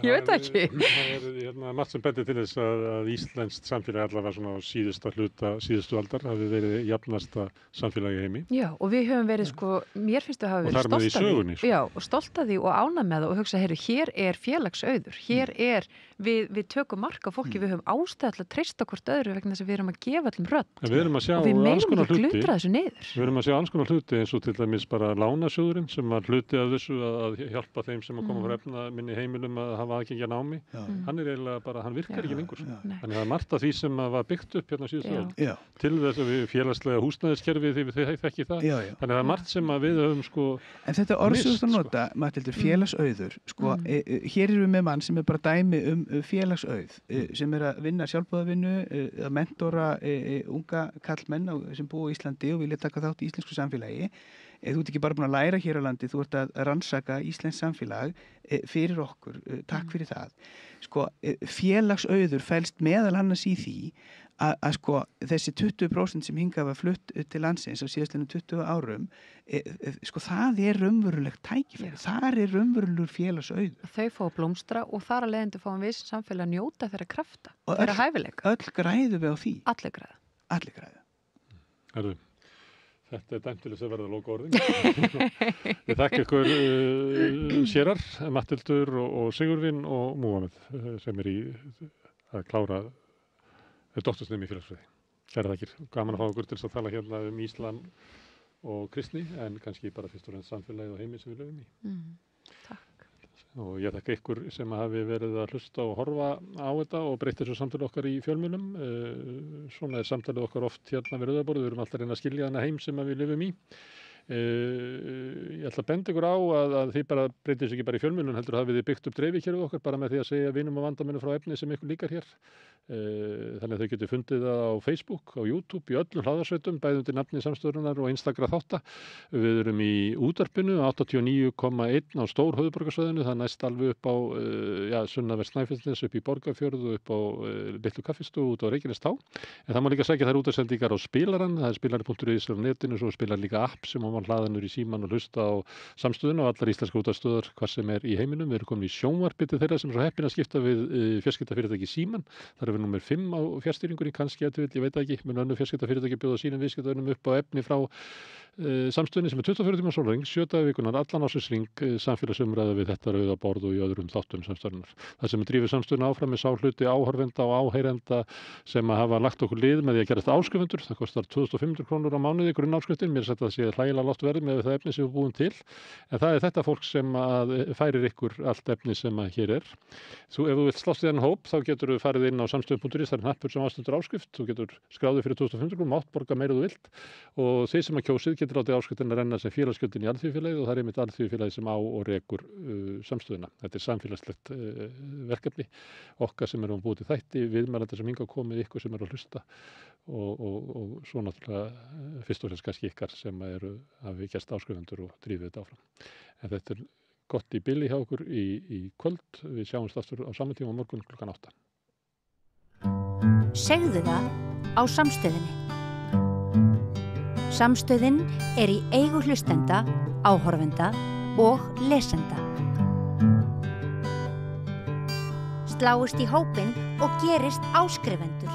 Ég veit ekki. Það margt sem bendir til þess að íslenskt samfélag allavega síðustu aldar hafi verið jafnasta samfélagi í heimi. Já, og við höfum verið, mér finnst við hafa verið stolt af því. Já, og stolt af því og ánægð með það og hugsa, hér er félagsauður, hér er, við tökum mark á fólki, við höfum ástæð til að treysta hvort öðru vegna þess að við erum að gefa öllum rödd. Og við megum ekki glutra þessu niður. Við erum að sjá alls konar hluti eins og til dæmis bara lánasjóðurinn sem var hluti af þessu að hjálpa þeim sem að koma frá efnaminni heimilum að hafa aðgengi að námi. Hann er eiginlega bara, hann virkar ekki lengur. Þannig að það er margt af því sem var byggt upp hérna síðustu öld. Til þess að við félagslega húsnæðiskerfið því við þekki það. Þannig að það er margt sem að við höfum En þetta orð sem þú nota, Matthildur, félagsauður. Hér erum við með mann sem er bara dæmi félagsauð sem er að vinna sjálfboðavinnu, að mentora unga kallmenn sem búa í Íslandi og vilja taka þátt í íslensku samfélagi. Þú ert ekki bara búin að læra hér á landi, þú ert að rannsaka íslenskt samfélag fyrir okkur, takk fyrir það. Félagsauður felst meðal annars í því að þessi 20% sem hingað var flutt til landsins á síðastliðnum 20 árum, það er raunverulegt tækifæri, þar er raunverulegur félagsauður. Þau fá blómstra og þar að leiðandi fáum við samfélag að njóta þeirra krafta, þeirra hæfileika. Öll græðu við á því. Allir græðu. Þetta er dæmt til þess að verða loka orðin. Við þakka ykkur sérar, Matthildur og Sigurvin og Múhameð sem er í að klára doktorsnemi í félagsfræði. Kæra þakkir. Gaman að fá okkur til þess að tala hérna Íslam og kristni en kannski bara fyrst og fremst samfélagið og heiminn sem við lifum í. Takk. Og ég þakka ykkur sem hafi verið að hlusta og horfa á þetta og breyta þessu samtali okkar í fjölmiðlum. Svona er samtalið okkar oft hérna við rauðaborðið. Við erum alltaf að reyna að skilja þennan heim sem við lifum í. Ég ætla að benda ykkur á að þið bara breytið sér ekki bara í fjölmiðlum heldur hafið þið byggt upp dreifikerfið okkar bara með því að segja vinum og vandamönnum frá efni sem ykkur líkar hér. Þannig að þau getur fundið það á Facebook, á YouTube, í öllum hlaðarsveitum, bæði undir nafni Samstöðurinnar og einstakra þátta. Við erum í útvarpinu 89,1 á stór höfuðborgarsvæðinu, það næst alveg upp á sunnanvert Snæfellsnes, upp í Borgarfjörð og upp á litlu kaffistofu út á Reykjanestá. En það má líka sækja þær útasendingar á spilarann, það er spilarinn.is á netinu, svo spilar líka app sem má hlaðanur í síman og hlusta á Samstöðuna og allar íslenskar útastöðar hvað sem er í heiminum. Við erum komin í sjónvarpið til þeirra sem er svo heppin að skipta við fjarskiptafyrirtæki Síman. Það er við númer 5 á fjarstýringunni, kannski ég veit ekki, mun önnur fjarskiptafyrirtæki bjóða sínum viðskiptavinum upp á efni frá Samstöðinni sem er 24 tíma sólarhring, 7 daga vikunnar, allan ársins hring, samfélagsumræða við þetta rauða borð og í öðrum þáttum Samstöðunnar. Það sem drífur Samstöðuna áfram með sáhluti áhorfenda og áheyrenda sem að hafa lagt okkur lið með því að gerast áskrifendur. Það kostar 2.500 krónur á mánuði grunnáskriftin. Mér er sagt að það sé hlægilega lágt verð með það efni sem við búum til. En það er þetta fólk sem að færir ykkur allt efni sem að hér er. Ef þú vilt slást í þennan hóp þá getur þú farið inn á samstöðun.is, það er hnappur sem aðstendur áskrift. Þú getur skráðið fyrir 2.500 krónur, mátt borga meira þú vilt og þið sem að kjósið getur látið áskriftin að renna sem félagsgjöldin í alþýðufélagið og það er einmitt alþýðufélagið sem á og rekur samstöðuna. Þetta er samfélagslegt verkefni okkar sem erum búið til þætti, viðmælanda sem hingað komið, ykkur sem eru að hlusta og svo náttúrulega fyrst og fremst kannski ykkar sem hafi gerst áskrifendur og drífið þetta áfram. En þetta er gott í bili hjá okkur í kvöld. Við sjáumst aftur á saman tíma á morgun klukkan 8. Segðu það á Samstöðinni. Samstöðin er í eigu hlustenda, áhorfenda og lesenda. Sláist í hópinn og gerist áskrifendur.